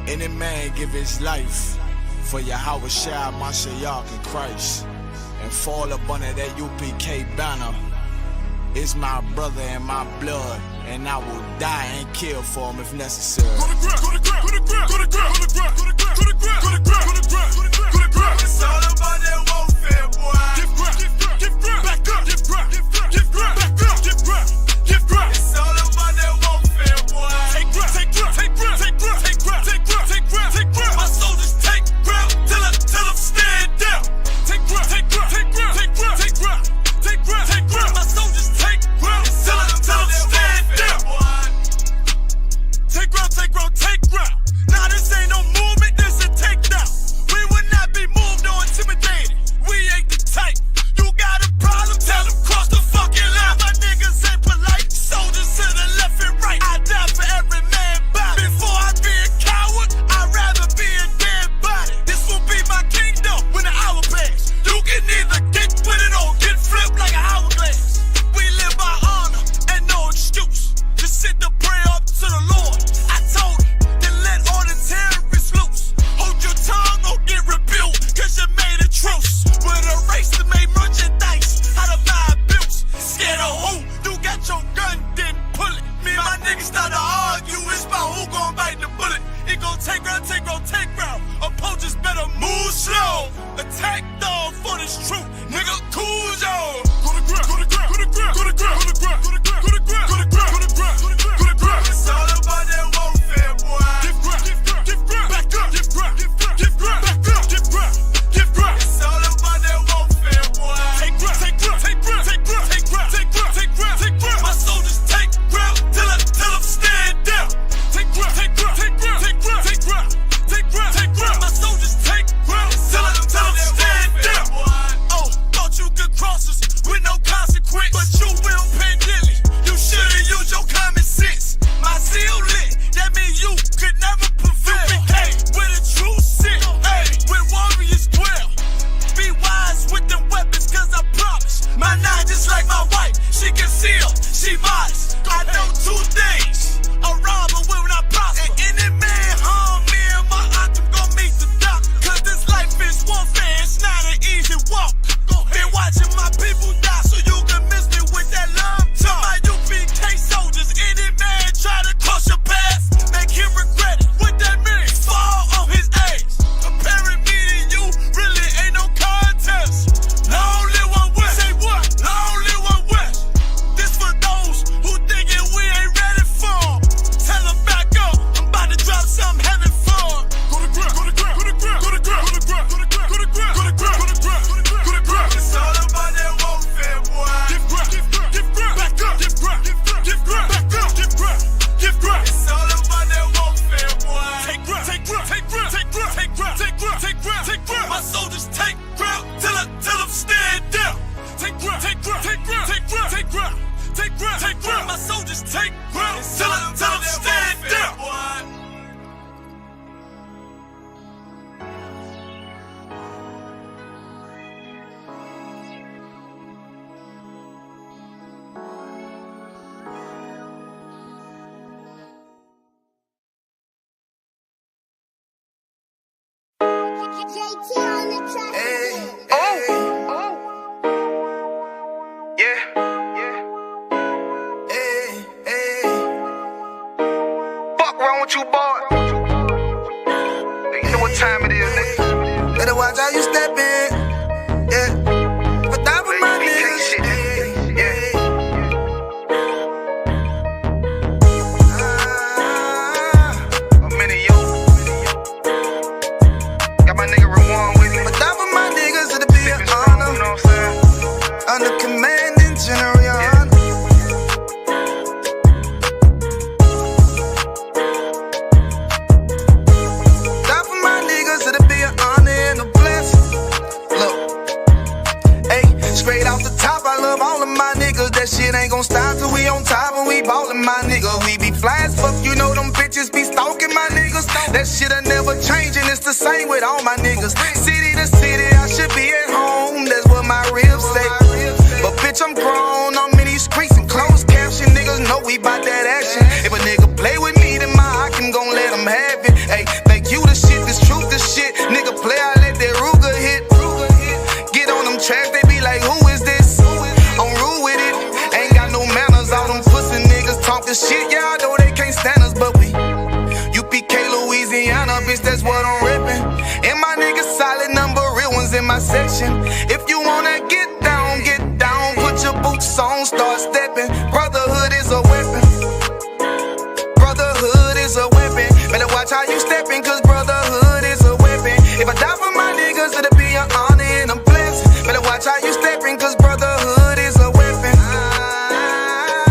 Any man give his life for Yahanna, Mashiach, and Christ, and fall up under that U.P.K banner, is my brother and my blood, and I will die and kill for him if necessary. Go to ground, go to ground, go to ground, go to ground, go to ground, go to ground, go to ground, go to ground, go to ground, go to ground. It's all about that warfare, boy. Give ground, give ground, back up, give ground, give ground, back up, give ground, give ground. It's all about that warfare, boy. Take ground, take ground, take ground, take ground, take ground, take ground, take ground, take ground. My soldiers take ground till them stand down. Take ground, take ground, take ground, take ground, take ground, take ground, take ground. My soldiers take ground till them stand down. Take ground, take ground, take ground. Nah, this ain't no movement, this a takedown. We will not be moved or intimidated. We ain't the type. You got a problem, tell them cross the fucking line. My niggas ain't polite. Soldiers to the left and right. I die for every man body. Before I be a coward, I'd rather be a dead body. This will be my kingdom when the hour pass. You can either get with it or get flipped like an hourglass. We live by honor and no excuse. Just sit the prayer up to the Lord. I told him, then let all the terrorists loose. Hold your tongue or get rebuked, cause you made a truce. With a race that made merchandise out of my abuse. Scared of who? You got your gun, then pull it. Me and my niggas start to argue, it's about who gon' bite the bullet. It gon' take round, take round, take round. Opponents better move slow. Attack dog for this truth. Nigga, cool yo. Go to ground, go to ground, go to ground, go to ground, go to ground, go to ground, go to ground, go to ground, go to ground, go to ground, go to ground. It's all about that warfare, boy. Give ground, give ground, back up, give ground, give ground, back up, give ground, give ground. It's all about that warfare, boy. Take ground, take ground, take ground, take ground, take ground, take ground, take ground, take ground. My soldiers take ground till them stand down. Take ground, take ground, take ground, take ground, take ground, take ground, take ground. My soldiers take ground till them stand down. Oh, thought you could cross us with no consequence, but you will pay dearly. You should've used your common sense. My zeal lit, that means you could never prevail. Hey, with a true sit, hey, with warriors dwell. Be wise with them weapons, cause I promise. My nine just like my wife, she concealed, she modest. I know two things, a robber will not prosper. And any man harm me and my aunt gon' meet the doctor. Cause this life is warfare, it's not an easy walk. Been watching my people die, so you can miss me with that love talk. My U.P.K soldiers, any man try to cross your path, make him regret it. What that means? Fall on his ass. Comparing me to you really ain't no contest. Long live one West. Say what? Long live one West. This for those who thinking we ain't ready for. Tell them back up. I'm about to drop something heavy for. Go to ground, go to ground, go to ground, go to ground, go to ground, go to ground, go to ground, go to ground, go to ground, go to ground. It's all about that warfare, boy. Give ground, give ground, back up, give ground, give ground, back up, give ground, give ground. It's all about that warfare, boy. Take ground, take ground, take ground, take ground, take ground, take ground, take ground, take ground. My soldiers take ground till them stand down. Take ground, take ground, take ground, take ground, take ground, take ground, take ground. My soldiers take ground till them stand down. You boy, you know what time it is, nigga. Better watch how you step in, yeah. But that was my nigga. I'm in it, yo. Got my nigga Rewan with me. But that was my niggas, it'll be an honor. You know what I'm saying? Under commanding General Yahanna. Straight off the top, I love all of my niggas. That shit ain't gon' stop till we on top and we ballin', my nigga. We be fly as fuck, you know them bitches be stalking my niggas. That shit'll never change and it's the same with all my niggas. City to city, I should be at home, that's what my ribs say. But bitch, I'm grown, I'm in these streets and closed caption. Niggas know we bout that action. If a nigga play with me, then my Hakim gon' let him have it. Hey, that's what I'm ripping. And my niggas solid, number real ones in my section. If you wanna get down, put your boots on, start stepping. Brotherhood is a weapon. Brotherhood is a weapon. Better watch how you stepping, cause brotherhood is a weapon. If I die for my niggas, it'll be an honor and a blessing. Better watch how you stepping, cause brotherhood is a weapon.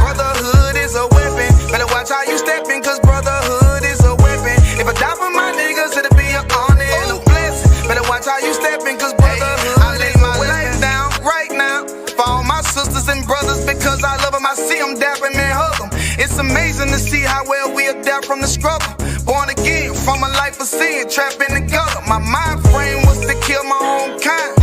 Brotherhood is a weapon. Better watch how you stepping, cause brotherhood is a weapon. If I die for my niggas, it'll be an honor and a blessing. Better watch how you stepping, cause brotherhood I lay my life down right now for all my sisters and brothers, because I love them. I see them dapping and hug them. It's amazing to see how well we adapt from the struggle. Born again from a life of sin, trapped in the gutter. My mind frame was to kill my own kind.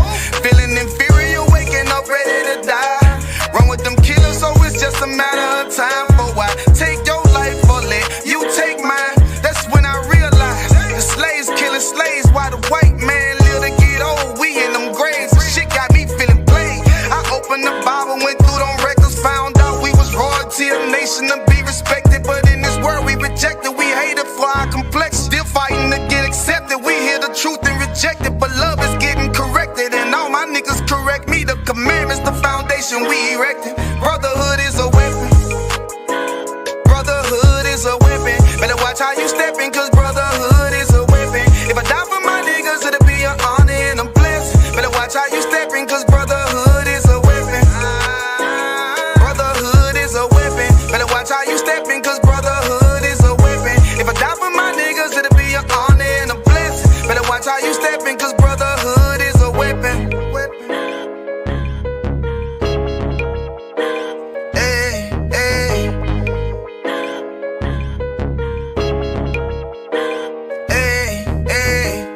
Feeling inferior, waking up ready to die. Run with them killers, so it's just a matter of time. For why take your life or let you take mine? That's when I realized the slaves killing slaves, while the white man live to get old. We in them graves, and shit got me feeling played. I opened the Bible, went through them records, found out we was royalty, a nation to be respected. But in this world we rejected, we hated for our complexion. Still fighting to get accepted. We hear the truth and reject it, but love is getting corrected. And all my niggas correct me. The commandments, the foundation we erected. Brotherhood is a weapon. Brotherhood is a weapon. Better watch how you stepping, cause brotherhood is a weapon. If I die for my niggas, it'll be an honor and a blessing. Better watch how you stepping, cause brotherhood is a weapon. Brotherhood is a weapon. Better watch how you stepping, cause brotherhood is a weapon. If I die for my niggas, it'll be an honor and a blessing. Better watch how you stepping, cause brotherhood is a weapon. Hey, hey. Hey, hey.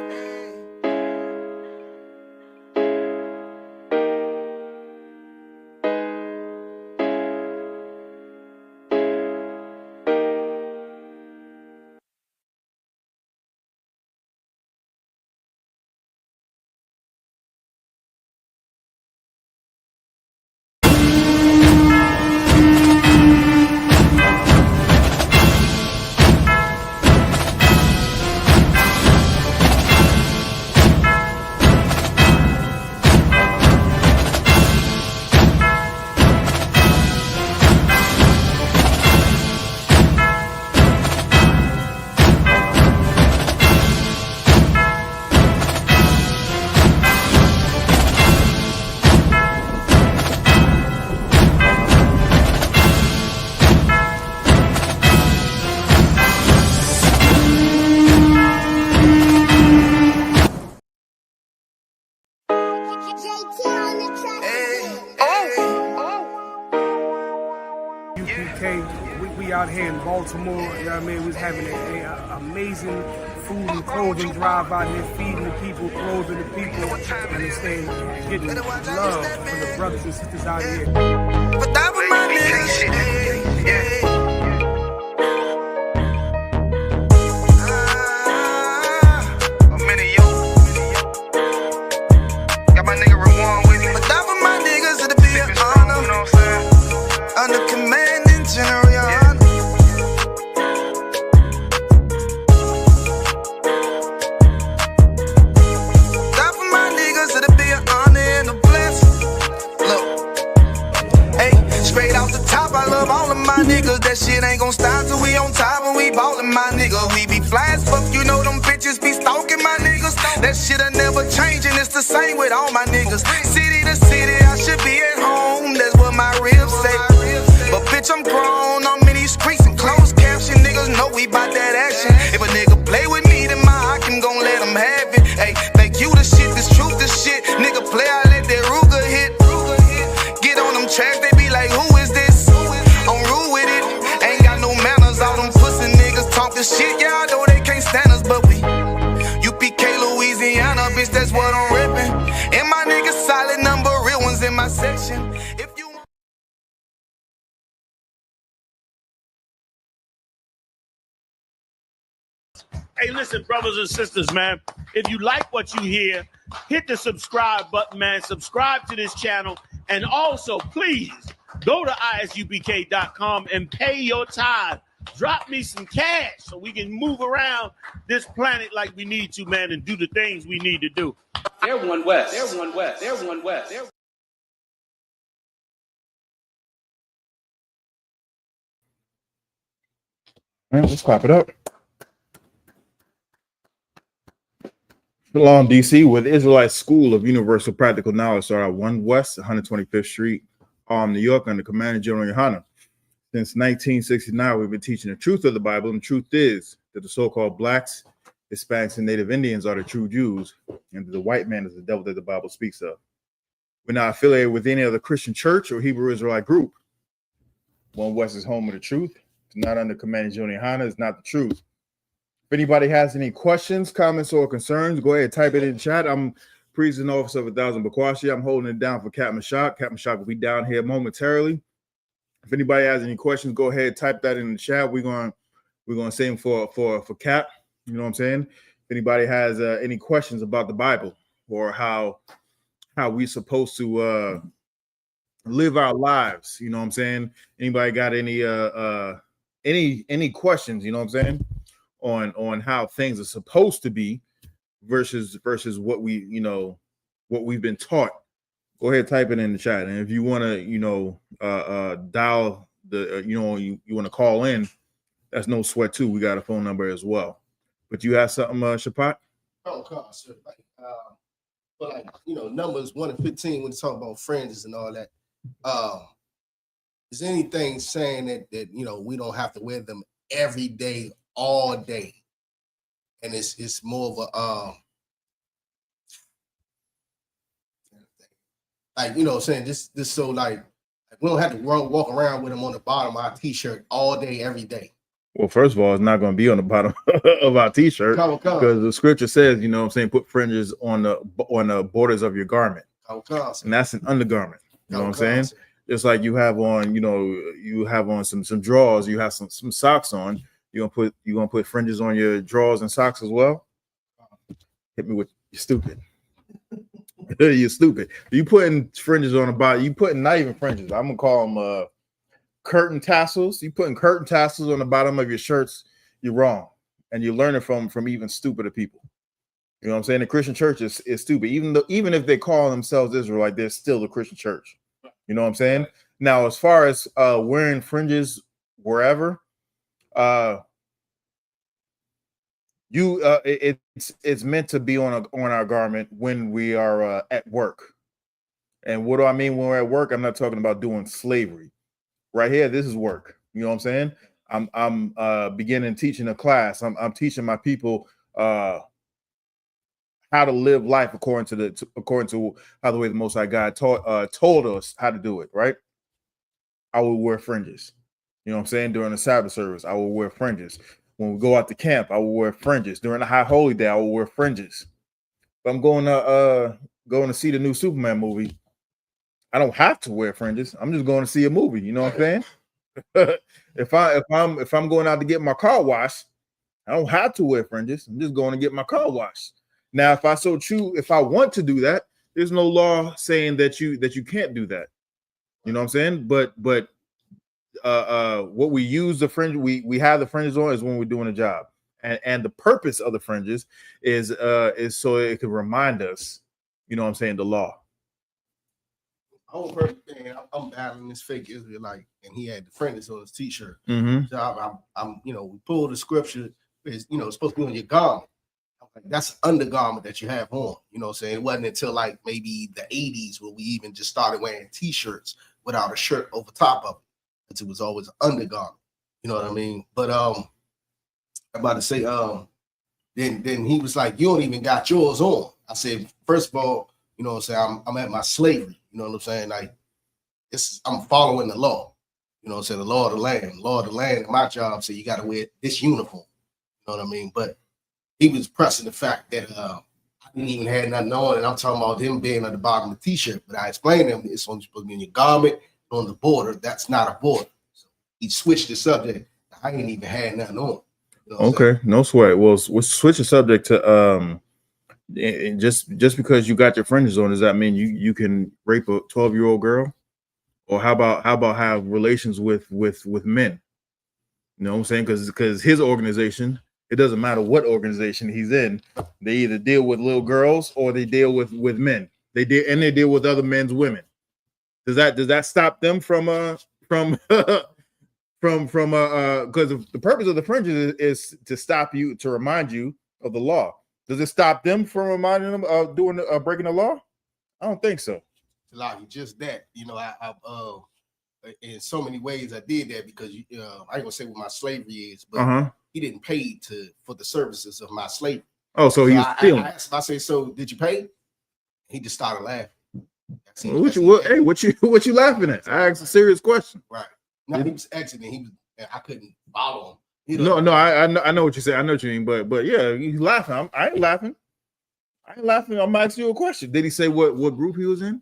I.S.U.P.K. We out here in Baltimore, you know what I mean? We was having an amazing food and clothing drive out here, feeding the people, clothing the people, and staying, getting love from the brothers and sisters out here. But that was my niggas. Yeah. Under command and General Yahanna. Die for my niggas, it'll be an honor and a blessing. Look, hey, straight off the top, I love all of my niggas. That shit ain't gon' stop till we on top and we ballin', my nigga. We be fly as fuck, you know them bitches be stalking my niggas. That shit'll never change and it's the same with all my niggas. City to city, I should be at home. That's what my ribs say. But bitch, I'm grown, I'm in these streets and closed caption. Niggas know we bout that action. If a nigga play with me, then my hock can gon' let him have it. Hey, think you the shit, this truth, this shit. Nigga play, I let that Ruger hit. Get on them tracks, they be like, who is this? I'm rude with it, ain't got no manners. All them pussy niggas talkin' shit, yeah, I know they can't stand us, but we U.P.K, Louisiana, bitch, that's what I'm rippin'. And my niggas solid, number real ones in my section. If you Hey, listen, brothers and sisters, man, if you like what you hear, hit the subscribe button, man. Subscribe to this channel. And also, please, go to ISUPK.com and pay your tithe drop me some cash so we can move around this planet like we need to, man, and do the things we need to do. They're one West. They're one West. They're one West. They're... All right, let's clap it up. Shalom, DC, with the Israelite School of Universal Practical Knowledge, started at 1 West, 125th Street, New York, under Commander General Yahanna. Since 1969, we've been teaching the truth of the Bible, and the truth is that the so-called blacks, Hispanics, and Native Indians are the true Jews, and that the white man is the devil that the Bible speaks of. We're not affiliated with any other Christian church or Hebrew Israelite group. 1 West is home of the truth. It's not under Commander General Yahanna. It's not the truth. If anybody has any questions, comments, or concerns, go ahead and type it in the chat. I'm President Officer of 1000 Bakwashi. I'm holding it down for Captain Shock. Captain Shock will be down here momentarily. If anybody has any questions, go ahead and type that in the chat. We're going to save them for Cap. You know what I'm saying? If anybody has any questions about the Bible or how we supposed to live our lives, you know what I'm saying? Anybody got any questions? You know what I'm saying? On how things are supposed to be versus what we've been taught. Go ahead, type it in the chat. And if you want to, dial the, you want to call in, that's no sweat too. We got a phone number as well. But you have something, Shapat? Oh, God, sir. Numbers 1 and 15 when you talk about fringes and all that. Is anything saying that we don't have to wear them every day, all day, and it's more of a saying this so like we don't have to walk around with them on the bottom of our t-shirt all day, every day. Well, first of all, it's not going to be on the bottom of our t-shirt because the scripture says, put fringes on the borders of your garment, and that's an undergarment. You know what I'm saying? Just like you have on, you have on some drawers, you have some socks on. You gonna put fringes on your drawers and socks as well? Hit me with you're stupid. You're stupid. You putting fringes on the bottom. You putting not even fringes. I'm gonna call them curtain tassels. You putting curtain tassels on the bottom of your shirts. You're wrong, and you're learning from even stupider people. You know what I'm saying? The Christian church is stupid. Even if they call themselves Israelite, they're still the Christian church. You know what I'm saying? Now, as far as wearing fringes wherever, it's meant to be on our garment when we are at work. And what do I mean when we're at work? I'm not talking about doing slavery. Right here, this is work. You know what I'm saying? I'm beginning teaching a class. I'm teaching my people how to live life according to how the way the Most High God told us how to do it. Right? I will wear fringes. You know what I'm saying? During the Sabbath service, I will wear fringes. When we go out to camp, I will wear fringes. During the High Holy Day, I will wear fringes. If I'm going to see the new Superman movie, I don't have to wear fringes. I'm just going to see a movie. You know what I'm saying? if I'm going out to get my car washed, I don't have to wear fringes. I'm just going to get my car washed. Now, if I want to do that, there's no law saying that you can't do that. You know what I'm saying? But what we use the fringe, we have the fringes on is when we're doing a job, and the purpose of the fringes is so it can remind us, you know what I'm saying, the law. Whole perfect thing. I'm battling this fake Israelite, and he had the fringes on his t-shirt. Mm-hmm. So I'm we pull the scripture. It's supposed to be on your garment. That's an undergarment that you have on. You know what I'm saying? It wasn't until like maybe the 80s where we even just started wearing t-shirts without a shirt over top of it. It was always an undergarment. You know what I mean? But I'm about to say, then he was like, you don't even got yours on. I said, first of all, you know what I'm saying, I'm at my slavery. You know what I'm saying? Like, I'm following the law. You know what I'm saying? The law of the land. Law of the land, my job said you got to wear this uniform. You know what I mean? But he was pressing the fact that I didn't even have nothing on, and I'm talking about him being at the bottom of the t-shirt. But I explained to him it's only supposed to be in your garment, on the border. That's not a border. So he switched the subject. I ain't even had nothing on. You know okay, no sweat. Well, we'll switch the subject to just because you got your fringes on, does that mean you can rape a 12-year-old girl? Or how about have relations with men? You know what I'm saying? Because his organization, it doesn't matter what organization he's in, they either deal with little girls or they deal with men. They deal with other men's women. Does that stop them from because the purpose of the fringes is to stop you, to remind you of the law. Does it stop them from reminding them of breaking the law? I don't think so. Like just that, you know, I in so many ways I did that because I ain't gonna say what my slavery is, but he didn't pay for the services of my slavery. Oh, so he was stealing. I say, so did you pay? He just started laughing. What you laughing at? I asked a serious question. Right. No, he was exiting. I couldn't follow him. No, I know what you say. I know what you mean, but yeah, he's laughing. I ain't laughing. I'm asking you a question. Did he say what group he was in?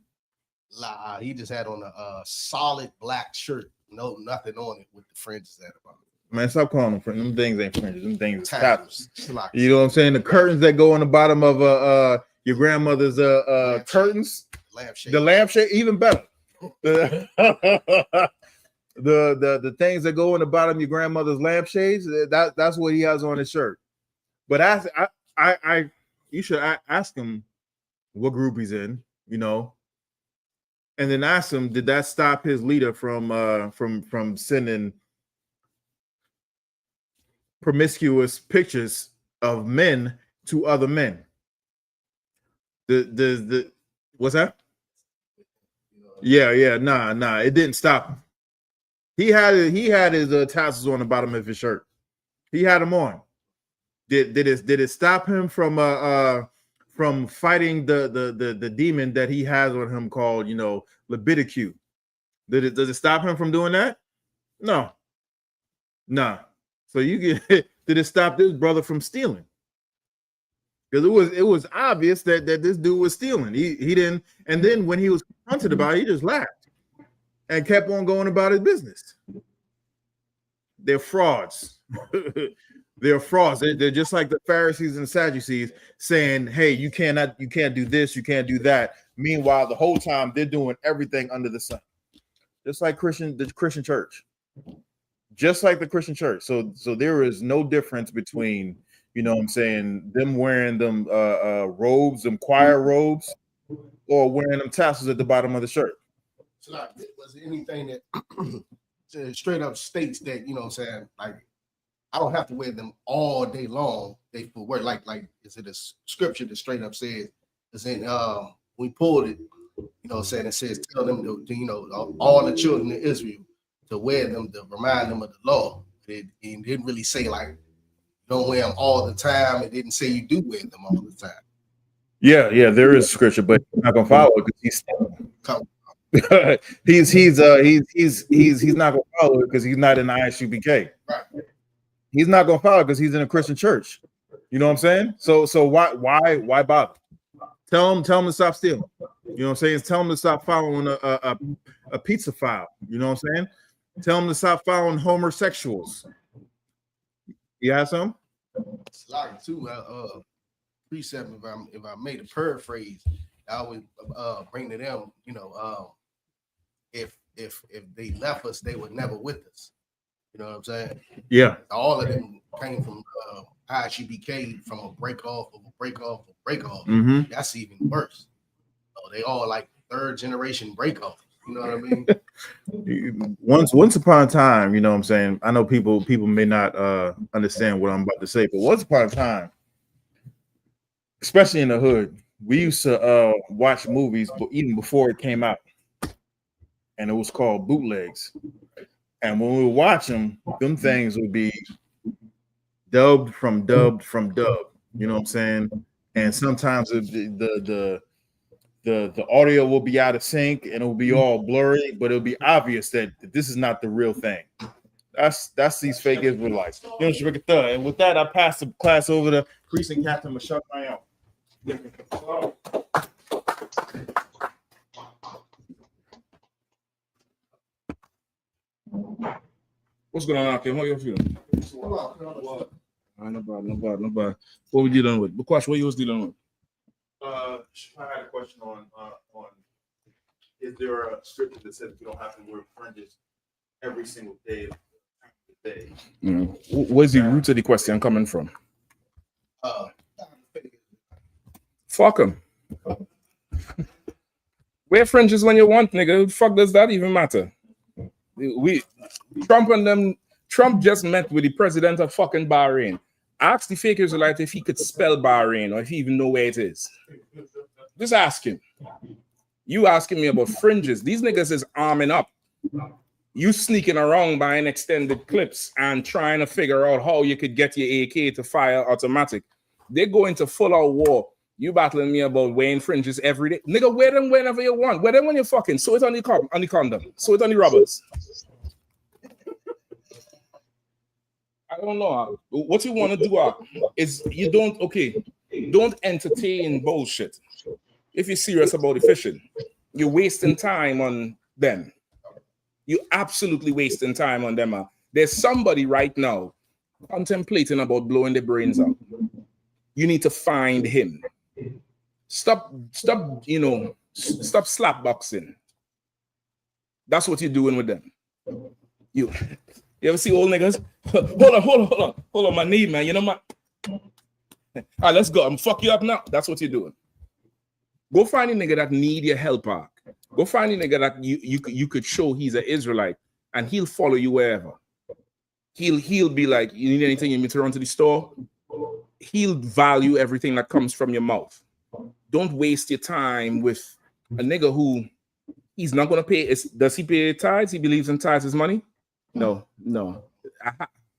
He just had on a solid black shirt, nothing on it with the fringes at about. Man, stop calling them fringes. Them things ain't fringes. Them things are tatters. You know what I'm saying? The curtains that go on the bottom of your grandmother's curtains. Lampshade. The lampshade, even better. The things that go on the bottom of your grandmother's lampshades. That's what he has on his shirt. But you should ask him what group he's in. You know. And then ask him, did that stop his leader from sending promiscuous pictures of men to other men? What's that? Yeah. Nah. It didn't stop him. He had his tassels on the bottom of his shirt. He had them on. Did it stop him from fighting the demon that he has on him called, Leviticus? Does it stop him from doing that? No. Nah. So did it stop this brother from stealing? Because it was obvious that this dude was stealing. He didn't, and then when he was confronted about it, he just laughed and kept on going about his business. They're frauds. They're frauds. They're just like the Pharisees and the Sadducees saying, hey, you can't do this, you can't do that. Meanwhile, the whole time they're doing everything under the sun. Just like the Christian church. Just like the Christian church. So there is no difference between, them wearing them robes, them choir robes, or wearing them tassels at the bottom of the shirt. So was there anything that straight up states that, like, I don't have to wear them all day long. They for work. Like, is it a scripture that straight up says, we pulled it, it says, tell them to, all the children of Israel to wear them, to remind them of the law. It didn't really say like, don't wear them all the time. It didn't say you do wear them all the time. Yeah, there is scripture, but he's not gonna follow it because he's he's not gonna follow it because he's not in the I.S.U.P.K. Right. He's not gonna follow because he's in a Christian church. You know what I'm saying? So why bother? Tell him to stop stealing. You know what I'm saying? Tell him to stop following a pizza file. You know what I'm saying? Tell him to stop following homosexuals. You have some? It's like too. Precept. If I made a paraphrase, I would bring to them. If they left us, they were never with us. You know what I'm saying? Yeah. All of them came from I.S.U.P.K. from a break off. Mm-hmm. That's even worse. So they all like third generation break off. You know what I mean? Once upon a time, you know what I'm saying? I know people may not understand what I'm about to say, but once upon a time, especially in the hood, we used to watch movies even before it came out. And it was called bootlegs. And when we would watch them things would be dubbed from dub. You know what I'm saying? And sometimes the audio will be out of sync and it will be all blurry, but it'll be obvious that this is not the real thing. That's these fake Israelites. And with that, I pass the class over to Priest and Captain Michelle Mayon. What's going on out there? How you feeling? Nobody. What were you dealing with? What you was dealing with? I had a question on is there a scripture that says you don't have to wear fringes every single day? Where's the root of the question coming from? Fuck him. Wear fringes when you want, nigga. Who the fuck does that even matter? Trump just met with the president of fucking Bahrain. Ask the fake Israelite if he could spell Bahrain or if he even know where it is. Just ask him. You asking me about fringes. These niggas is arming up. You sneaking around buying extended clips and trying to figure out how you could get your AK to fire automatic. They go into full-out war. You battling me about wearing fringes every day. Nigga, wear them whenever you want. Wear them when you're fucking. Sew it on the condom. Sew it on the rubbers. I don't know. What you want to do is you don't entertain bullshit. If you're serious about the fishing, you're wasting time on them. You're absolutely wasting time on them. There's somebody right now contemplating about blowing their brains out. You need to find him. Stop slapboxing. That's what you're doing with them. You ever see old niggas? Hold on, my knee, man. You know my. All right, let's go. I'm fuck you up now. That's what you're doing. Go find a nigga that need your help. Go find a nigga that you could show he's an Israelite, and he'll follow you wherever. He'll be like, you need anything? You need to run to the store. He'll value everything that comes from your mouth. Don't waste your time with a nigga who he's not gonna pay. Does he pay tithes? He believes in tithes as money? No.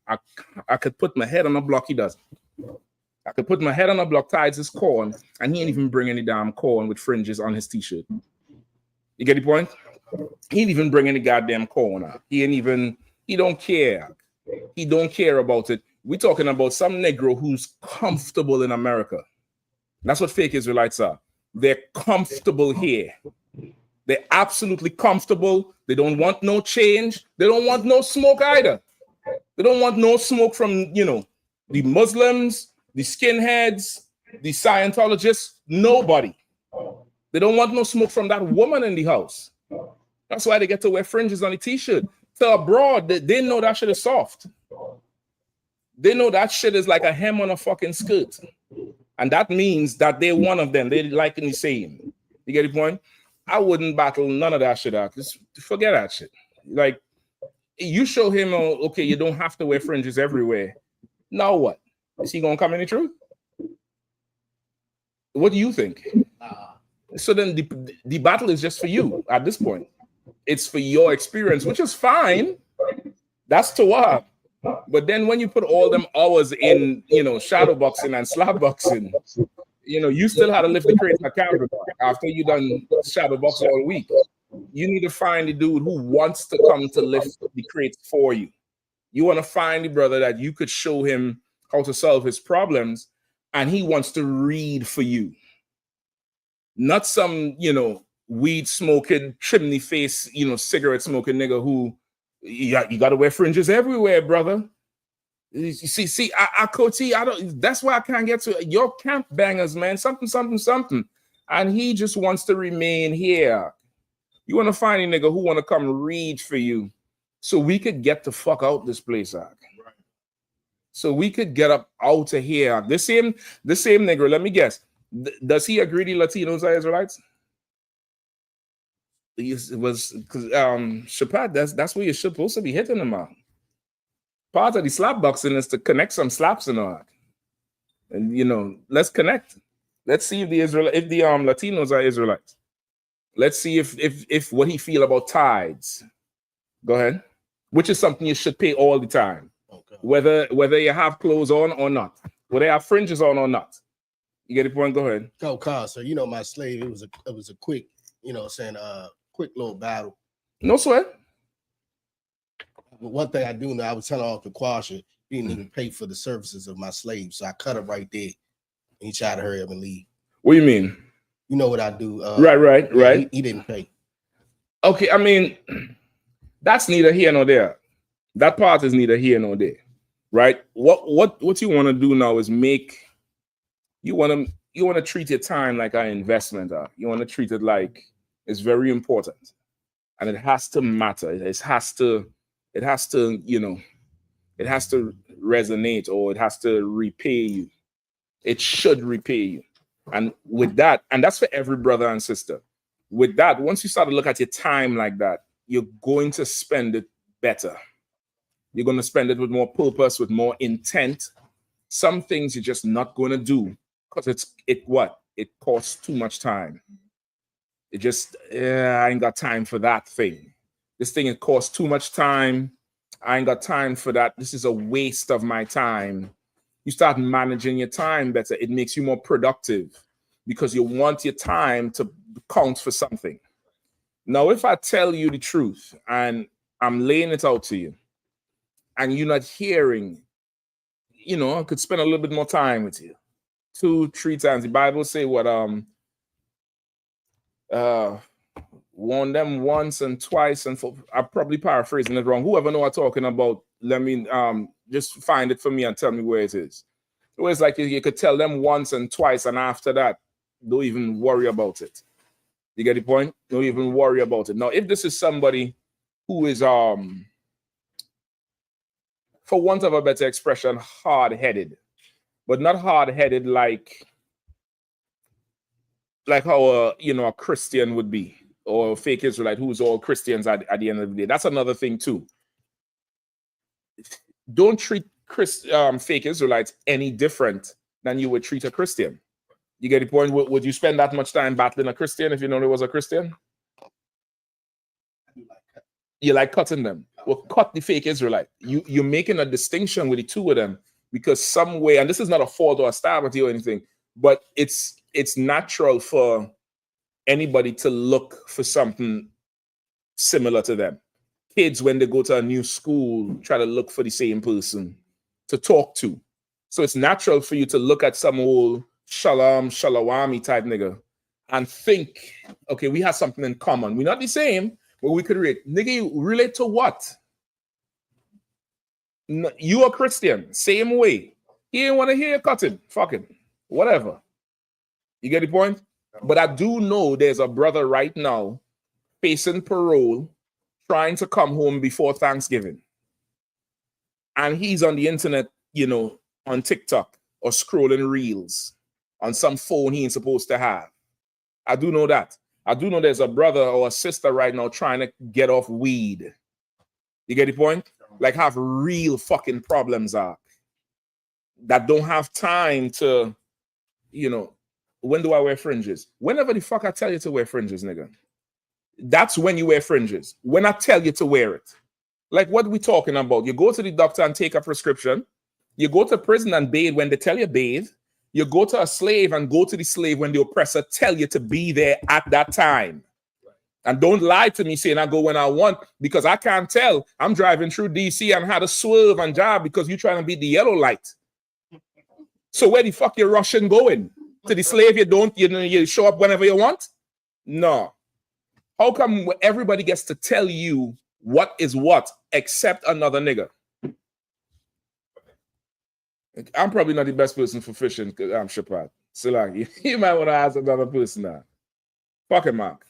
I could put my head on a block. He doesn't. I could put my head on a block. Tithes is corn, and he ain't even bring any damn corn with fringes on his t-shirt. You get the point? He ain't even bring any goddamn corn out. He don't care. He don't care about it. We're talking about some Negro who's comfortable in America. That's what fake Israelites are. They're comfortable here. They're absolutely comfortable. They don't want no change. They don't want no smoke either. They don't want no smoke from, the Muslims, the skinheads, the Scientologists, nobody. They don't want no smoke from that woman in the house. That's why they get to wear fringes on the t-shirt. So abroad, they know that shit is soft. They know that shit is like a hem on a fucking skirt. And that means that they're one of them. They like the same. You get the point? I wouldn't battle none of that shit out. Just forget that shit. Like, you show him, okay, you don't have to wear fringes everywhere. Now what? Is he going to come in the truth? What do you think? So then the battle is just for you at this point. It's for your experience, which is fine. That's Torah. But then when you put all them hours in, shadow boxing and slap boxing, you still had to lift the crates of camera after you done shadow box all week. You need to find the dude who wants to come to lift the crates for you. You want to find the brother that you could show him how to solve his problems, and he wants to read for you. Not some, weed smoking, chimney face, cigarette smoking nigga who you got to wear fringes everywhere, brother. You see, I don't. That's why I can't get to your camp bangers, man. Something, and he just wants to remain here. You want to find a nigga who want to come read for you, so we could get the fuck out this place, right? So we could get up out of here. The same nigga. Let me guess. Does he agree the Latinos are Israelites? It was because Shapat, that's where you're supposed to be hitting them out. Part of the slap boxing is to connect some slaps and all that. And let's connect. Let's see if the Latinos are Israelites. Let's see if what he feel about tithes. Go ahead. Which is something you should pay all the time. Okay. Whether you have clothes on or not, whether you have fringes on or not. You get the point? Go ahead. Go, cause so my slave, it was a quick, quick little battle. No sweat. But one thing I do know, I was telling off the Quasha, he didn't even pay for the services of my slave. So I cut him right there. And he tried to hurry up and leave. What do you mean? You know what I do. Right. He didn't pay. Okay, I mean, that's neither here nor there. That part is neither here nor there. Right? What you want to do now is you want to treat your time like an investment. You want to treat it like it's very important. And it has to matter. It has to, It has to resonate, or it has to repay you. It should repay you. And with that, and that's for every brother and sister. With that, once you start to look at your time like that, you're going to spend it better. You're going to spend it with more purpose, with more intent. Some things you're just not going to do because it costs too much time. It just, I ain't got time for that thing. This thing, it costs too much time. I ain't got time for that. This is a waste of my time. You start managing your time better. It makes you more productive because you want your time to count for something. Now, if I tell you the truth and I'm laying it out to you and you're not hearing, I could spend a little bit more time with you. 2-3 times. The Bible say what, warn them once and twice, and I'm probably paraphrasing it wrong. Whoever know what I'm talking about, let me just find it for me and tell me where it is. It was like you could tell them once and twice, and after that, don't even worry about it. You get the point? Don't even worry about it. Now, if this is somebody who is, for want of a better expression, hard-headed, but not hard-headed like how a Christian would be, or a fake Israelite who's all Christians at the end of the day. That's another thing too. Don't treat fake Israelites any different than you would treat a Christian. You get the point? Would you spend that much time battling a Christian if you know there was a Christian? You like cutting them. Well, cut the fake Israelite. You're making a distinction with the two of them because some way, and this is not a fault or a stab at you or anything, but it's natural for anybody to look for something similar to them. Kids, when they go to a new school, try to look for the same person to talk to. So it's natural for you to look at some old shalawami type nigga and think, okay, we have something in common. We're not the same, but we could relate. Nigga, you relate to what? You a Christian, same way. He didn't want to hear you cutting, fucking, whatever. You get the point? But I do know there's a brother right now facing parole, trying to come home before Thanksgiving. And he's on the internet, on TikTok or scrolling reels on some phone he ain't supposed to have. I do know that. I do know there's a brother or a sister right now trying to get off weed. You get the point? Like have real fucking problems that don't have time to, when do I wear fringes? Whenever the fuck I tell you to wear fringes, nigga. That's when you wear fringes. When I tell you to wear it. Like what we talking about? You go to the doctor and take a prescription. You go to prison and bathe when they tell you bathe. You go to a slave and go to the slave when the oppressor tell you to be there at that time. And don't lie to me saying I go when I want, because I can't tell. I'm driving through DC and had to swerve and jab because you're trying to beat the yellow light. So where the fuck you Russian going? To the slave you show up whenever you want? No. How come everybody gets to tell you what is what except another nigga? I'm probably not the best person for fishing because I'm Shepard. So like, you might want to ask another person now. Fucking Mark.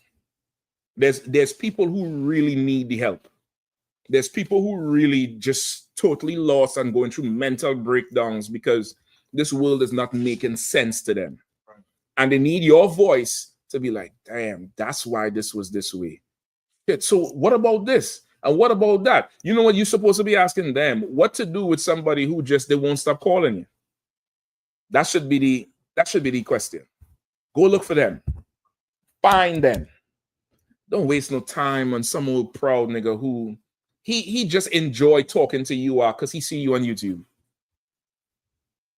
There's people who really need the help. There's people who really just totally lost and going through mental breakdowns because this world is not making sense to them. And they need your voice to be like, damn, that's why this was this way. So what about this? And what about that? You know what you're supposed to be asking them? What to do with somebody who they won't stop calling you? That should be the question. Go look for them. Find them. Don't waste no time on some old proud nigga who he just enjoy talking to you because he see you on YouTube.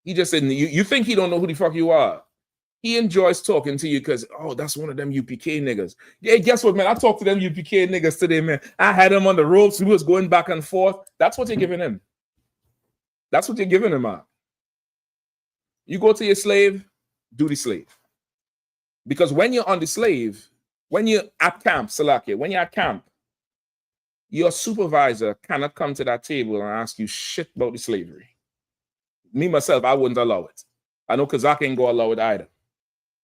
He just said you think he don't know who the fuck you are. He enjoys talking to you because, oh, that's one of them UPK niggas. Yeah, guess what, man? I talked to them UPK niggas today, man. I had him on the ropes. We was going back and forth. That's what you're giving him. That's what you're giving him, man. You go to your slave, do the slave. Because when you're on the slave, when you're at camp, Salakia, when you're at camp, your supervisor cannot come to that table and ask you shit about the slavery. Me, myself, I wouldn't allow it. I know Kazak ain't gonna allow it either.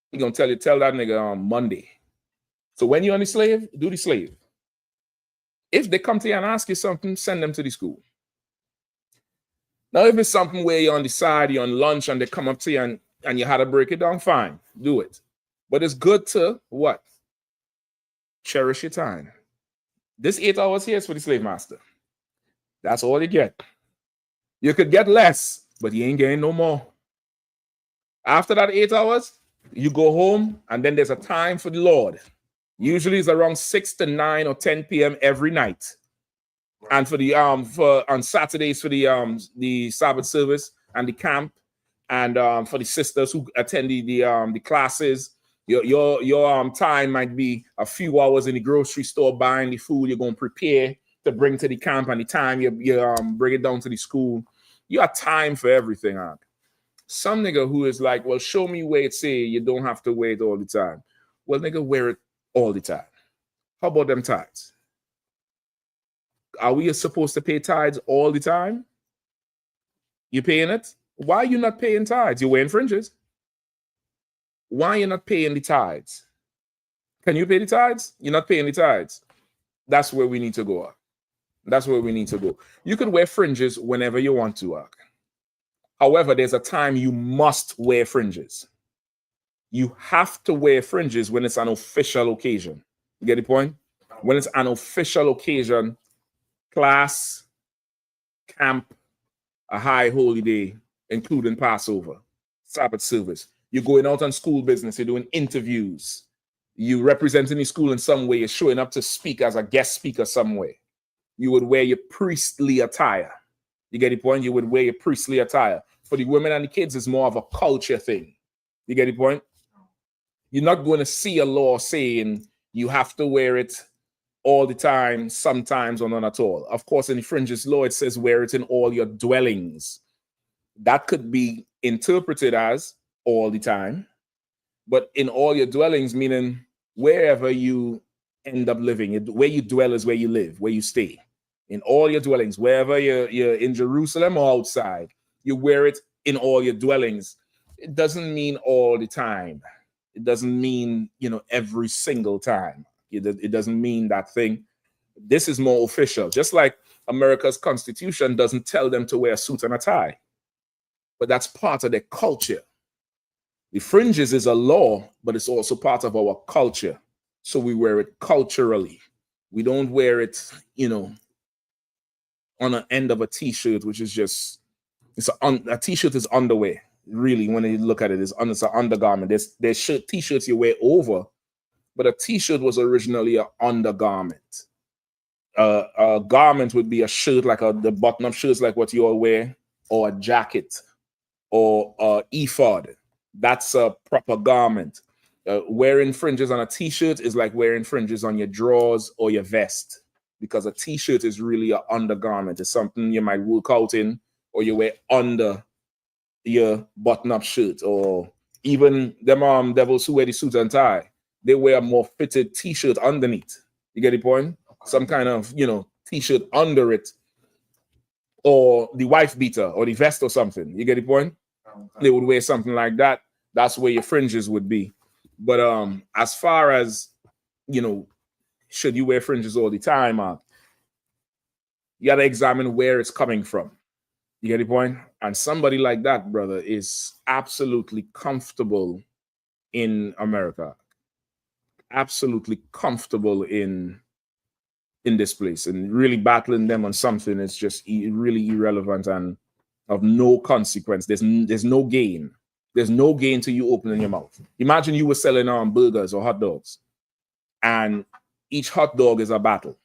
He gonna tell that nigga on Monday. So when you're on the slave, do the slave. If they come to you and ask you something, send them to the school. Now, if it's something where you're on the side, you're on lunch, and they come up to you and you had to break it down, fine, do it. But it's good to what? Cherish your time. This 8 hours here is for the slave master. That's all you get. You could get less, but you ain't getting no more. After that 8 hours, you go home, and then there's a time for the Lord. Usually it's around 6 to 9 or 10 p.m. every night. And for the on Saturdays for the Sabbath service and the camp, and for the sisters who attend the classes, your time might be a few hours in the grocery store buying the food you're going to prepare to bring to the camp, and the time you bring it down to the school. You have time for everything, huh? Some nigga who is like, well, show me where it say you don't have to wear it all the time. Well, nigga, wear it all the time. How about them tithes? Are we supposed to pay tithes all the time? You paying it? Why are you not paying tithes? You're wearing fringes. Why are you not paying the tithes? Can you pay the tithes? You're not paying the tithes. That's where we need to go. That's where we need to go. You can wear fringes whenever you want to. However, there's a time you must wear fringes. You have to wear fringes when it's an official occasion. You get the point? When it's an official occasion, class, camp, a high holy day, including Passover, Sabbath service. You're going out on school business. You're doing interviews. You representing the school in some way. You're showing up to speak as a guest speaker somewhere. You would wear your priestly attire. You get the point? You would wear your priestly attire. For the women and the kids, it's more of a culture thing. You get the point? You're not going to see a law saying you have to wear it all the time, sometimes, or not at all. Of course, in the fringes law, it says wear it in all your dwellings. That could be interpreted as all the time, but in all your dwellings, meaning wherever you end up living, where you dwell is where you live, where you stay. In all your dwellings, wherever you're in Jerusalem or outside, you wear it in all your dwellings. It doesn't mean all the time. It doesn't mean, every single time. It doesn't mean that thing. This is more official. Just like America's Constitution doesn't tell them to wear a suit and a tie. But that's part of their culture. The fringes is a law, but it's also part of our culture. So we wear it culturally. We don't wear it, on an end of a t-shirt, which is just, a t-shirt is underwear. Really, when you look at it, it's an undergarment. There's t-shirts you wear over, but a t-shirt was originally an undergarment. A garment would be a shirt, like the button-up shirts, like what you all wear, or a jacket, or an ephod. That's a proper garment. Wearing fringes on a t-shirt is like wearing fringes on your drawers or your vest, because a t-shirt is really an undergarment. It's something you might work out in, or you wear under your button-up shirt, or even them devils who wear the suit and tie. They wear a more fitted t-shirt underneath. You get the point? Some kind of, t-shirt under it, or the wife beater, or the vest or something. You get the point? They would wear something like that. That's where your fringes would be. But as far as, should you wear fringes all the time, you got to examine where it's coming from. You get the point? And somebody like that, brother, is absolutely comfortable in America. Absolutely comfortable in this place, and really battling them on something is just really irrelevant and of no consequence. There's no gain. There's no gain to you opening your mouth. Imagine you were selling burgers or hot dogs, and each hot dog is a battle.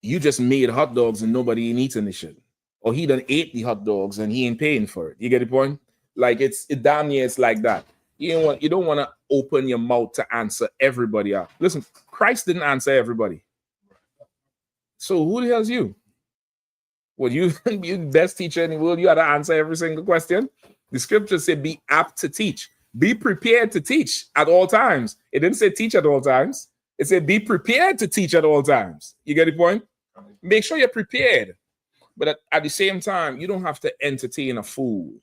You just made hot dogs and nobody ain't eating this shit. Or he done ate the hot dogs and he ain't paying for it. You get the point? Like it damn near it's like that. You don't want to open your mouth to answer everybody out. Listen, Christ didn't answer everybody. So who the hell's you? Well, you the best teacher in the world, you had to answer every single question. The scriptures say be apt to teach. Be prepared to teach at all times. It didn't say teach at all times. It said be prepared to teach at all times. You get the point? Make sure you're prepared. But at the same time, you don't have to entertain a fool.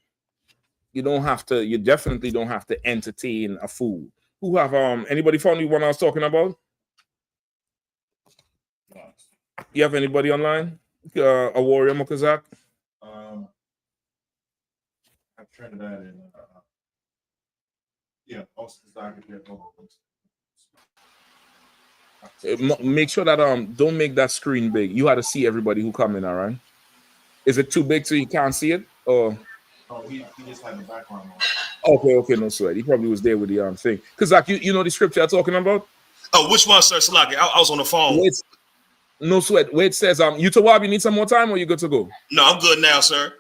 You definitely don't have to entertain a fool. Who have anybody found the one I was talking about? You have anybody online? A warrior Mokazak? Trinidad and yeah, also Make sure that don't make that screen big. You had to see everybody who come in. All right. Is it too big so you can't see it? Or oh, he just had the background on. okay, no sweat. He probably was there with the thing. Because like you know the scripture I'm talking about? Oh, which one, sir? Salaki? I was on the phone. Wait, no sweat. Where it says you Tawab, you need some more time or you good to go? No, I'm good now, sir.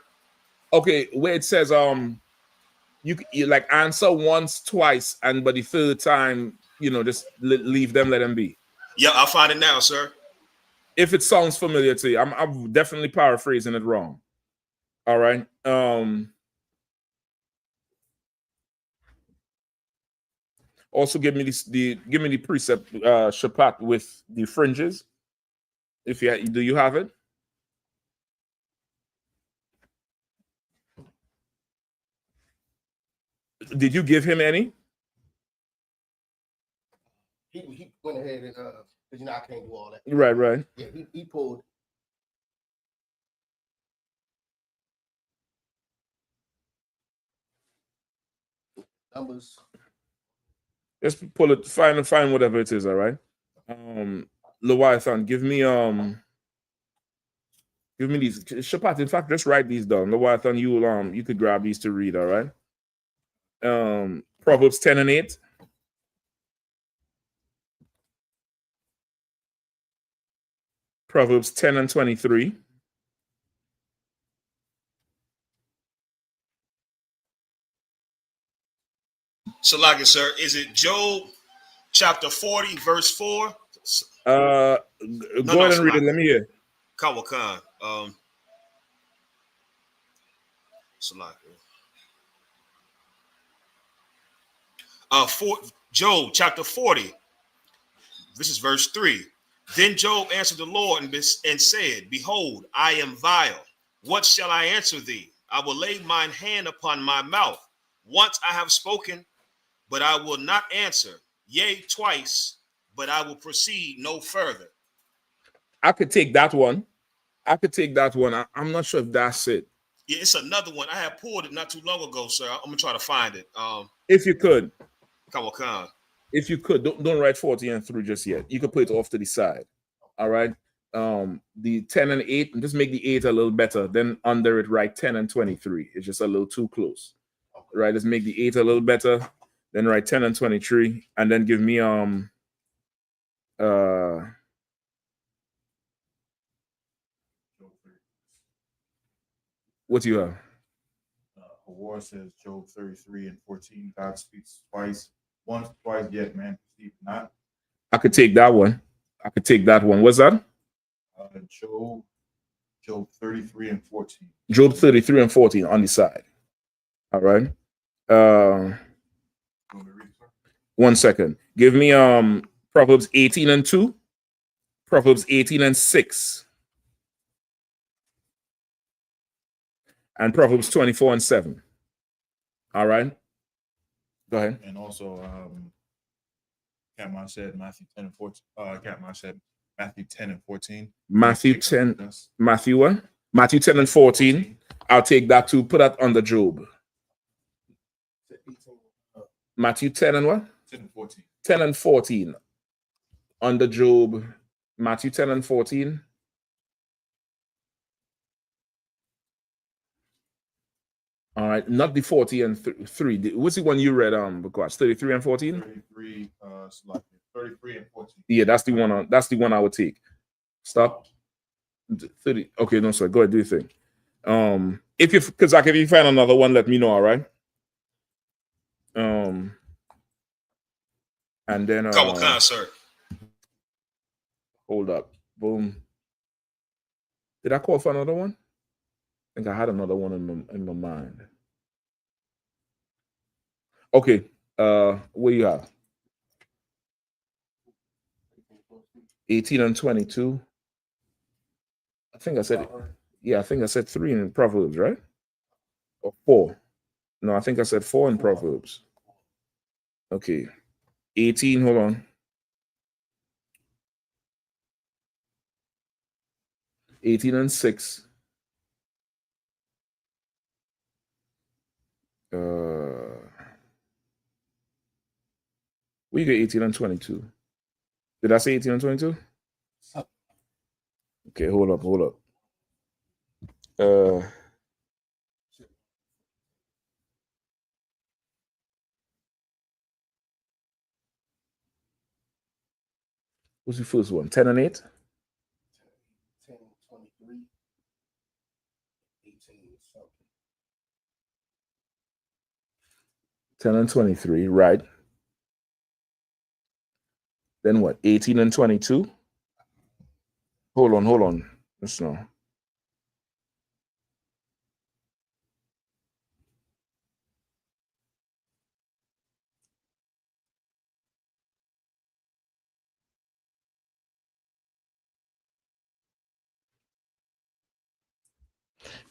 Okay, where it says you like answer once, twice, and but the third time, you know, just leave them, let them be. Yeah, I'll find it now, sir. If it sounds familiar to you, I'm definitely paraphrasing it wrong. All right. Also give me the precept shapat with the fringes. If do you have it? Did you give him any? He went ahead and because you know I can't do all that. Right. Yeah, he pulled. Numbers. Let's pull it, find whatever it is, all right. Leviathan, give me these Shapat. In fact, just write these down. Leviathan, you could grab these to read, all right. Proverbs 10 and 8. Proverbs 10 and 23. Salaki, sir. Is it Job chapter 40, verse 4? Go ahead and read it. Let me hear. Kawakan. Salaki. Job chapter 40. This is verse 3. Then Job answered the Lord and said, Behold, I am vile. What shall I answer thee? I will lay mine hand upon my mouth. Once I have spoken, but I will not answer. Yea, twice, but I will proceed no further. I could take that one. I'm not sure if that's it. Yeah, it's another one. I had pulled it not too long ago, sir. I'm gonna try to find it. If you could. Kawakan. If you could, don't write 40 and 3 just yet. You could put it off to the side. All right. The 10 and 8, and just make the 8 a little better. Then under it, write 10 and 23. It's just a little too close. Right. Let's make the 8 a little better. Then write 10 and 23. And then give me what do you have? War says Job 33 and 14. God speaks twice. Once, twice, yet man perceive not. I could take that one. What's that? Job 33 and 14. Job 33 and 14 on the side. All right. 1 second. Give me Proverbs 18 and 2. Proverbs 18 and 6. And Proverbs 24 and 7. All right. Go ahead. And also, Catman said Matthew 10 and 14. Catman said Matthew 10 and 14. Matthew 10. Matthew what? Matthew 10 and 14. I'll take that too. Put that under Job. Matthew 10 and what? 10 and 14. 10 and 14. Under Job. Matthew 10 and 14. All right, not the 40 and 3. What's the one you read? Because 33 and 14. 33 and 14. Yeah, that's the one. That's the one I would take. Stop. 30. Okay, no, sir. Go ahead, do your thing. If you find another one, let me know. All right. And then sir. Hold up. Boom. Did I call for another one? I think I had another one in my mind. Okay. What do you have? 18 and 22. I think I said, yeah, I think I said 3 in Proverbs, right? Or 4. No, I think I said 4 in Proverbs. Okay. 18, hold on. 18 and 6. We get 18 and 22. Did I say 18 and 22? Okay, hold up. What's the first one? 10 and 8? 10, 23, 18, something. 10 and 23, right. Then what? 18 and 22? Hold on. Let's know.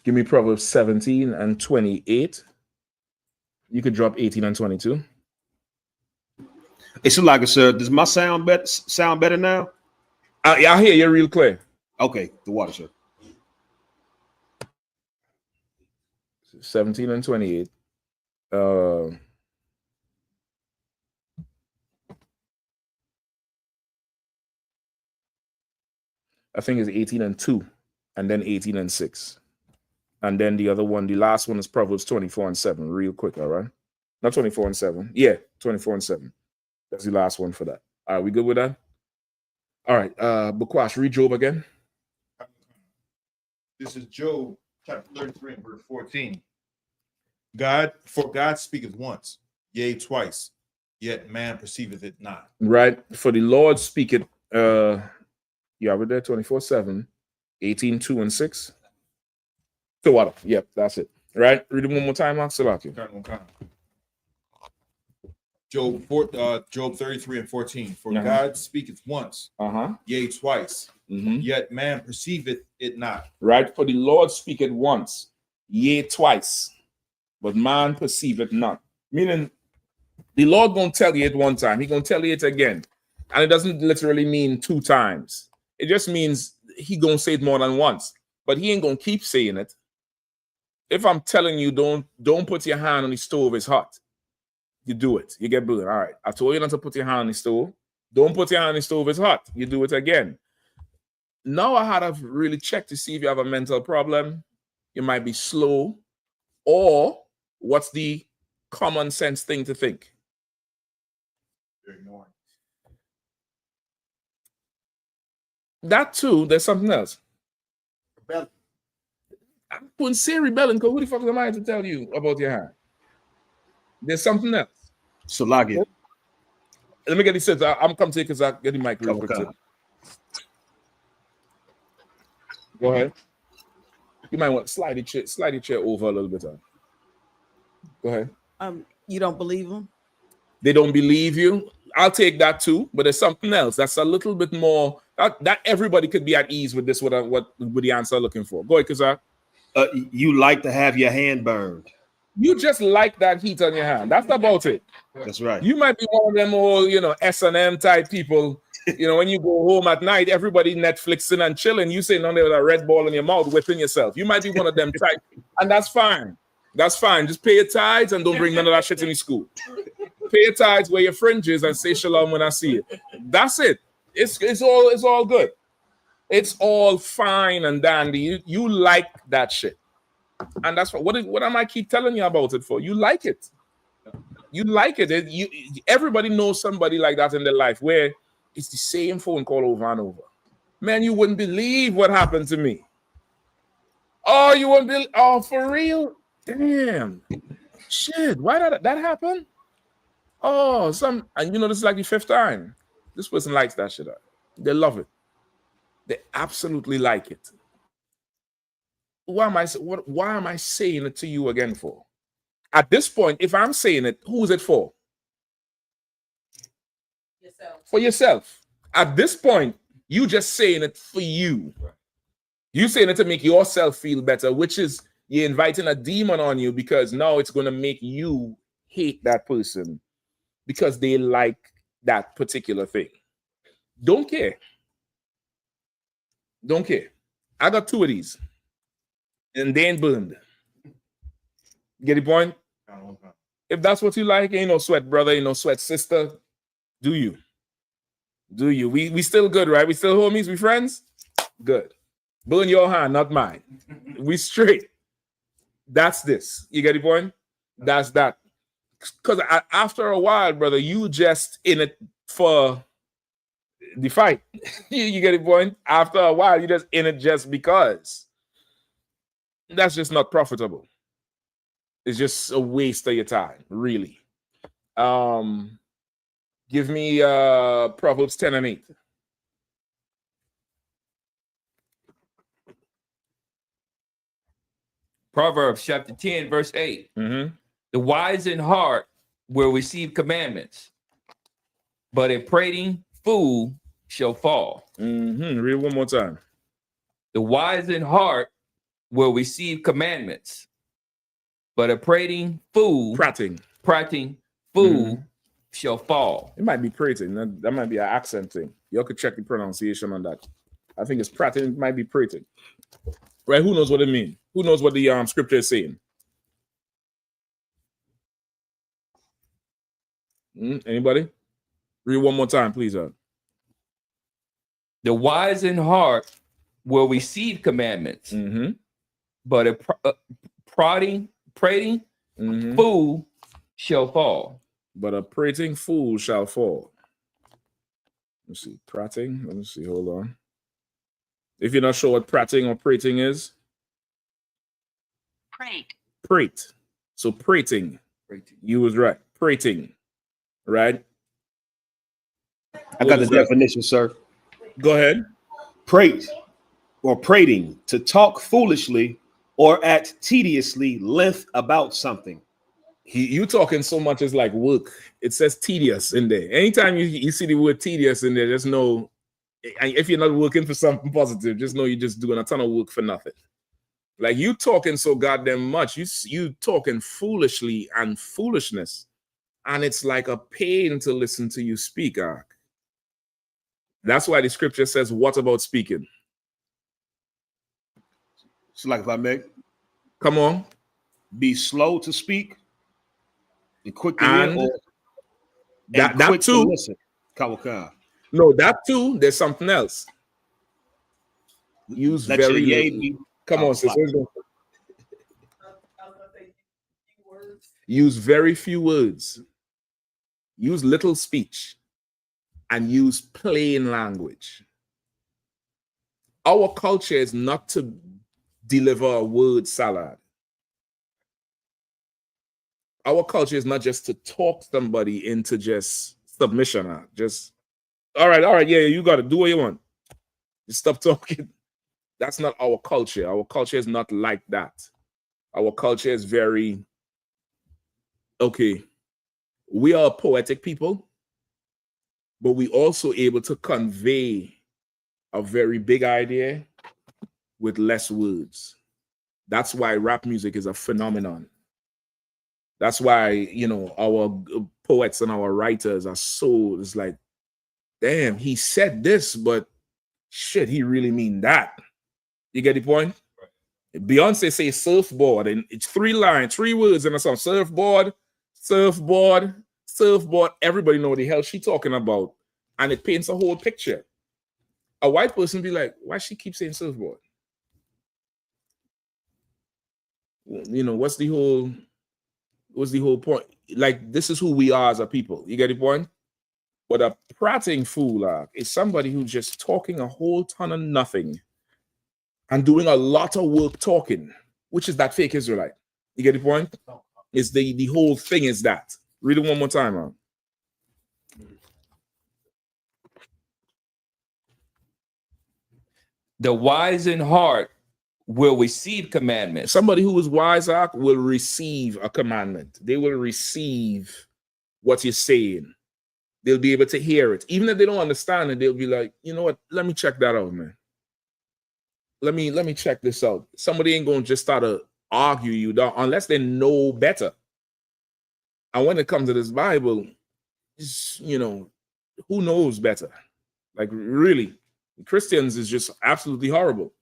Give me Proverbs 17 and 28. You could drop 18 and 22. It's like I said, does my sound better now? I hear you real clear. Okay, the water, sir. 17 and 28. I think it's 18 and 2, and then 18 and 6. And then the other one, the last one is Proverbs 24 and 7, real quick, all right? Not 24 and 7. Yeah, 24 and 7. That's the last one for that. Are we good with that? All right, Bukwash, read Job again. This is Job chapter 33 and verse 14. For God speaketh once, yea, twice, yet man perceiveth it not. Right, for the Lord speaketh, you have it there, 24/7, 18, 2 and 6. So what? Yep, that's it. Right, read it one more time, Salaki. Job 33 and 14. For God speaketh once, yea, twice, yet man perceiveth it not. Right, for the Lord speaketh once, yea, twice, but man perceiveth not. Meaning, the Lord gonna tell you it one time, he gonna tell you it again. And it doesn't literally mean 2 times. It just means he gonna say it more than once, but he ain't gonna keep saying it. If I'm telling you don't put your hand on the stove, it's hot, you do it, you get burned. All right, I told you not to put your hand on the stove. Don't put your hand on the stove, it's hot, you do it again. Now I had to really check to see if you have a mental problem. You might be slow, or what's the common sense thing to think? You're ignoring. That too, there's something else. Rebellion. I wouldn't say rebellion, because who the fuck am I to tell you about your hand? There's something else. So log in. Let me get this. I'm coming to you because I get the mic real quick too. Go ahead. You might want to slide the chair over a little bit. Go ahead. You don't believe them? They don't believe you. I'll take that too, but there's something else that's a little bit more that everybody could be at ease with this. What the answer looking for? Go ahead, Kazak. You like to have your hand burned. You just like that heat on your hand. That's about it. That's right. You might be one of them all, S&M type people. When you go home at night, everybody Netflixing and chilling. You sitting on there with a Red Ball in your mouth, whipping yourself. You might be one of them type, and that's fine. That's fine. Just pay your tithes and don't bring none of that shit to me school. Pay your tithes, wear your fringes, and say shalom when I see it. That's it. It's all good. It's all fine and dandy. You like that shit. And that's what am I keep telling you about it for? You like it. You like it. Everybody knows somebody like that in their life where it's the same phone call over and over. Man, you wouldn't believe what happened to me. Oh, you wouldn't believe? Oh, for real? Damn. Shit, why did that happen? Oh, and this is like the 5th time. This person likes that shit. They love it. They absolutely like it. Why am I saying it to you again for? At this point, if I'm saying it, who is it for? Yourself. For yourself. At this point, you just saying it for you. You saying it to make yourself feel better, which is you're inviting a demon on you because now it's going to make you hate that person because they like that particular thing. Don't care. Don't care. I got 2 of these. And they ain't burned. Get the point? If that's what you like, ain't no sweat, brother, ain't no sweat, sister. Do you? Do you? We still good, right? We still homies, we friends? Good. Burn your hand, not mine. We straight. That's this. You get the point? That's that. Because after a while, brother, you just in it for the fight. You get the point? After a while, you just in it just because. That's just not profitable. It's just a waste of your time, really. Give me Proverbs 10 and 8. Proverbs chapter 10, verse 8. Mm-hmm. The wise in heart will receive commandments, but a prating fool shall fall. Mm-hmm. Read it one more time. The wise in heart will receive commandments, but a prating fool shall fall. It might be prating. That might be an accent thing. Y'all could check the pronunciation on that. I think it's prating. It might be prating. Right? Who knows what it means? Who knows what the scripture is saying? Anybody? Read one more time, please. The wise in heart will receive commandments, but a prating fool shall fall. But a prating fool shall fall. Let's see. Prating. Let me see. Hold on. If you're not sure what prating or prating is. Prate. So prating. You was right. Prating. Right? I got the definition, sir. Go ahead. Prate or prating, to talk foolishly or at tediously length about something. You talking so much is like work. It says tedious in there. Anytime you see the word tedious in there, just know if you're not working for something positive, just know you're just doing a ton of work for nothing. Like you talking so goddamn much, you talking foolishly and foolishness, and it's like a pain to listen to you speak. That's why the scripture says, "What about speaking?" So, like if I may, come on, be slow to speak and quick to and hear, that quick too. to listen. No, that too. There's something else. Use Let very your yea little. be- Come on, sis. Use very few words. Use little speech, and use plain language. Our culture is not to deliver a word salad. Our culture is not just to talk somebody into just submission. Just all right, yeah, you got to do what you want. Just stop talking. That's not our culture. Our culture is not like that. Our culture is very, okay, we are a poetic people, but we also able to convey a very big idea with less words. That's why rap music is a phenomenon. That's why, our poets and our writers are so, it's like, damn, he said this, but shit, he really mean that. You get the point? Beyonce say surfboard, and it's 3 lines, 3 words, and a song. Surfboard. Everybody know what the hell she talking about, and it paints a whole picture. A white person be like, why she keep saying surfboard? What's the whole point? Like, this is who we are as a people. You get the point? But a prating fool is somebody who's just talking a whole ton of nothing and doing a lot of work talking, which is that fake Israelite. You get the point? It's the whole thing is that. Read it one more time, man. The wise in heart will receive commandments. Somebody who is wise will receive a commandment. They will receive what you're saying. They'll be able to hear it. Even if they don't understand it, they'll be like, you know what? Let me check that out, man. Let me check this out. Somebody ain't going to just start to argue you down unless they know better. And when it comes to this Bible, who knows better? Like, really, Christians is just absolutely horrible.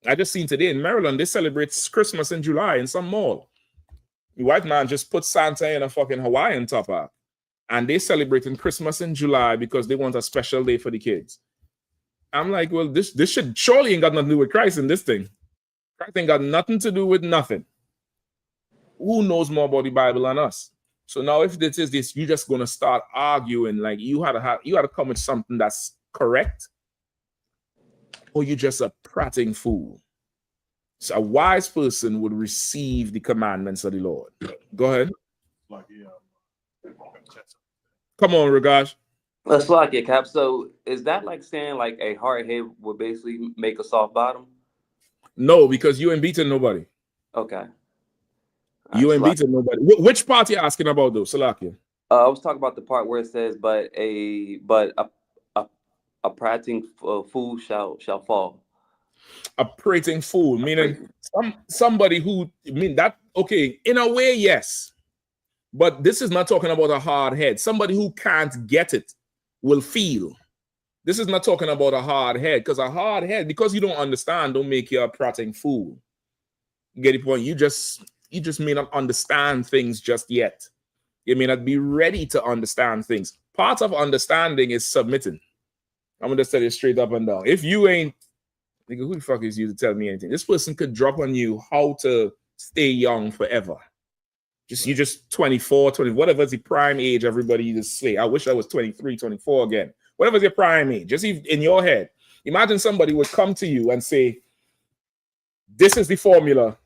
I just seen today in Maryland, they celebrate Christmas in July in some mall. The white man just put Santa in a fucking Hawaiian topper, and they celebrating Christmas in July because they want a special day for the kids. I'm like, well, this should surely ain't got nothing to do with Christ in this thing. Christ ain't got nothing to do with nothing. Who knows more about the Bible than us? So now, if this is this, you're just gonna start arguing like you had to come with something that's correct, or you just a prating fool. So a wise person would receive the commandments of the Lord. Go ahead. Come on, Ragash. Let's lock it, Cap. So is that like saying like a hard head would basically make a soft bottom? No, because you ain't beating nobody. Okay. You ain't beating nobody. Which part you asking about though, Salakia? I was talking about the part where it says, but a prating fool shall fall. A prating fool, meaning somebody who mean that, okay, in a way, yes. But this is not talking about a hard head. Somebody who can't get it will feel. This is not talking about a hard head, because a hard head, because you don't understand, don't make you a prating fool. You get the point? You just may not understand things just yet. You may not be ready to understand things. Part of understanding is submitting. I'm gonna just tell you straight up and down. If you ain't, nigga, who the fuck is you to tell me anything? This person could drop on you how to stay young forever. You just 24, 20, whatever's the prime age, everybody just say, I wish I was 23, 24 again. Whatever's your prime age, just in your head. Imagine somebody would come to you and say, this is the formula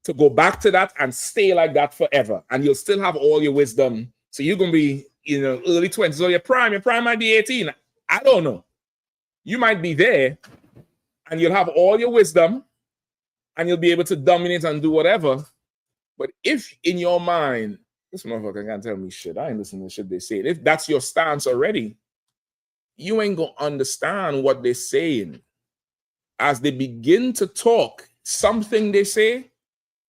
to go back to that and stay like that forever. And you'll still have all your wisdom. So you're going to be, early 20s. So your prime might be 18. I don't know. You might be there and you'll have all your wisdom and you'll be able to dominate and do whatever. But if in your mind, this motherfucker can't tell me shit, I ain't listening to shit they say. If that's your stance already, you ain't going to understand what they're saying. As they begin to talk, something they say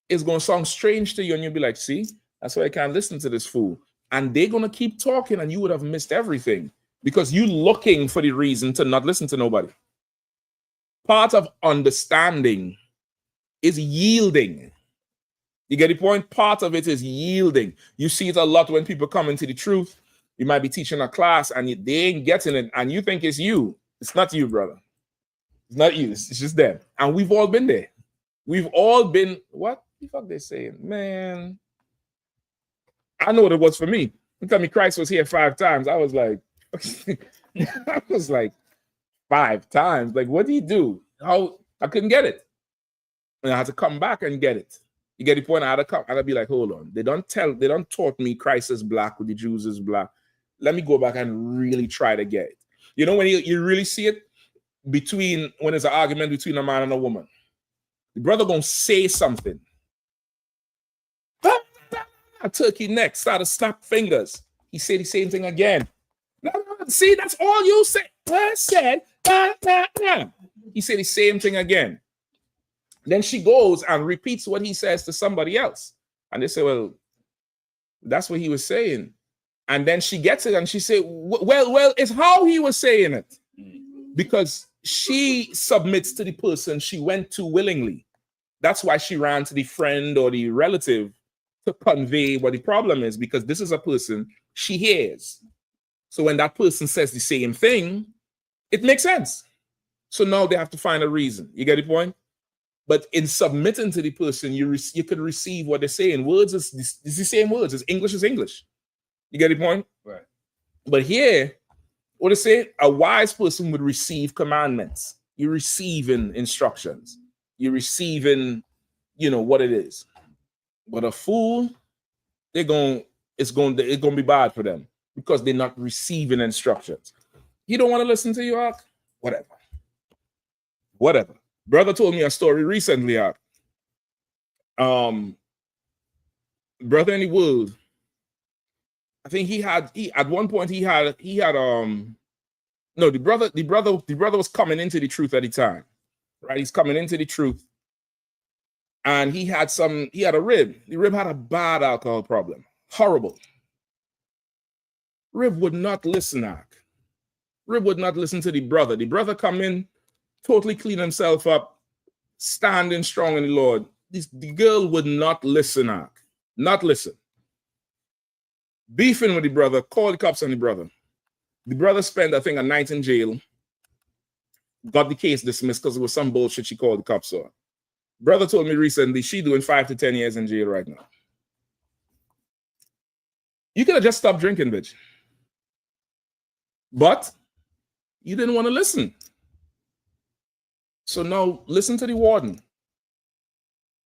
is going to sound strange to you, and you'll be like, see, that's why I can't listen to this fool. And they're going to keep talking, and you would have missed everything because you're looking for the reason to not listen to nobody. Part of understanding is yielding. You get the point? Part of it is yielding. You see it a lot when people come into the truth. You might be teaching a class, and they ain't getting it, and you think it's you. It's not you, brother. It's not you. It's just them. And we've all been there. We've all been, what the fuck they saying? Man, I know what it was for me. You tell me Christ was here 5 times. I was like, 5 times. Like, what do you do? How? I couldn't get it. And I had to come back and get it. You get the point? I had to come. I'd be like, hold on. They don't taught me Christ is black with the Jews is black. Let me go back and really try to get it. You know, when you really see it when there's an argument between a man and a woman, the brother gonna say something. Turkey neck, start to snap fingers. He said the same thing again. See, that's all you said. I said, he said the same thing again. Then she goes and repeats what he says to somebody else. And they say, well, that's what he was saying. And then she gets it and she said, well, it's how he was saying it. Because she submits to the person she went to willingly. That's why she ran to the friend or the relative to convey what the problem is, because this is a person she hears. So when that person says the same thing, it makes sense. So now they have to find a reason. You get the point? But in submitting to the person, you could receive what they're saying. Words is the same words. It's English is English. You get the point? Right. But here, what it say? A wise person would receive commandments. You're receiving instructions. You're receiving, what it is. But a fool, it's going to be bad for them because they're not receiving instructions. You don't want to listen to you, Ark? Whatever. Brother told me a story recently, Ark. Brother in the world, I think at one point the brother was coming into the truth at the time, right? He's coming into the truth. And he had a rib. The rib had a bad alcohol problem. Horrible. Rib would not listen, Ark. Rib would not listen to the brother. The brother come in, totally clean himself up, standing strong in the Lord. The girl would not listen, Ark. not listen. Beefing with the brother, call the cops on the brother. The brother spent, I think, a night in jail. Got the case dismissed because it was some bullshit she called the cops on. Brother told me recently she doing 5 to 10 years in jail right now. You could have just stopped drinking, bitch. But you didn't want to listen. So now listen to the warden.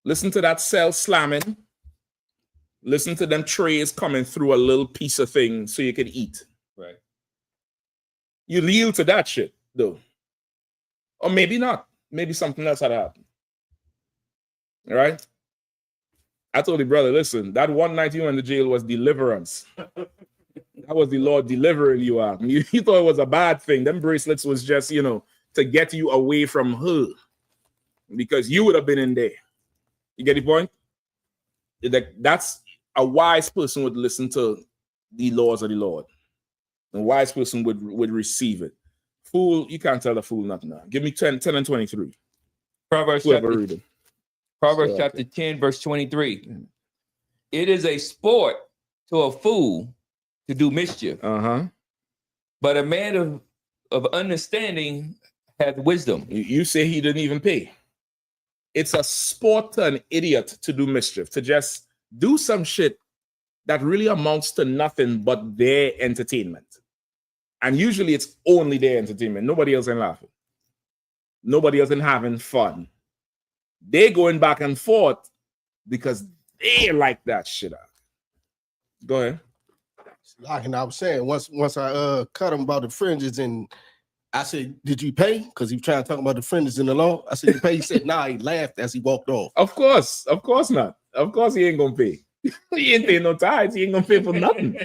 Listen to that cell slamming. Listen to them trays coming through a little piece of thing so you could eat. Right. You yield to that shit, though. Or maybe not. Maybe something else had happened. All right? I told the brother, listen, that one night you went to jail was deliverance. That was the Lord delivering you out. You thought it was a bad thing. Them bracelets was just, you know, to get you away from her. Because you would have been in there. You get the point? That's a wise person would listen to the laws of the Lord. A wise person would receive it. Fool, you can't tell a fool nothing now. Give me 10 and 23. Proverbs chapter 10, verse 23. It is a sport to a fool to do mischief. But a man of understanding hath wisdom. You say he didn't even pay. It's a sport to an idiot to do mischief, to just do some shit that really amounts to nothing but their entertainment. And usually it's only their entertainment. Nobody else ain't laughing. Nobody else ain't having fun. They going back and forth because they like that shit out. Go ahead. Like I was saying, once I cut him about the fringes, and I said, "Did you pay?" Because he was trying to talk about the fringes in the law. I said, "You pay?" He said, "Nah." He laughed as he walked off. Of course not. Of course he ain't gonna pay. He ain't paying no tithes. He ain't gonna pay for nothing.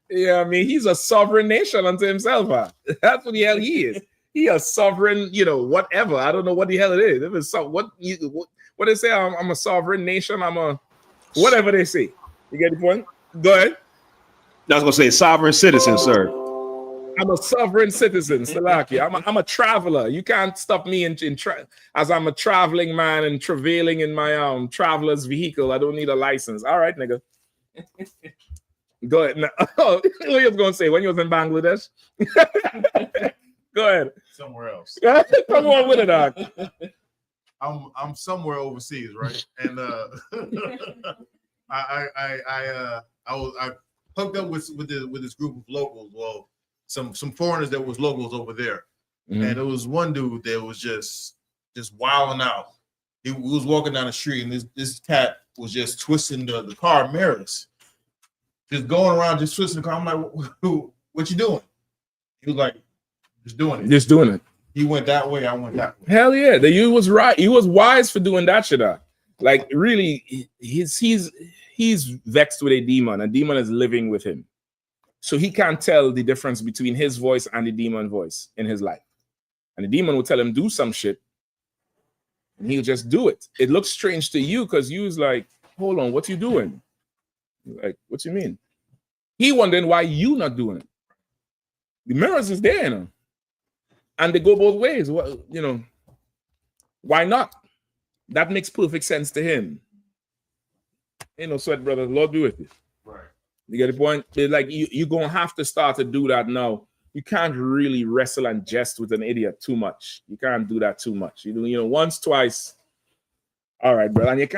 Yeah, I mean, he's a sovereign nation unto himself. Huh? That's what the hell he is. He a sovereign, you know, whatever. I don't know what the hell it is. If it's what they say, I'm a sovereign nation. I'm a whatever they say. You get the point? Go ahead. I was gonna say sovereign citizen, sir. I'm a sovereign citizen, Salaki. I'm a traveler. You can't stop me as I'm a traveling man and travailing in my traveler's vehicle. I don't need a license. All right, nigga. Go ahead. Now, what you was gonna say when you was in Bangladesh? Go ahead. Somewhere else. Come on with it, dog. I'm somewhere overseas, right? And I hooked up with this group of locals. Well, some foreigners that was locals over there, and there was one dude that was just wilding out. He was walking down the street, and this cat was just twisting the car mirrors, just going around, just twisting the car. I'm like, what you doing? He was like, just doing it. Just doing it. He went that way, I went that way. Hell yeah, you was right. He was wise for doing that shit. Like really, he's vexed with a demon. A demon is living with him, so he can't tell the difference between his voice and the demon voice in his life. And the demon will tell him do some shit, and he'll just do it. It looks strange to you because you was like, hold on, what you doing? Like, what you mean? He wondering why you not doing it. The mirrors is there, you know, and they go both ways. Well, you know, why not? That makes perfect sense to him. Ain't no sweat, brother. Lord be with you. Right. You get the point? It's like you're gonna have to start to do that now. You can't really wrestle and jest with an idiot too much. You can't do that too much. You know, once, twice. All right, brother. And you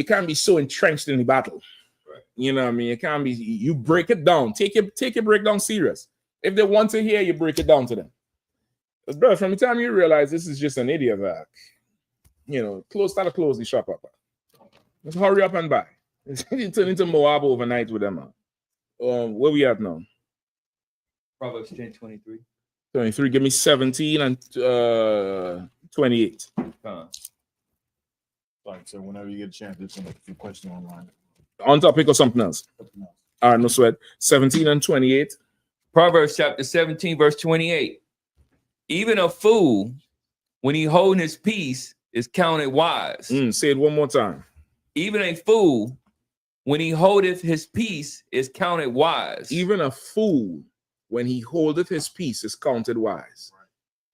can't be so entrenched in the battle. Right. You know what I mean? You can't be. You break it down. Take your breakdown serious. If they want to hear, you break it down to them. But brother, from the time you realize this is just an idiot act, you know, start to close the shop up. Let's hurry up and buy. You turn into Moab overnight with them. Where we at now? Proverbs 10:23. 23. Give me 17 and 28. Sorry, so whenever you get a chance, there's a few questions online. On topic or something else? All right, no sweat. 17 and 28. Proverbs chapter 17, verse 28. Even a fool, when he holding his peace, is counted wise. Say it one more time. Even a fool, when he holdeth his peace, is counted wise. Even a fool, when he holdeth his peace, is counted wise.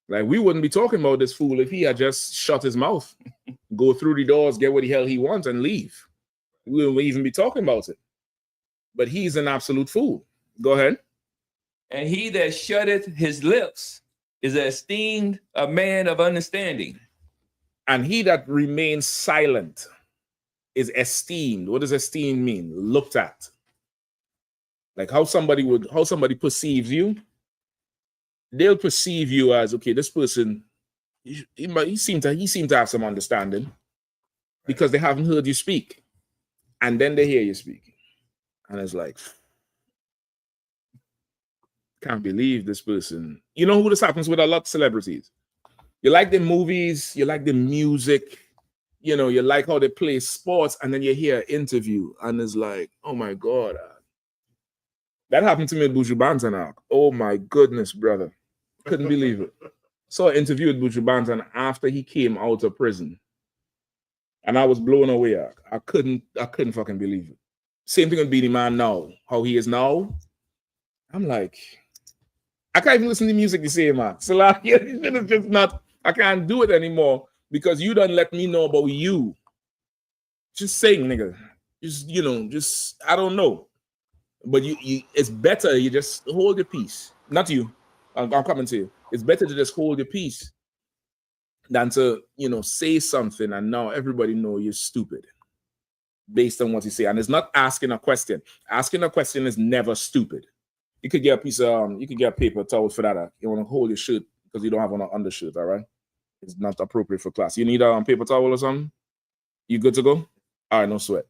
Right. Like we wouldn't be talking about this fool if he had just shut his mouth, go through the doors, get what the hell he wants, and leave. we won't even be talking about it. But he's an absolute fool. Go ahead. And he that shutteth his lips is esteemed a man of understanding. And he that remains silent is esteemed. What does esteemed mean? Looked at. Like how somebody perceives you. They'll perceive you as, okay, this person, he seemed to have some understanding because they haven't heard you speak. And then they hear you speak. And it's like, can't believe this person. You know who this happens with a lot of celebrities? You like the movies, you like the music, you know, you like how they play sports, and then you hear an interview, and it's like, oh my God. That happened to me with Buju Banton. Oh my goodness, brother. Couldn't believe it. Saw an interview with Buju Banton after he came out of prison. And I was blown away. I couldn't fucking believe it. Same thing with Beanie Man now. How he is now. I'm like, I can't even listen to music the same, man. So like, it's just not, I can't do it anymore because you done let me know about you. Just saying, nigga. Just, you know, just, I don't know. But you it's better you just hold your peace. Not you. I'm coming to you. It's better to just hold your peace than to, you know, say something and now everybody know you're stupid based on what you say. And it's not asking a question. Asking a question is never stupid. You could get a piece of, you could get a paper towel for that. You want to hold your shirt because you don't have an undershirt, all right? It's not appropriate for class. You need a paper towel or something? You good to go? All right, no sweat.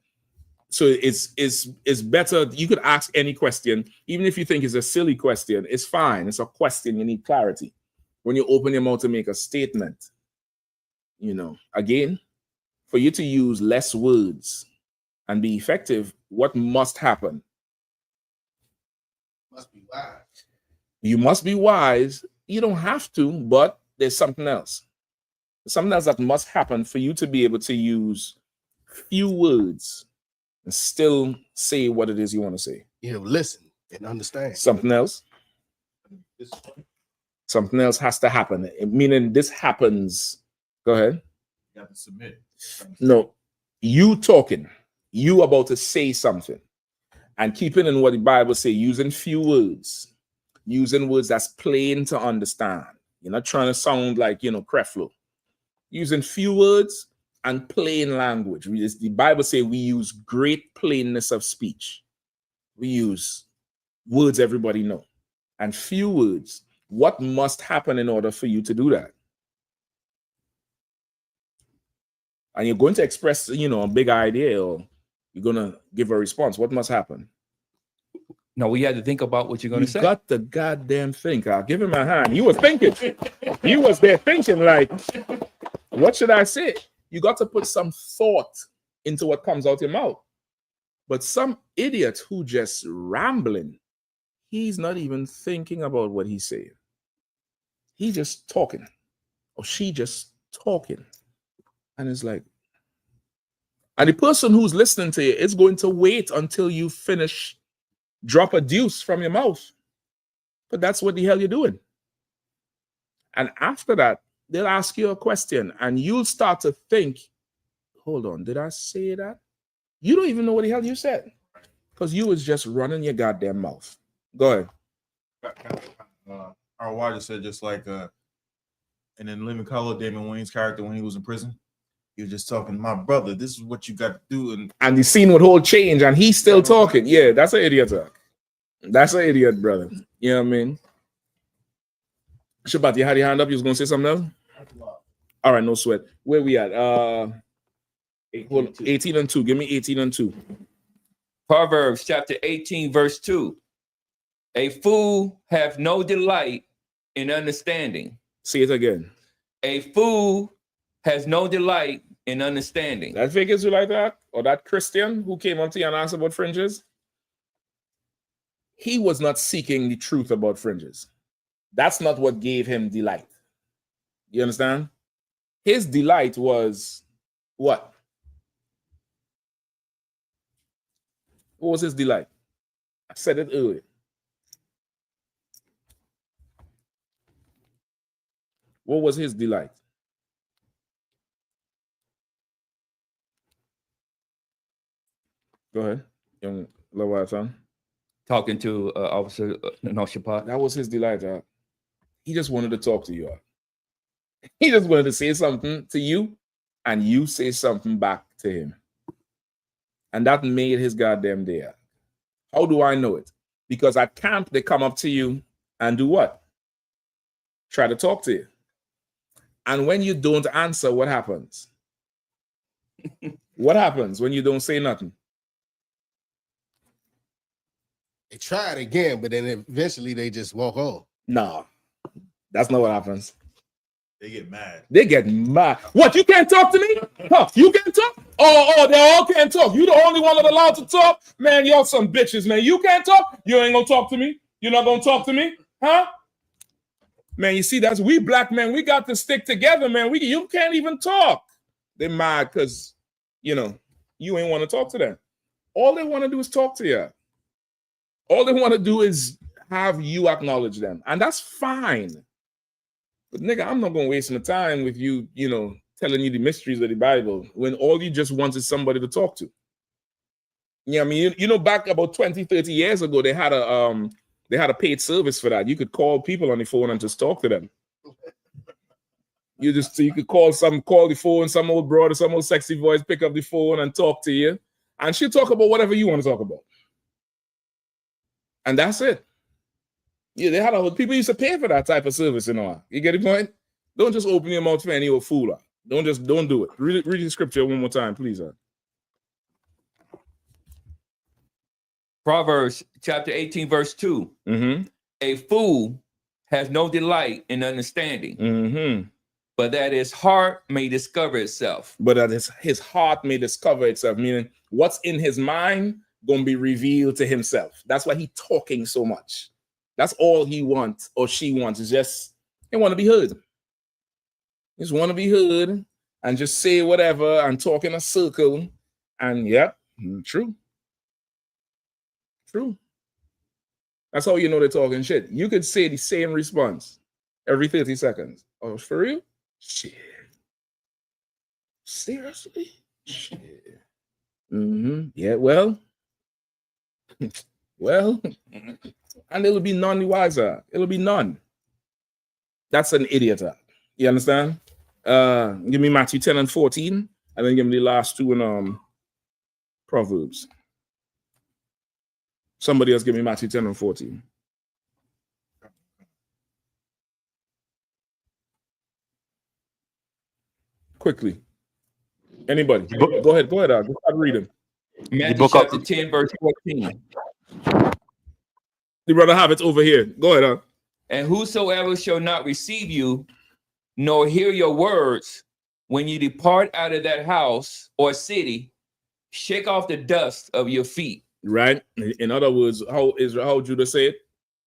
So it's better. You could ask any question, even if you think it's a silly question. It's fine. It's a question. You need clarity. When you open your mouth to make a statement, you know, again, for you to use less words and be effective, what must happen? Must be wise. You must be wise. You don't have to, but there's something else. Something else that must happen for you to be able to use few words and still say what it is you want to say. You know, listen and understand. Something else. Something else has to happen. Meaning this happens. Go ahead. You have to submit. No, you talking. You about to say something. And keeping in what the Bible say, using few words. Using words that's plain to understand. You're not trying to sound like, you know, Creflo. Using few words and plain language. The Bible say we use great plainness of speech. We use words everybody know. And few words. What must happen in order for you to do that? And you're going to express, you know, a big idea, or you're going to give a response. What must happen? No, we had to think about what you're going to say. You got the goddamn think. I'll give him a hand. You were thinking. You was there thinking like, what should I say? You got to put some thought into what comes out your mouth. But some idiot who just rambling, he's not even thinking about what he's saying. He's just talking. Or she just talking. And it's like, and the person who's listening to you is going to wait until you finish, drop a deuce from your mouth. But that's what the hell you're doing. And after that, they'll ask you a question and you'll start to think, hold on, did I say that? You don't even know what the hell you said because you was just running your goddamn mouth. Go ahead. Our Roger said just like and in Living Color, Damon Wayne's character when he was in prison, he was just talking, my brother, this is what you got to do. And the scene would hold change and he's still talking. Yeah, that's an idiot talk. That's an idiot, brother. You know what I mean? Shabbat, you had your hand up. You was going to say something else? All right, no sweat. Where we at? 18 and 2. Give me 18 and 2. Proverbs chapter 18, verse 2. A fool hath no delight in understanding. Say it again. A fool has no delight in understanding. That fake Israelite that? Or that Christian who came up to you and asked about fringes? He was not seeking the truth about fringes. That's not what gave him delight. You understand? His delight was what? What was his delight? I said it earlier. What was his delight? Go ahead, young Lawyer son. Talking to Officer SHALAM. That was his delight. He just wanted to talk to you. He just wanted to say something to you, and you say something back to him. And that made his goddamn day. How do I know it? Because at camp, they come up to you and do what? Try to talk to you. And when you don't answer, what happens? What happens when you don't say nothing? They try it again, but then eventually they just walk off. No, that's not what happens. They get mad. They get mad. What, you can't talk to me? Huh? You can't talk? Oh, they all can't talk. You the only one that's allowed to talk? Man, y'all some bitches, man. You can't talk? You ain't gonna talk to me? You're not gonna talk to me? Huh? Man, you see, that's we black men. We got to stick together, man. You can't even talk. They're mad because, you ain't want to talk to them. All they want to do is talk to you. All they want to do is have you acknowledge them. And that's fine. But nigga, I'm not going to waste my time with you, telling you the mysteries of the Bible when all you just want is somebody to talk to. Yeah, I mean, back about 20, 30 years ago, they had a paid service for that. You could call people on the phone and just talk to them. You could call the phone, some old broad or some old sexy voice, pick up the phone and talk to you. And she'll talk about whatever you want to talk about. And that's it. Yeah, they had people used to pay for that type of service, You get the point? Don't just open your mouth for any old fool. Don't do it. Read the scripture one more time, please. Proverbs chapter 18, verse 2. Mm-hmm. A fool has no delight in understanding, Mm-hmm. but that his heart may discover itself. But that his heart may discover itself, meaning what's in his mind gonna be revealed to himself. That's why he's talking so much. That's all he wants or she wants is just they want to be heard. Just want to be heard and just say whatever and talk in a circle. And true. That's how you know they're talking shit. You could say the same response every 30 seconds. Oh, for real? Shit. Seriously? Shit. Mm-hmm. Yeah, well. And it'll be none the wiser. It'll be none. That's an idiot. You understand? Give me Matthew 10 and 14, and then give me the last two in Proverbs. Somebody else give me Matthew 10 and 14. Quickly. Anybody? Go ahead. Go start reading. Matthew chapter 10, verse 14. The brother have it over here. Go ahead. And whosoever shall not receive you, nor hear your words, when you depart out of that house or city, shake off the dust of your feet. Right. In other words, how Judah say it?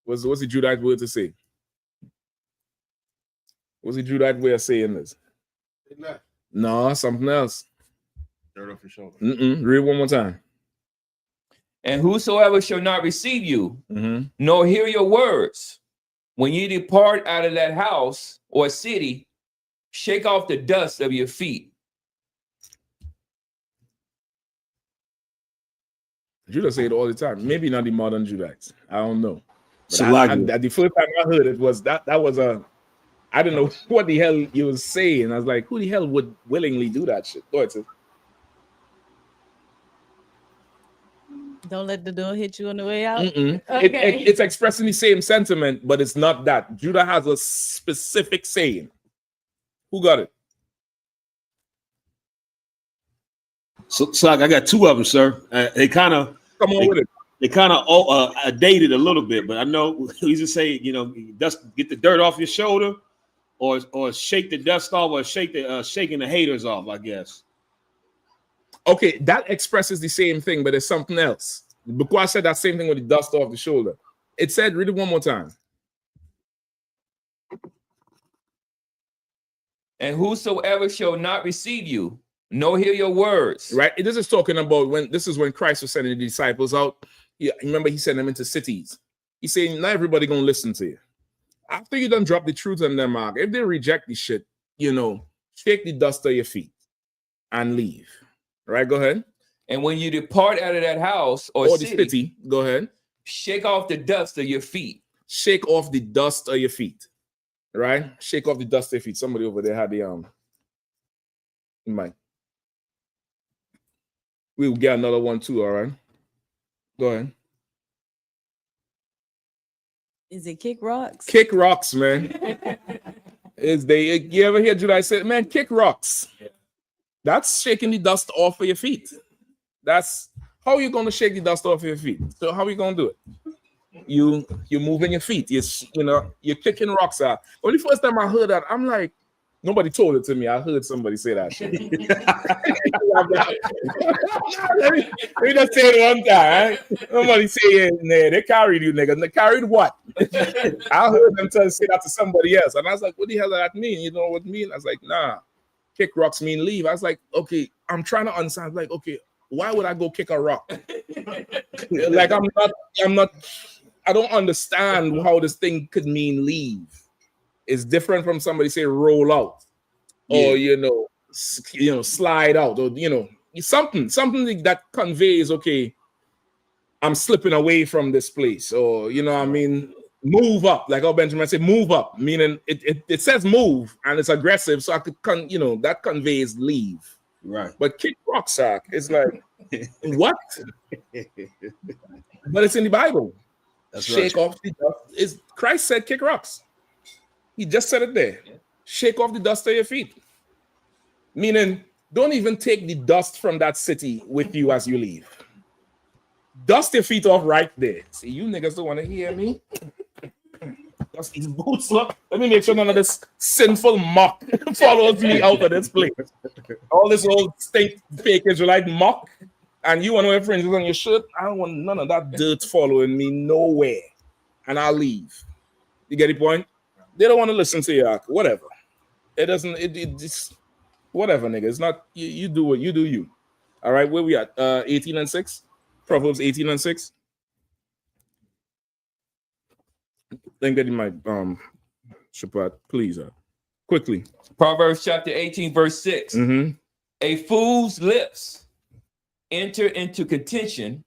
What's the Judite word to say? What's the Judite way of saying this? No, something else. Dirt off your shoulder. Read one more time. And whosoever shall not receive you, Mm-hmm. nor hear your words, when you depart out of that house or city, shake off the dust of your feet. Judah say it all the time. Maybe not the modern Judites. I don't know. But the first time I heard it was that was I don't know what the hell you was saying. I was like, who the hell would willingly do that shit? Go ahead, sis. Don't let the door hit you on the way out. Okay. Okay. It's expressing the same sentiment, but it's not that. Judah has a specific saying. Who got it? So I got two of them, sir. They kind of come on with it. They kind of dated a little bit, but I know he's just saying, get the dirt off your shoulder, or shake the dust off, or shaking the haters off, I guess. Okay, that expresses the same thing, but there's something else. Because I said that same thing with the dust off the shoulder. It said, read it one more time. And whosoever shall not receive you, nor hear your words. Right. This is talking about when Christ was sending the disciples out. Yeah, remember he sent them into cities. He's saying not everybody gonna listen to you. After you done drop the truth on them, Mark, if they reject the shit, shake the dust of your feet and leave. Right, go ahead. And when you depart out of that house or the city, city, go ahead. shake off the dust of your feet. Shake off the dust of your feet. Right? Shake off the dust of your feet. Somebody over there had the in mind. We'll get another one too, all right? Go ahead. Is it kick rocks? Kick rocks, man. You ever hear July say, man, kick rocks? That's shaking the dust off of your feet. That's how you gonna shake the dust off of your feet. So how are you gonna do it? You're moving your feet. You're kicking rocks out. When the first time I heard that, I'm like, nobody told it to me. I heard somebody say that. let me just say it one time. Right? Somebody say, nah, they carried you, nigga. They carried what? I heard them say that to somebody else. And I was like, what the hell does that mean? You know what it means? I was like, nah, kick rocks mean leave. I was like, okay, I'm trying to understand. I was like, okay, why would I go kick a rock? Like, I don't understand how this thing could mean leave. It's different from somebody say roll out, or slide out, or something that conveys, okay, I'm slipping away from this place, or move up, like how Benjamin said, move up, meaning it says move and it's aggressive, so I could that conveys leave, right? But kick rucksack is like what? But it's in the Bible. That's shake off the dust. Christ said kick rocks. He just said it there. Shake off the dust of your feet. Meaning, don't even take the dust from that city with you as you leave. Dust your feet off right there. See, you niggas don't want to hear me. Dust these boots up. Let me make sure none of this sinful muck follows me out of this place. All this old fake Israelite muck, and you want to wear fringes on your shirt. I don't want none of that dirt following me nowhere. And I'll leave. You get the point? They don't want to listen to you. Whatever. It doesn't. It's whatever, nigga. It's not. You do what you do. You. All right. Where we at? 18 and 6. Proverbs 18 and 6. Then get in my Shabbat, please. Quickly. Proverbs chapter 18, verse 6. Mm-hmm. A fool's lips enter into contention,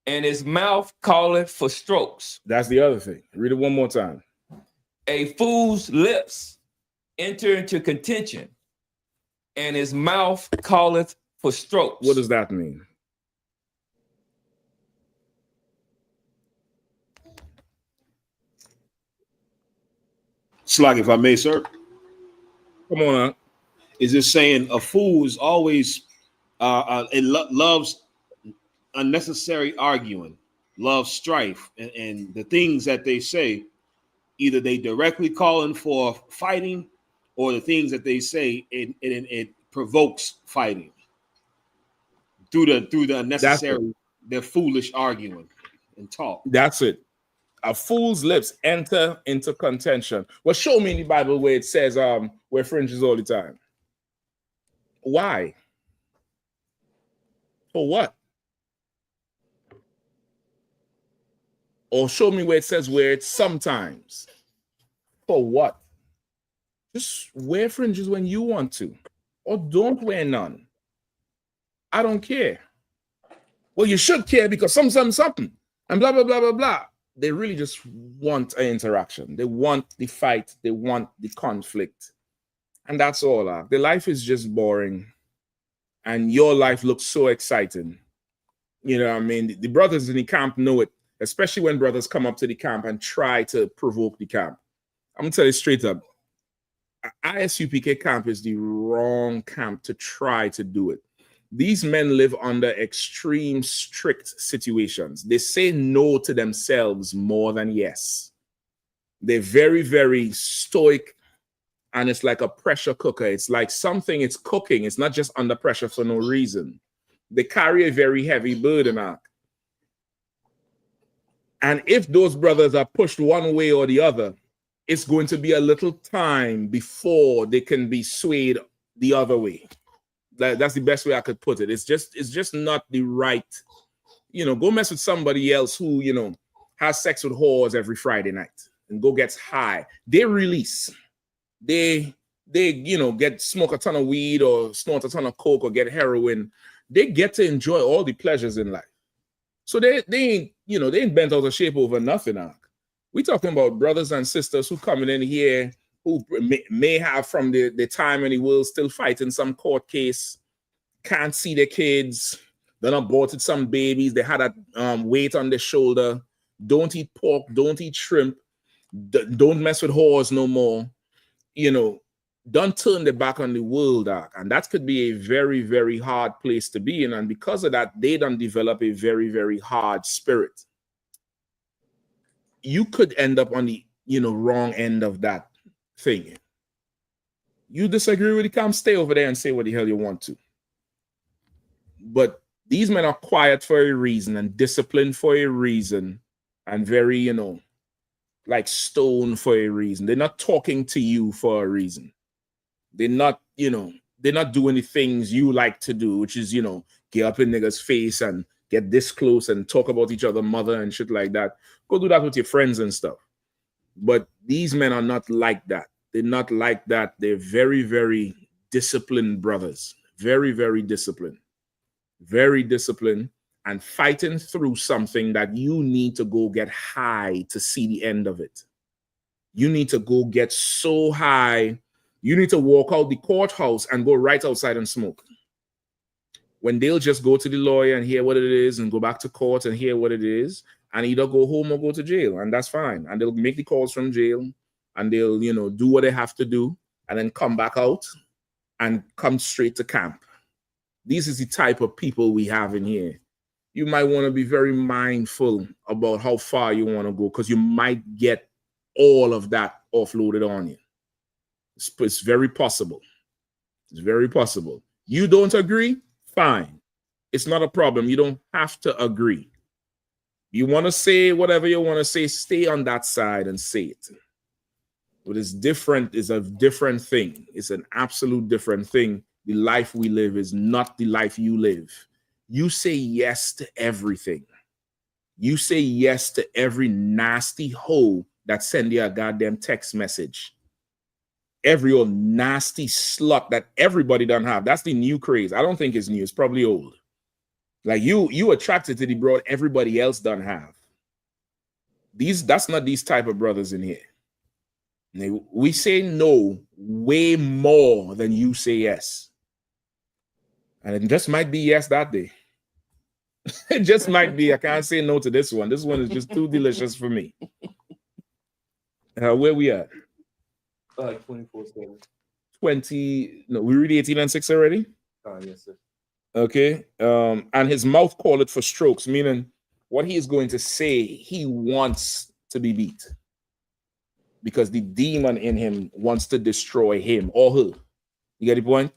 and his mouth calleth for strokes. That's the other thing. Read it one more time. A fool's lips enter into contention, and his mouth calleth for strokes. What does that mean? Slag, if I may, sir. Come on. Is this saying a fool is always loves unnecessary arguing, loves strife, and the things that they say, either they directly calling for fighting, or the things that they say it provokes fighting through the unnecessary, their foolish arguing and talk. That's it. A fool's lips enter into contention. Well, show me in the Bible where it says wear fringes all the time. Why? For what? Or show me where it says wear it sometimes. For what? Just wear fringes when you want to, or don't wear none. I don't care. Well, you should care because something, and blah, blah, blah, blah, blah. They really just want an interaction. They want the fight. They want the conflict. And that's all. The life is just boring. And your life looks so exciting. You know what I mean? The brothers in the camp know it, especially when brothers come up to the camp and try to provoke the camp. I'm going to tell you straight up. I.S.U.P.K camp is the wrong camp to try to do it. These men live under extreme, strict situations. They say no to themselves more than yes. They're very, very stoic, and it's like a pressure cooker. It's like something it's cooking. It's not just under pressure for no reason. They carry a very heavy burden out. And if those brothers are pushed one way or the other, it's going to be a little time before they can be swayed the other way. That's the best way I could put it. It's just not the right, go mess with somebody else who, has sex with whores every Friday night and go gets high. They release. They get smoke a ton of weed or snort a ton of coke or get heroin. they get to enjoy all the pleasures in life. So they ain't, you know, they ain't bent out of shape over nothing. We talking about brothers and sisters who coming in here who may have from the time in the world still fighting some court case, can't see their kids, then aborted some babies, they had a weight on their shoulder, don't eat pork, don't eat shrimp, don't mess with whores no more, you know, don't turn their back on the world, and that could be a very, very hard place to be in. And because of that, they don't develop a very, very hard spirit. You could end up on the, you know, wrong end of that thing. You disagree with the camp, stay over there and say what the hell you want to. But these men are quiet for a reason and disciplined for a reason and very, you know, like stone for a reason. They're not talking to you for a reason. They're not, you know, they're not doing the things you like to do, which is, you know, get up in niggas' face and get this close and talk about each other, mother and shit like that. Go do that with your friends and stuff. But these men are not like that. They're not like that. They're very, very disciplined brothers. Very, very disciplined. Very disciplined and fighting through something that you need to go get high to see the end of it. You need to go get so high. You need to walk out the courthouse and go right outside and smoke. When they'll just go to the lawyer and hear what it is and go back to court and hear what it is and either go home or go to jail, and that's fine. And they'll make the calls from jail and they'll, you know, do what they have to do and then come back out and come straight to camp. These is the type of people we have in here. You might want to be very mindful about how far you want to go because you might get all of that offloaded on you. It's very possible. It's very possible. You don't agree? Fine. It's not a problem. You don't have to agree. You want to say whatever you want to say, stay on that side and say it. What is different is a different thing. It's an absolute different thing. The life we live is not the life you live. You say yes to everything. You say yes to every nasty hoe that send you a goddamn text message. Every old nasty slut that everybody don't have. That's the new craze. I don't think it's new. It's probably old. Like you attracted to the broad everybody else don't have. That's not these type of brothers in here. We say no way more than you say yes. And it just might be yes that day. It just might be. I can't say no to this one. This one is just too delicious for me. Where we at? 24/7. 20. No, we read 18 and 6 already? Yes, sir. Okay. And his mouth calleth for strokes, meaning what he is going to say, he wants to be beat. Because the demon in him wants to destroy him or her. You get the point?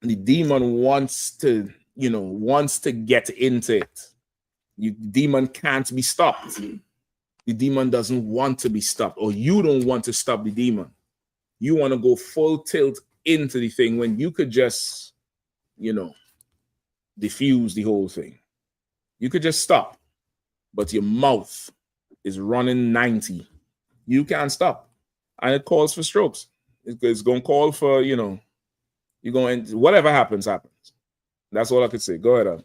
The demon wants to, you know, wants to get into it. The demon can't be stopped. The demon doesn't want to be stopped, or you don't want to stop the demon. You want to go full tilt into the thing when you could just, you know, diffuse the whole thing. You could just stop, but your mouth is running 90. You can't stop. And it calls for strokes. It's going to call for, you know, you're going, whatever happens, happens. That's all I could say. Go ahead,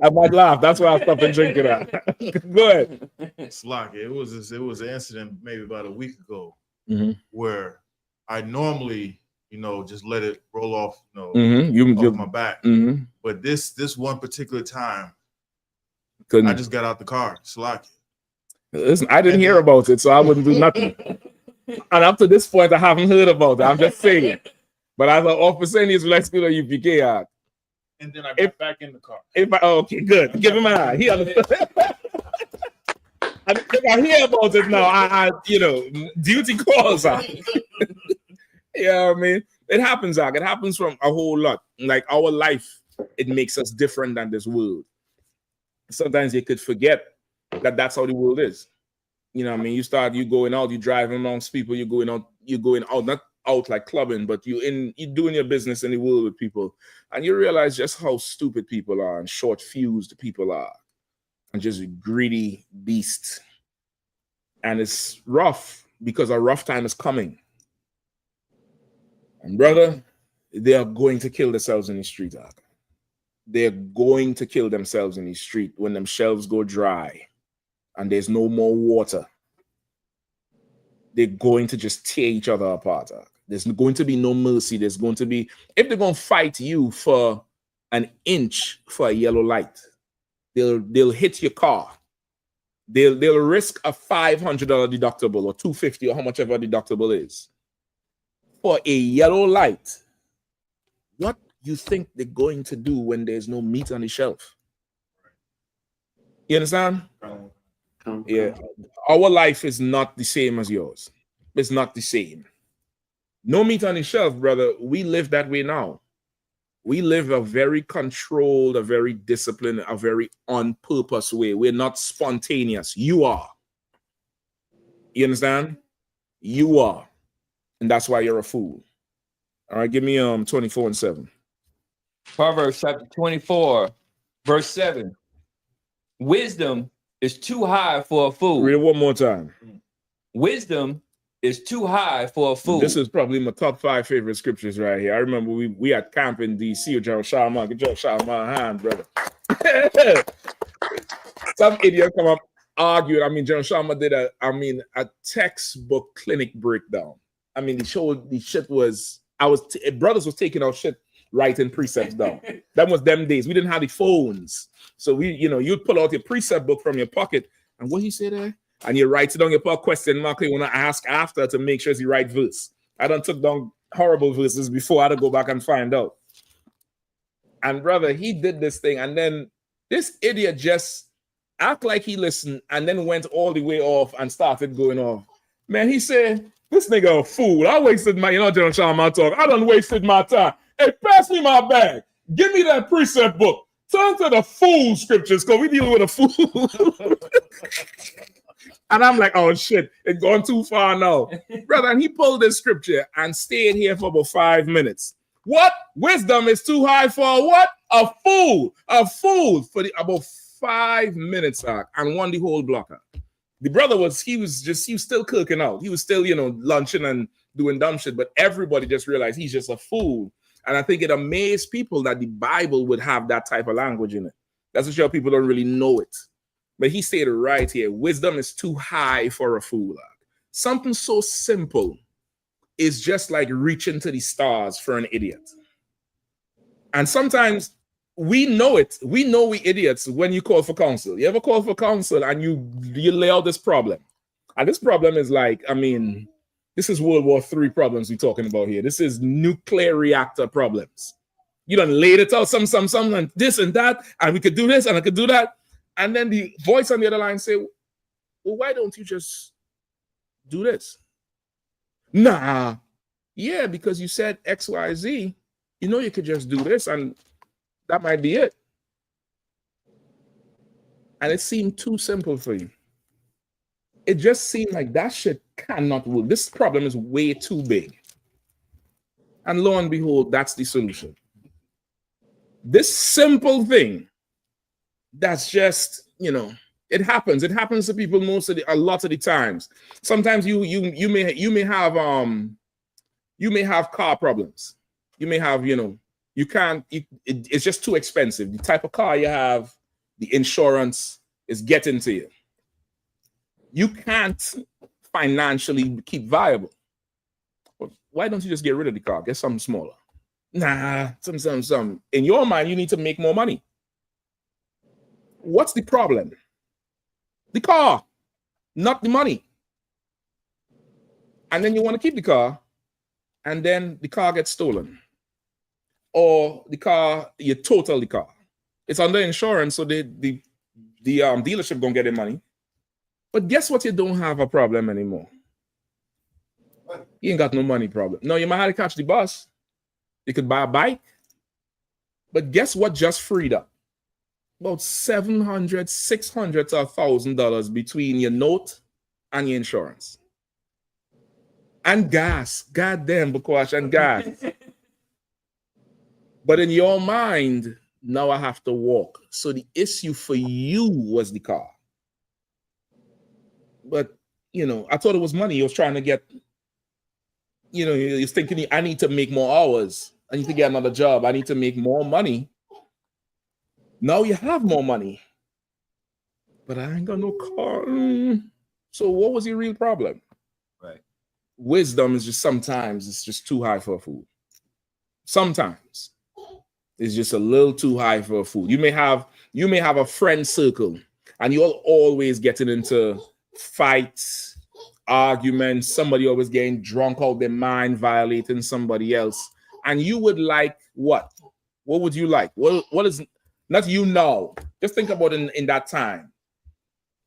I might laugh. That's why I stopped and drink it out. Go ahead. Slack. It was an incident maybe about a week ago where I normally, you know, just let it roll off, you know, off my back. But this one particular time, I just got out the car. Slack. Listen, I didn't hear about it, so I wouldn't do nothing. And up to this point, I haven't heard about it. I'm just saying. But as an officer in the Israelite School of UPK, and then I got back in the car. Okay, good. Give him an eye. He understood. I hear about it now. I you know, duty calls out. Yeah, I mean, it happens, Zach. It happens from a whole lot. Like our life, it makes us different than this world. Sometimes you could forget that that's how the world is. You know what I mean? You going out, you driving amongst people, you're going out, not out like clubbing, but you're doing your business in the world with people, and you realize just how stupid people are and short-fused people are and just greedy beasts. And it's rough because a rough time is coming. And brother, they are going to kill themselves in the street. They're going to kill themselves in the street when them shelves go dry and there's no more water. They're going to just tear each other apart. There's going to be no mercy. There's going to be, if they're going to fight you for an inch for a yellow light, they'll hit your car. They'll risk a $500 deductible or $250 or how much ever deductible is for a yellow light. What you think they're going to do when there's no meat on the shelf? You understand? Yeah. Our life is not the same as yours. It's not the same. No meat on the shelf, brother. We live that way now. We live a very controlled, a very disciplined, a very on purpose way. We're not spontaneous. You are. You understand? You are. And that's why you're a fool. All right, give me 24:7. Proverbs chapter 24, verse 7. Wisdom is too high for a fool. Read it one more time. Wisdom is too high for a fool. This is probably my top 5 favorite scriptures right here. I remember we had camp in DC with General SHALAM. Get your SHALAM hand, brother. Some idiot come up arguing. I mean, General SHALAM did a textbook clinic breakdown. I mean, the shit was, brothers was taking our shit writing precepts down. That was them days. We didn't have the phones. So you'd pull out your precept book from your pocket and what he said there? And you write it on your question mark you want to ask after to make sure it's the right verse. I done took down horrible verses before I had to go back and find out. And brother, he did this thing and then this idiot just act like he listened and then went all the way off and started going off. Man, he said, this nigga a fool. I wasted my, General SHALAM talk. I done wasted my time. Hey, pass me my bag. Give me that precept book. Turn to the fool scriptures because we dealing with a fool. And I'm like, oh shit, it's gone too far now. Brother, and he pulled this scripture and stayed here for about 5 minutes. What? Wisdom is too high for what? A fool. A fool for about 5 minutes, and won the whole blocker. The brother was still cooking out. He was still, lunching and doing dumb shit, but everybody just realized he's just a fool. And I think it amazed people that the Bible would have that type of language in it. That's what sure people don't really know it. But he said it right here. Wisdom is too high for a fool. Something so simple is just like reaching to the stars for an idiot. And sometimes we know it. We know we idiots when you call for counsel. You ever call for counsel and you lay out this problem? And this problem is like, this is World War III problems we're talking about here. This is nuclear reactor problems. You done laid it out, some, and this and that, and we could do this and I could do that. And then the voice on the other line say, well, why don't you just do this? Nah. Yeah, because you said X, Y, Z. You could just do this and that might be it. And it seemed too simple for you. It just seemed like that shit cannot work. This problem is way too big. And lo and behold, that's the solution. This simple thing, that's just, it happens. It happens to people a lot of the times. Sometimes you may have car problems. You may have, you can't, it's just too expensive. The type of car you have, the insurance is getting to you. You can't financially keep viable. But why don't you just get rid of the car? Get something smaller. Nah, some. In your mind, you need to make more money. What's the problem? The car, not the money. And then you want to keep the car, and then the car gets stolen. Or the car, you total the car. It's under insurance, so the dealership gonna get their money. But guess what? You don't have a problem anymore. You ain't got no money problem. No, you might have to catch the bus. You could buy a bike. But guess what just freed up? About $700, $600 to $1,000 between your note and your insurance. And gas. Goddamn, Bukwash, and gas. But in your mind, now I have to walk. So the issue for you was the car. But, I thought it was money. He was trying to get you know, you're thinking, I need to make more hours. I need to get another job. I need to make more money. Now you have more money, but I ain't got no car. So what was your real problem? Right. Wisdom is just sometimes it's just too high for a fool. Sometimes it's just a little too high for a fool. You may have a friend circle, and you're always getting into fights, arguments. Somebody always getting drunk out their mind, violating somebody else, and you would like what? What would you like? What is not you now? Just think about it in that time.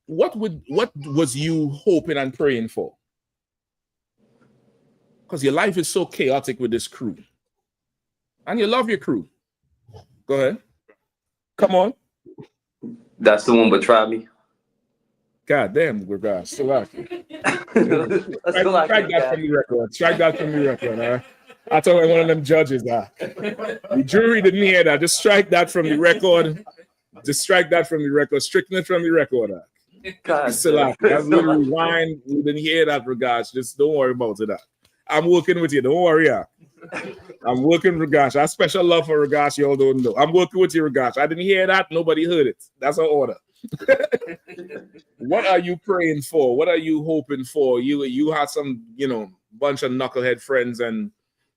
What was you hoping and praying for? Because your life is so chaotic with this crew. And you love your crew. Go ahead. Come on. That's the one but try me. God damn, we're guys. Strike Strike that from the record. Strike that from the record. Huh? I told one of them judges that. The jury didn't hear that. Just strike that from the record. Just strike that from the record. Stricken it from the record. That's little rewind. We didn't hear that, regards. Just don't worry about it. I'm working with you. Don't worry. I'm working, Regash. I have special love for Regash. You all don't know. I'm working with you, Regash. I didn't hear that. Nobody heard it. That's an order. What are you praying for? What are you hoping for? You had some, bunch of knucklehead friends, and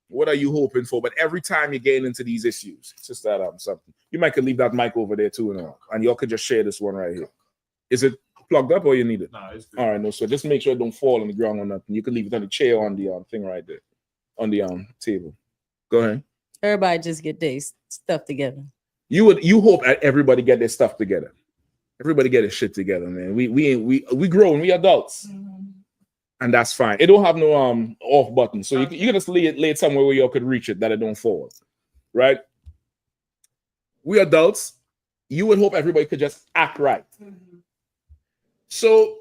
what are you hoping for? But every time you're getting into these issues, it's just that something. You might could leave that mic over there too, and y'all could just share this one right here. Is it plugged up or you need it? No, it's good. All right, no, so just make sure it don't fall on the ground or nothing. You can leave it on the chair on the thing right there, on the table. Go ahead. Everybody just get their stuff together. You hope that everybody get their stuff together. Everybody get their shit together, man. We grown, we adults, and that's fine. It don't have no off button, so you can just lay it somewhere where y'all could reach it that it don't fall, right? We adults. You would hope everybody could just act right. So,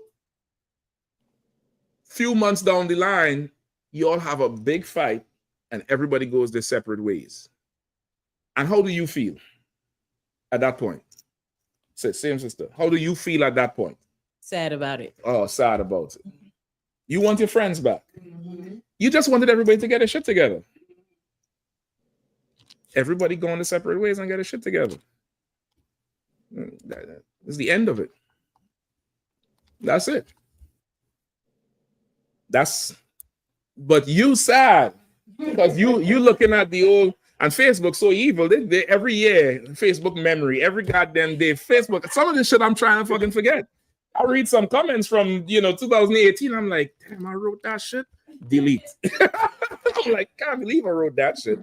few months down the line, you all have a big fight, and everybody goes their separate ways. And how do you feel at that point? Same sister. How do you feel at that point? Sad about it. Oh, sad about it. You want your friends back. You just wanted everybody to get their shit together. Everybody going their separate ways and get their shit together. That's the end of it. That's it. But you sad because you looking at the old, and Facebook so evil. They every year, Facebook memory, every goddamn day, Facebook. Some of this shit I'm trying to fucking forget. I read some comments from 2018. I'm like, damn, I wrote that shit. Delete. I'm like, can't believe I wrote that shit.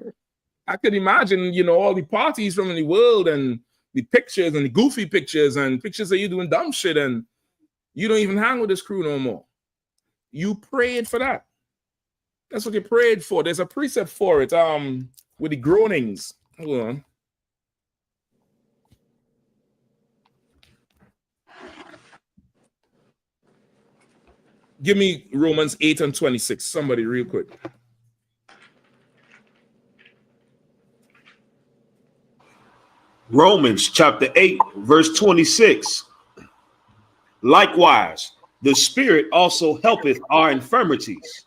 I could imagine, all the parties from the world and the pictures and the goofy pictures and pictures of you doing dumb shit, and you don't even hang with this crew no more. You prayed for that. That's what you prayed for. There's a precept for it. With the groanings. Hold on. Give me Romans 8:26. Somebody real quick. Romans chapter 8, verse 26. Likewise, the Spirit also helpeth our infirmities.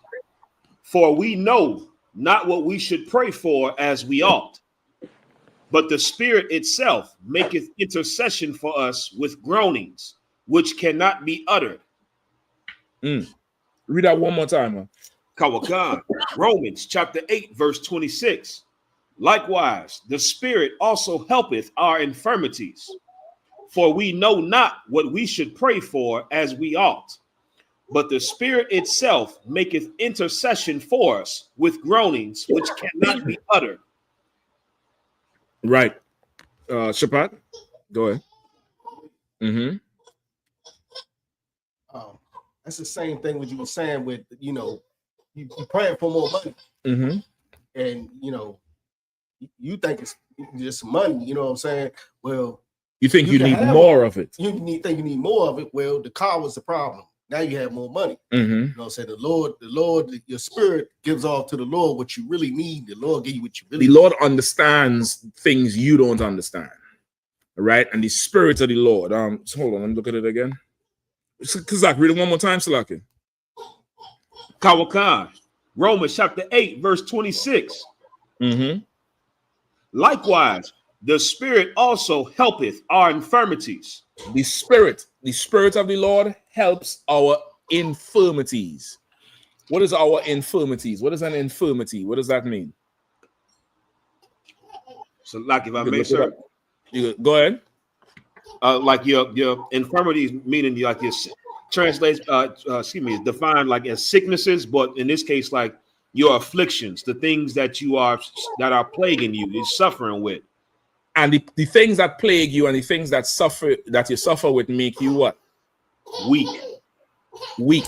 For we know not what we should pray for as we ought, but the Spirit itself maketh intercession for us with groanings, which cannot be uttered. Read that one more time, man. Kawakan. Romans chapter 8, verse 26. Likewise, the Spirit also helpeth our infirmities, for we know not what we should pray for as we ought, but the Spirit itself maketh intercession for us with groanings which cannot be uttered. Right. Shapat, go ahead. Mm-hmm. That's the same thing what you were saying with, you praying for more money. Mm-hmm. And, you think it's just money, you know what I'm saying? Well, you think you need more of it. You think you need more of it. Well, the car was the problem. Now you have more money. Mm-hmm. You know what I'm saying? The Lord, your spirit gives off to the Lord what you really need. The Lord give you what you really need. The Lord understands things you don't understand. Right? And the Spirit of the Lord. So hold on, let me look at it again. Kazak, read it one more time, Salaki. Kawakan. Romans chapter 8, verse 26. Mm-hmm. Likewise, the Spirit also helpeth our infirmities. The Spirit of the Lord helps our infirmities. What is our infirmities? What is an infirmity? What does that mean? So, like, if I You may, look it sir, up. Go ahead. Like your infirmities, meaning like your translates, defined like as sicknesses, but in this case, like your afflictions, the things that are plaguing you, you're suffering with. And the things that plague you and the things that you suffer with make you what? Weak. Weak.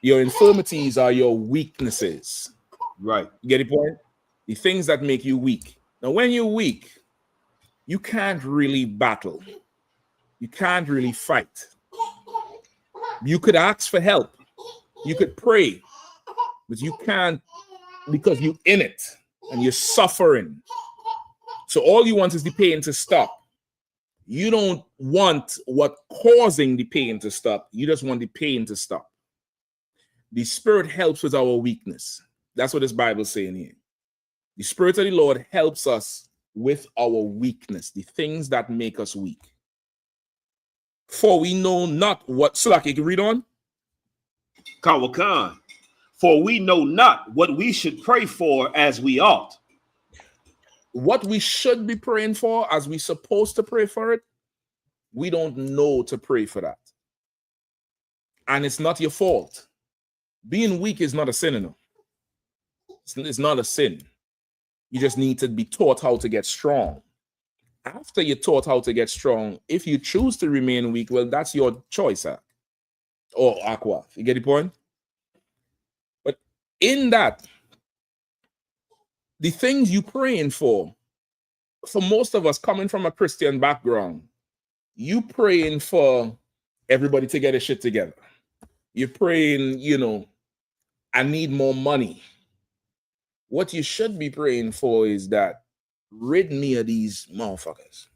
Your infirmities are your weaknesses. Right. You get the point? The things that make you weak. Now, when you're weak, you can't really battle. You can't really fight. You could ask for help. You could pray, but you can't because you're in it and you're suffering. So all you want is the pain to stop. You don't want what causing the pain to stop. You just want the pain to stop. The Spirit helps with our weakness. That's what this Bible is saying here. The Spirit of the Lord helps us with our weakness, the things that make us weak. For we know not what. So, like, you can read on. Kawakan. For we know not what we should pray for as we ought. What we should be praying for, as we're supposed to pray for it, we don't know to pray for that. And it's not your fault. Being weak is not a sin, enough. It's not a sin. You just need to be taught how to get strong. After you're taught how to get strong, if you choose to remain weak, well, that's your choice, or aqua. You get the point? But in that, the things you're praying for most of us coming from a Christian background, you praying for everybody to get their shit together. You're praying, I need more money. What you should be praying for is that rid me of these motherfuckers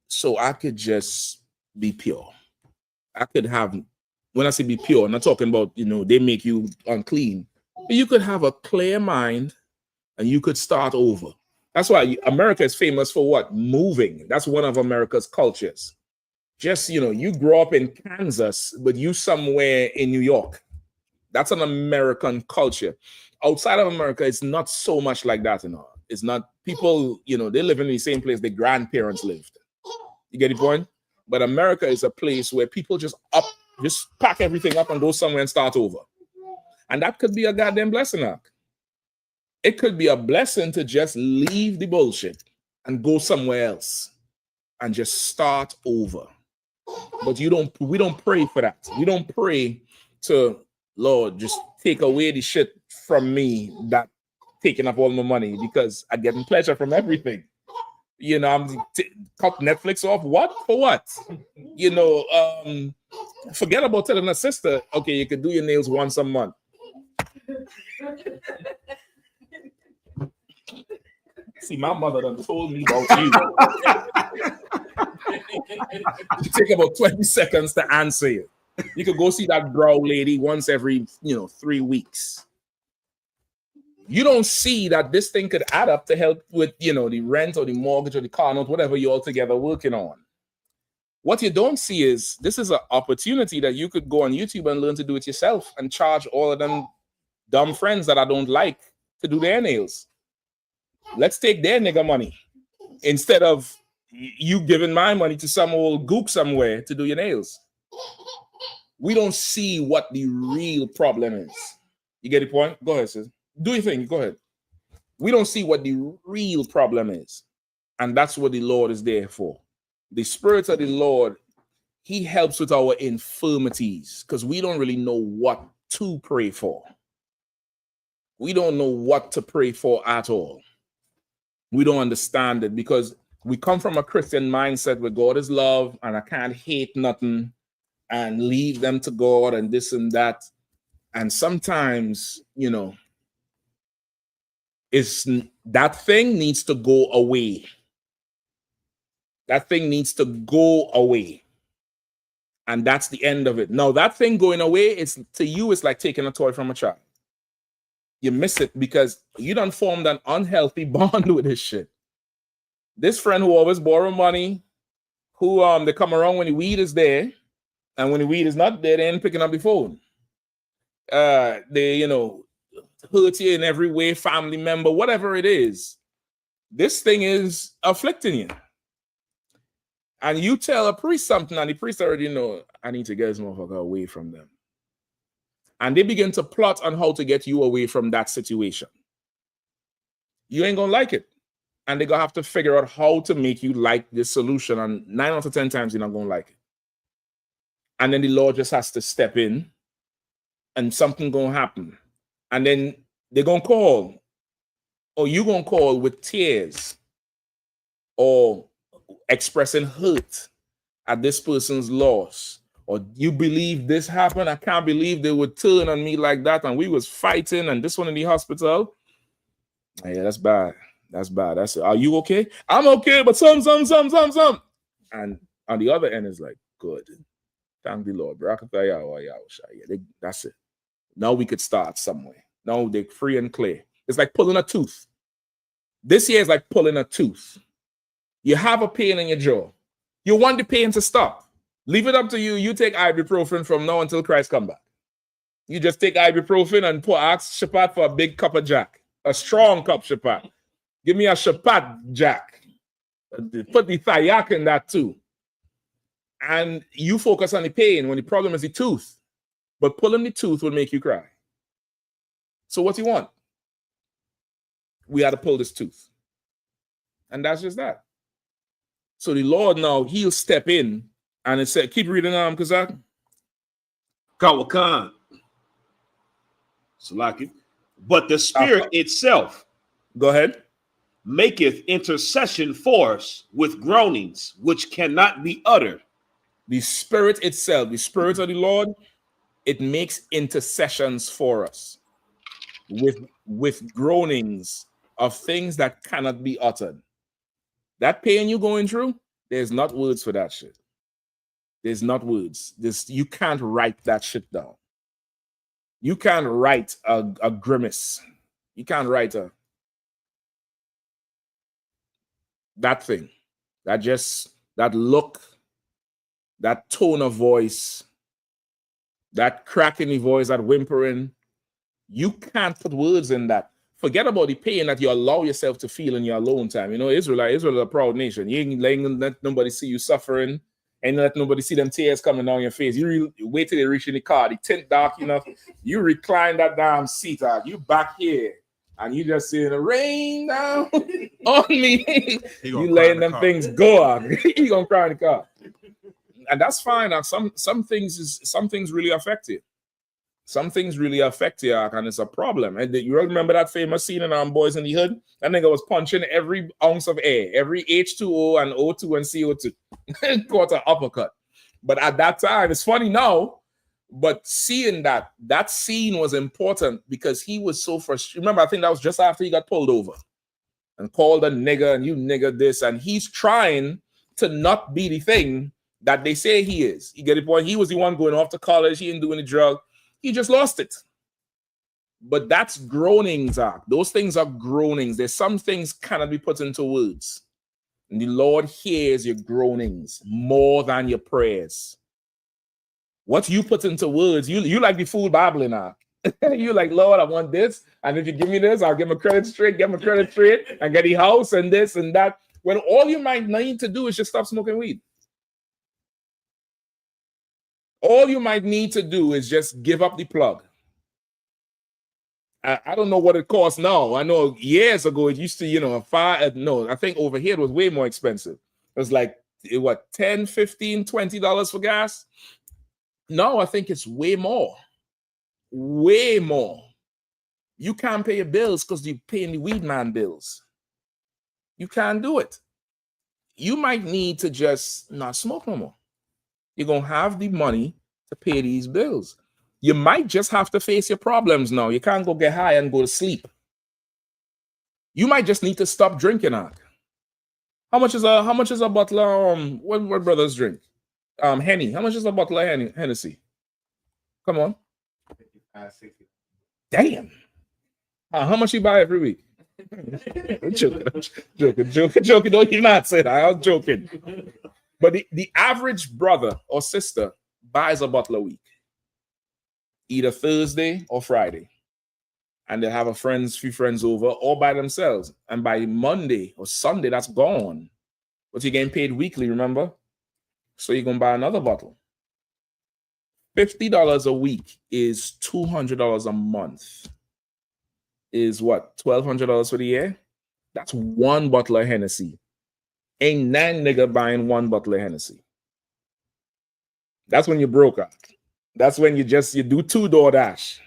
so I could just be pure. I could have, when I say be pure, I'm not talking about, they make you unclean. But you could have a clear mind and you could start over. That's why America is famous for what? Moving. That's one of America's cultures. Just, you grow up in Kansas, but you somewhere in New York. That's an American culture. Outside of America, it's not so much like that, It's not people, they live in the same place their grandparents lived. You get the point? But America is a place where people just pack everything up and go somewhere and start over. And that could be a goddamn blessing, It could be a blessing to just leave the bullshit and go somewhere else and just start over. But we don't pray for that. We don't pray to, Lord, just take away the shit from me that taking up all my money because I'm getting pleasure from everything. I'm cut Netflix off. What? For what? Forget about telling a sister, okay, you could do your nails once a month. See, my mother done told me about you. It take about 20 seconds to answer you. You could go see that brow lady once every, 3 weeks. You don't see that this thing could add up to help with, the rent or the mortgage or the car note, whatever you're all together working on. What you don't see is this is an opportunity that you could go on YouTube and learn to do it yourself and charge all of them dumb friends that I don't like to do their nails. Let's take their nigga money instead of you giving my money to some old gook somewhere to do your nails. We don't see what the real problem is. You get the point? Go ahead, sis. Do your thing. Go ahead. We don't see what the real problem is. And that's what the Lord is there for. The Spirit of the Lord, He helps with our infirmities because we don't really know what to pray for. We don't know what to pray for at all. We don't understand it because we come from a Christian mindset where God is love and I can't hate nothing and leave them to God and this and that. And sometimes, that thing needs to go away. That thing needs to go away. And that's the end of it. Now, that thing going away, to you, it's like taking a toy from a child. You miss it because you done formed an unhealthy bond with this shit. This friend who always borrow money, who they come around when the weed is there, and when the weed is not there, they ain't picking up the phone. They, hurt you in every way, family member, whatever it is. This thing is afflicting you. And you tell a priest something, and the priest already know, I need to get this motherfucker away from them. And they begin to plot on how to get you away from that situation. You ain't gonna like it. And they're gonna have to figure out how to make you like this solution. And 9 out of 10 times you're not gonna like it. And then the Lord just has to step in and something gonna happen. And then they're gonna call, or you gonna call with tears or expressing hurt at this person's loss. Or you believe this happened? I can't believe they would turn on me like that. And we was fighting and this one in the hospital. Yeah, that's bad. That's bad. That's it. Are you okay? I'm okay, but some. And on the other end is like, good. Thank the Lord. That's it. Now we could start somewhere. Now they're free and clear. It's like pulling a tooth. This year is like pulling a tooth. You have a pain in your jaw. You want the pain to stop. Leave it up to you. You take ibuprofen from now until Christ come back. You just take ibuprofen and ask Shapat for a big cup of Jack. A strong cup, Shapat. Give me a Shapat Jack. Put the Thayak in that too. And you focus on the pain when the problem is the tooth. But pulling the tooth will make you cry. So what do you want? We had to pull this tooth. And that's just that. So the Lord now, he'll step in and it said, keep reading Kazak. Kawakan. Salaki. But the Spirit itself, go ahead, maketh intercession for us with groanings which cannot be uttered. The Spirit itself, the Spirit of the Lord, it makes intercessions for us with groanings of things that cannot be uttered. That pain you're going through, there's not words for that shit. There's not words. You can't write that shit down. You can't write a grimace. You can't write that thing. That look, that tone of voice, that crack in the voice, that whimpering. You can't put words in that. Forget about the pain that you allow yourself to feel in your alone time. Israel is a proud nation. You ain't let nobody see you suffering. And let nobody see them tears coming down your face. You wait till they reach in the car. The tent dark enough. You recline that damn seat out. You back here. And you just see the rain down on me. You letting them things go out. You gonna cry in the car. And that's fine. Some things really affect you. Some things really affect you, and it's a problem. And you remember that famous scene in Boys in the Hood? That nigga was punching every ounce of air, every H2O and O2 and CO2. Caught an uppercut. But at that time, it's funny now, but seeing that scene was important because he was so frustrated. Remember, I think that was just after he got pulled over and called a nigger and you nigger this. And he's trying to not be the thing that they say he is. You get the point? He was the one going off to college. He ain't doing the drug. He just lost it. But that's groanings. Those things are groanings. There's some things cannot be put into words. And the Lord hears your groanings more than your prayers. What you put into words, you like the fool babbling now. You like, Lord, I want this. And if you give me this, I'll get my credit straight, and get the house and this and that. When all you might need to do is just stop smoking weed. All you might need to do is just give up the plug. I don't know what it costs now. I know years ago it used to, I think over here it was way more expensive. It was like, what, $10, $15, $20 for gas? Now I think it's way more. Way more. You can't pay your bills because you're paying the weed man bills. You can't do it. You might need to just not smoke no more. You're going to have the money to pay these bills. You might just have to face your problems now. You can't go get high and go to sleep. You might just need to stop drinking. How much is a bottle of what brothers drink? Henny. How much is a bottle of Hennessy? Come on. 60. Damn. How much you buy every week? I'm joking. Don't even answer that. I was joking. But the average brother or sister buys a bottle a week, either Thursday or Friday. And they have few friends over or by themselves. And by Monday or Sunday, that's gone. But you're getting paid weekly, remember? So you're going to buy another bottle. $50 a week is $200 a month. Is what? $1,200 for the year? That's one bottle of Hennessy. Ain't none nigga buying one bottle of Hennessy. That's when you're broke out. That's when you do 2 DoorDash.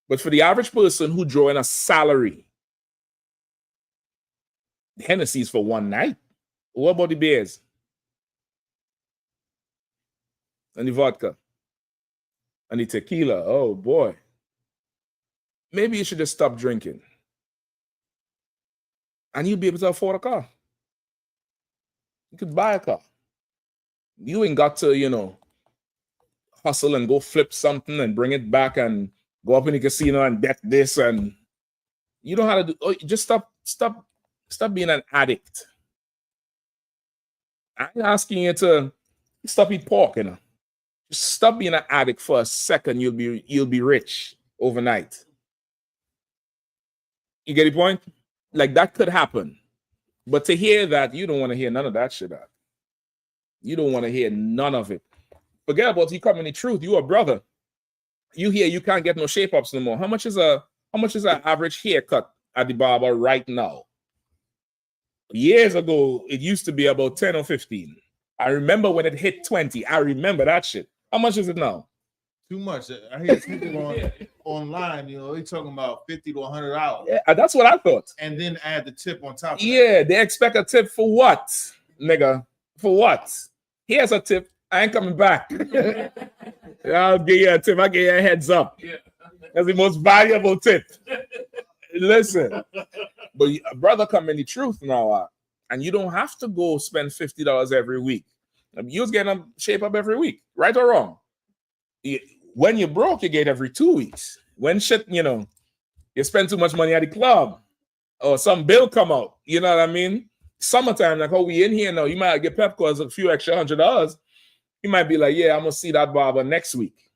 But for the average person who draw in a salary, Hennessy is for one night. What about the beers? And the vodka? And the tequila? Oh boy. Maybe you should just stop drinking. And you'll be able to afford a car. You could buy a car. You ain't got to, hustle and go flip something and bring it back and go up in the casino and bet this, and you don't have to do. Just stop being an addict. I'm asking you to stop eating pork, Just stop being an addict for a second. You'll be rich overnight. You get the point? Like that could happen. But to hear that, you don't want to hear none of that shit out. You don't want to hear none of it. Forget about you coming the truth. You a brother. You hear you can't get no shape ups no more. How much is an average haircut at the barber right now? Years ago, it used to be about 10 or 15. I remember when it hit 20. I remember that shit. How much is it now? Too much. I hear people online, they talking about $50 to $100. Yeah, that's what I thought. And then add the tip on top of that. They expect a tip for what, nigga? For what? Here's a tip. I ain't coming back. I'll give you a tip. I'll give you a heads up. That's the most valuable tip. Listen. But a brother come in the truth now, and you don't have to go spend $50 every week. You was getting a shape up every week, right or wrong? When you're broke, you get every 2 weeks. When shit, you spend too much money at the club or some bill come out, you know what I mean? Summertime, like how we in here now, you might get Pepco's a few extra $100. You might be like, yeah, I'm gonna see that barber next week.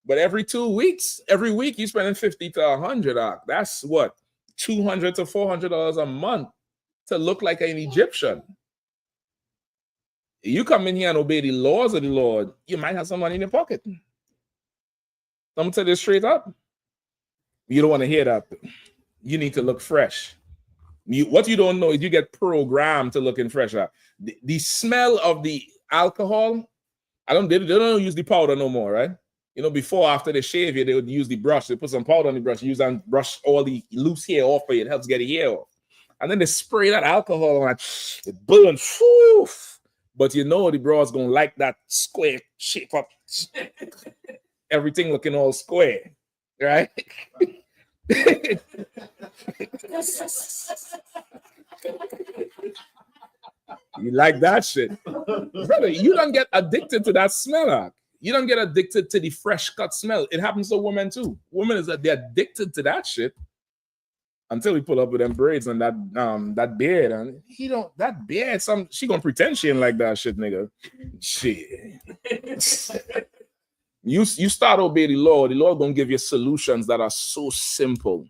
But every 2 weeks, every week you spending $50 to $100. That's what? $200 to $400 a month to look like an Egyptian. You come in here and obey the laws of the Lord, you might have some money in your pocket. I'm gonna tell you straight up. You don't want to hear that. You need to look fresh. What you don't know is you get programmed to looking fresh. The smell of the alcohol, they don't use the powder no more, right? Before, after they shave you, they would use the brush. They put some powder on the brush, use and brush all the loose hair off for you. It helps get the hair off. And then they spray that alcohol on it burns. Whew. But the bro's gonna like that square shape up. Everything looking all square, right? You like that shit. Brother, you don't get addicted to that smell. You don't get addicted to the fresh cut smell. It happens to women too. Women they're addicted to that shit until we pull up with them braids and that beard. And that beard, she gonna pretend she ain't like that shit, nigga. Shit. You start obey the Lord gonna give you solutions that are so simple.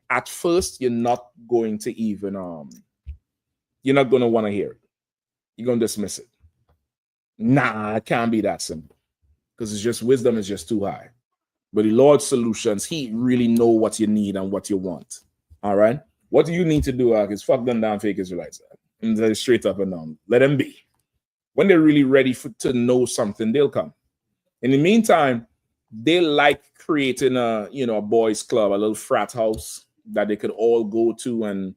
At first, you're not going to even you're not gonna want to hear it. You're gonna dismiss it. Nah, it can't be that simple. Because it's just wisdom is just too high. But the Lord's solutions, he really know what you need and what you want. All right? What do you need to do, is fuck them down fake Israelites. And straight up and down. Let them be. When they're really ready to know something, they'll come. In the meantime, they like creating a boys club, a little frat house that they could all go to and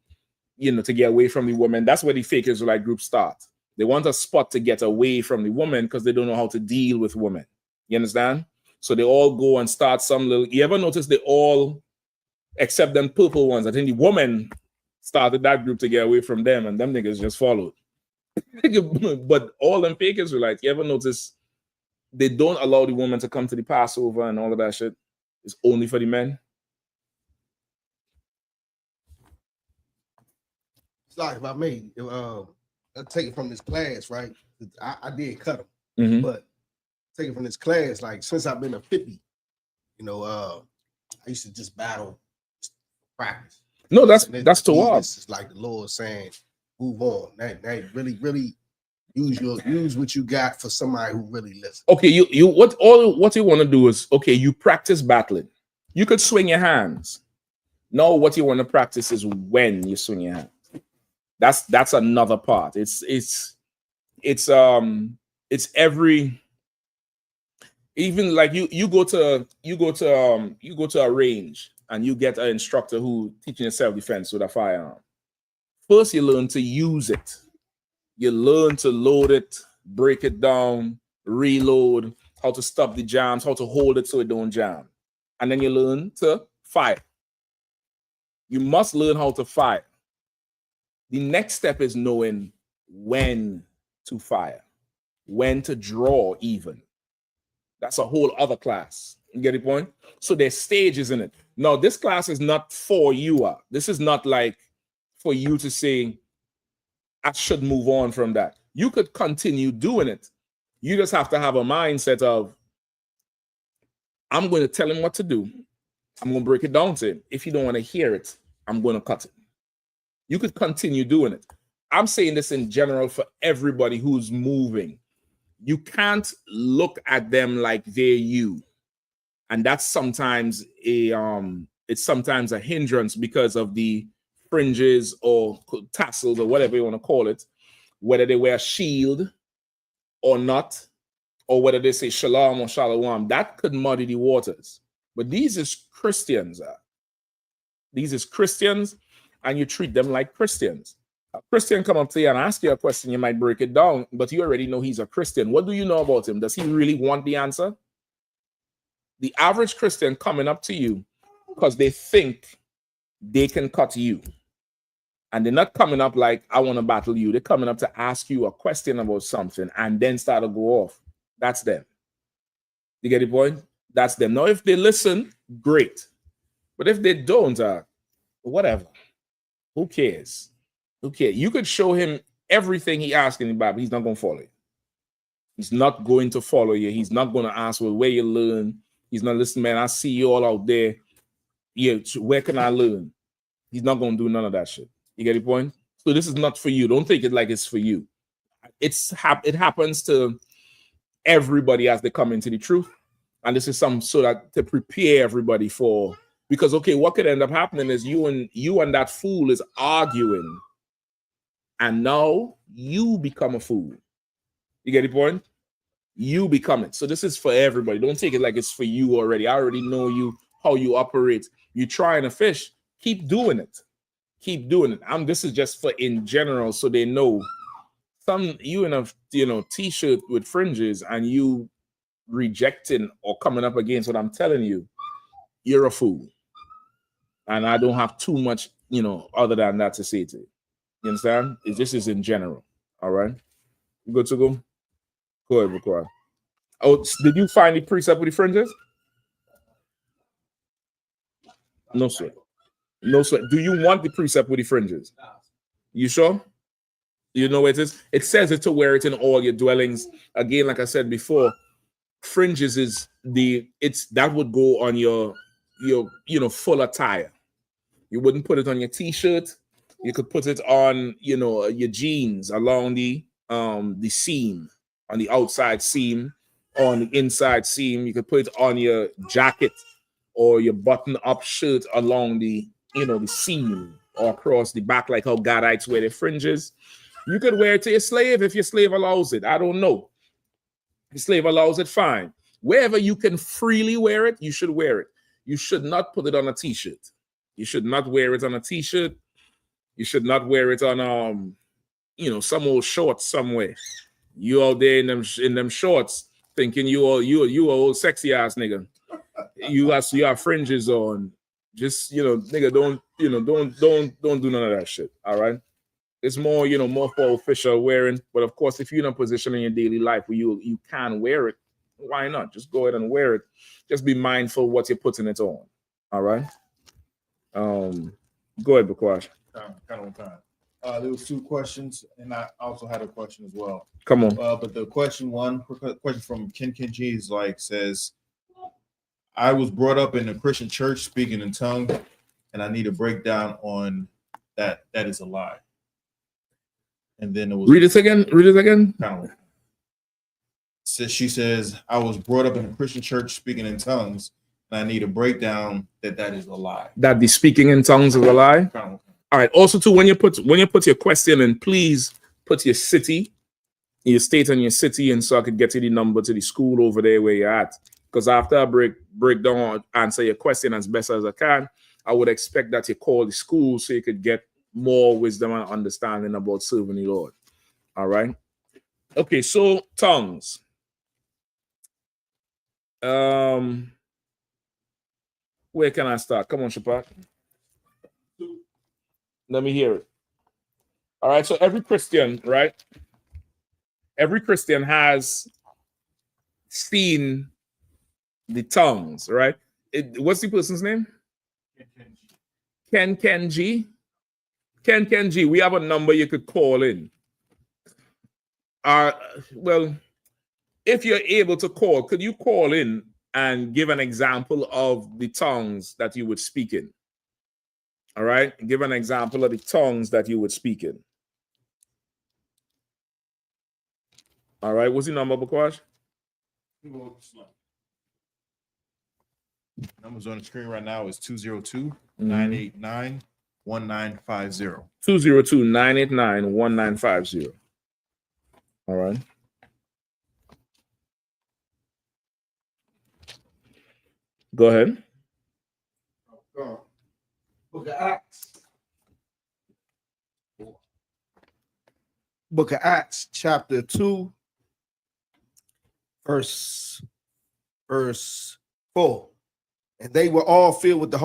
to get away from the women. That's where the fake Israelite group start. They want a spot to get away from the women because they don't know how to deal with women. You understand? So they all go and start some little. You ever notice they all, except them purple ones, I think the woman started that group to get away from them, and them niggas just followed. But all them fake Israelites, you ever notice they don't allow the women to come to the Passover and all of that shit? It's only for the men. Like if I may, I'll take it from this class, right? I did cut them, Mhm. but take it from this class. Like since I've been a 50, you know, I used to just battle practice. No, that's And too hard. It's like the Lord saying, move on. Now really use what you got for somebody who really listens. Okay, what you want to do is, okay, you practice battling. You could swing your hands. Now what you want to practice is when you swing your hands. That's another part. It's every, even like you go to a range and you get an instructor who teaching you self-defense with a firearm. First, you learn to use it. You learn to load it, break it down, reload, how to stop the jams, how to hold it so it don't jam. And then you learn to fire. You must learn how to fire. The next step is knowing when to fire, when to draw even. That's a whole other class. You get the point? So there's stages in it. Now, this class is not for you. This is not like for you to say, I should move on from that. You could continue doing it. You just have to have a mindset of, I'm going to tell him what to do. I'm going to break it down to him. If you don't want to hear it, I'm going to cut it. You could continue doing it. I'm saying this in general for everybody who's moving. You can't look at them like they're you. And that's sometimes it's sometimes a hindrance because of the fringes or tassels or whatever you want to call it, whether they wear a shield or not, or whether they say shalom or shalom. That could muddy the waters. But these is Christians. These is Christians, and you treat them like Christians. A Christian come up to you and ask you a question, you might break it down, but you already know he's a Christian. What do you know about him? Does he really want the answer? The average Christian coming up to you because they think they can cut you. And they're not coming up like, I want to battle you. They're coming up to ask you a question about something and then start to go off. That's them. You get the point? That's them. Now, if they listen, great. But if they don't, whatever. Who cares? Who cares? You could show him everything he asked in the Bible. He's not going to follow you. He's not going to follow you. He's not going to ask, well, where you learn. He's not listening, man. I see you all out there. Yeah, where can I learn? He's not going to do none of that shit. You get the point? So this is not for you. Don't think it like it's for you. It happens to everybody as they come into the truth. And this is some so that to prepare everybody for, because okay, what could end up happening is you and that fool is arguing. And now you become a fool. You get the point? You become it. So this is for everybody. Don't take it like it's for you already. I already know you, how you operate. You're trying to fish. Keep doing it. Keep doing it. This is just for in general, so they know. You in a t-shirt with fringes and you rejecting or coming up against what I'm telling you, you're a fool. And I don't have too much, other than that to say to you. You understand? This is in general. All right. You good to go? Go ahead, Require. Oh, did you find the precept with the fringes? No, sir. No, sir. Do you want the precept with the fringes? You sure? You know what it is? It says it to wear it in all your dwellings. Again, like I said before, fringes is that would go on your full attire. You wouldn't put it on your t-shirt. You could put it on, your jeans along the seam, on the outside seam, on the inside seam. You could put it on your jacket or your button-up shirt along the seam or across the back, like how Gadites wear their fringes. You could wear it to your slave if your slave allows it. I don't know. If your slave allows it, fine. Wherever you can freely wear it, you should wear it. You should not put it on a t-shirt. You should not wear it on a t-shirt. You should not wear it on some old shorts somewhere. You out there in them shorts thinking you old sexy ass nigga. You have fringes on. Just nigga, don't do none of that shit. All right. It's more more for official wearing. But of course, if you're in a position in your daily life where you can wear it, why not? Just go ahead and wear it. Just be mindful what you're putting it on. All right. Go ahead, Bakwash. Kind of on time. There was 2 questions, and I also had a question as well. Come on. But the question from Ken G is says, I was brought up in a Christian church speaking in tongues, and I need a breakdown on that. That is a lie. And then it was read it again. So she says, I was brought up in a Christian church speaking in tongues, and I need a breakdown that is a lie. That the speaking in tongues is a lie. All right. Also, too, when you put your question in, please put your city, your state, and your city, and so I could get you the number to the school over there where you're at. Because after I break down, answer your question as best as I can, I would expect that you call the school so you could get more wisdom and understanding about serving the Lord. All right. Okay. So tongues. Where can I start? Come on, Shapak. Let me hear it. All right. So every Christian, right? Every Christian has seen the tongues, right? What's the person's name? Ken G. We have a number you could call in. Well, if you're able to call, could you call in and give an example of the tongues that you would speak in? All right. Give an example of the tongues that you would speak in. All right. What's the number, Bakwash? Numbers on the screen right now is 202-989-1950. 202-989-1950. All right. Go ahead. Book of Acts. Book of Acts, chapter 2, verse 4. And they were all filled with the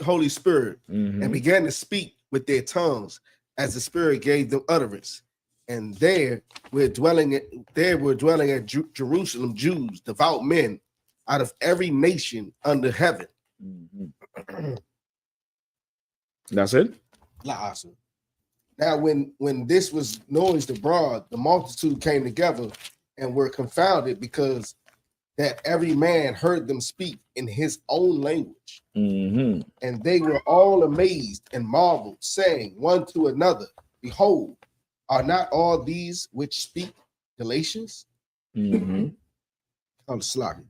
Holy Spirit and began to speak with their tongues as the Spirit gave them utterance. And there were dwelling at Jerusalem Jews, devout men out of every nation under heaven. That's it. Awesome. Now, when this was noised abroad, the multitude came together and were confounded, because that every man heard them speak in his own language. And they were all amazed and marveled, saying one to another, Behold, are not all these which speak Galatians? I'm slacking.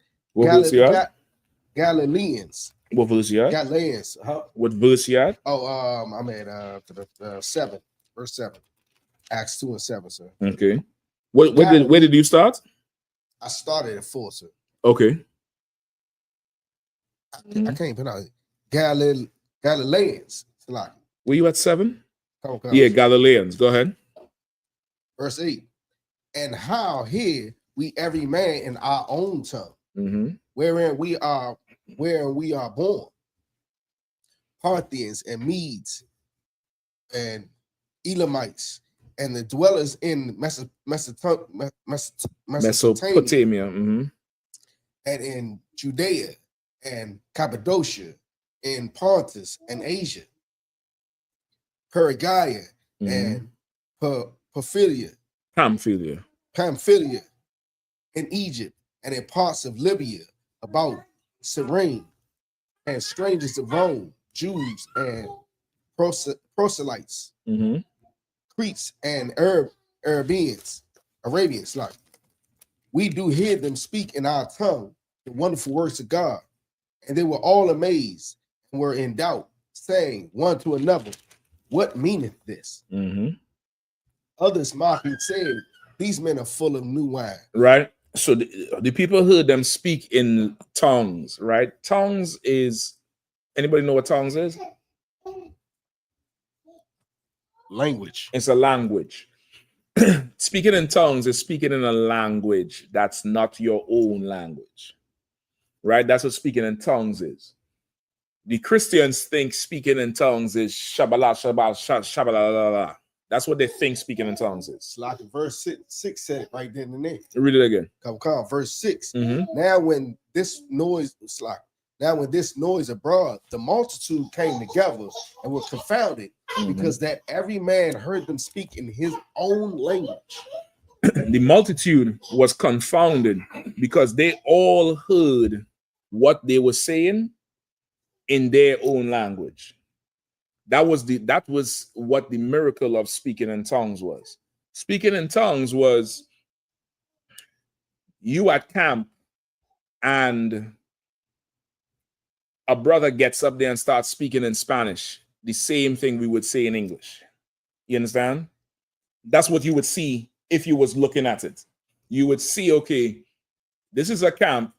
Galileans. What verse you at? Galileans. What verse you at? Oh, I'm at 7, verse 7. Acts 2 and 7, sir. Okay. Where did you start? I started at 4, sir. Okay. I can't pronounce it. Galileans. Were you at 7? Come. Yeah, Galileans. Go ahead. Verse 8. And how hear we every man in our own tongue, wherein we are born, Parthians and Medes and Elamites, and the dwellers in Mesopotamia, and in Judea and Cappadocia, in Pontus and Asia, Pergaia and Pamphylia, in Egypt, and in parts of Libya about Cyrene, and strangers of Rome, Jews and proselytes, Cretes and Arabians, like we do hear them speak in our tongue the wonderful works of God. And they were all amazed and were in doubt, saying one to another, What meaneth this? Others mocking said, These men are full of new wine. Right. So the people heard them speak in tongues, right? Tongues is, anybody know what tongues is? Language. It's a language. Speaking in tongues is speaking in a language that's not your own language, right? That's what speaking in tongues is. The Christians think speaking in tongues is shabala, shabala. That's what they think speaking in tongues is. Like verse 6 said it right then and there. Read it again. Come, verse 6. Now when this noise was like, Now, when this noise abroad, the multitude came together and were confounded because that every man heard them speak in his own language. The multitude was confounded because they all heard what they were saying in their own language. That was what the miracle of speaking in tongues was. Speaking in tongues was you at camp and a brother gets up there and starts speaking in Spanish, the same thing we would say in English. You understand? That's what you would see if you was looking at it. You would see, okay, this is a camp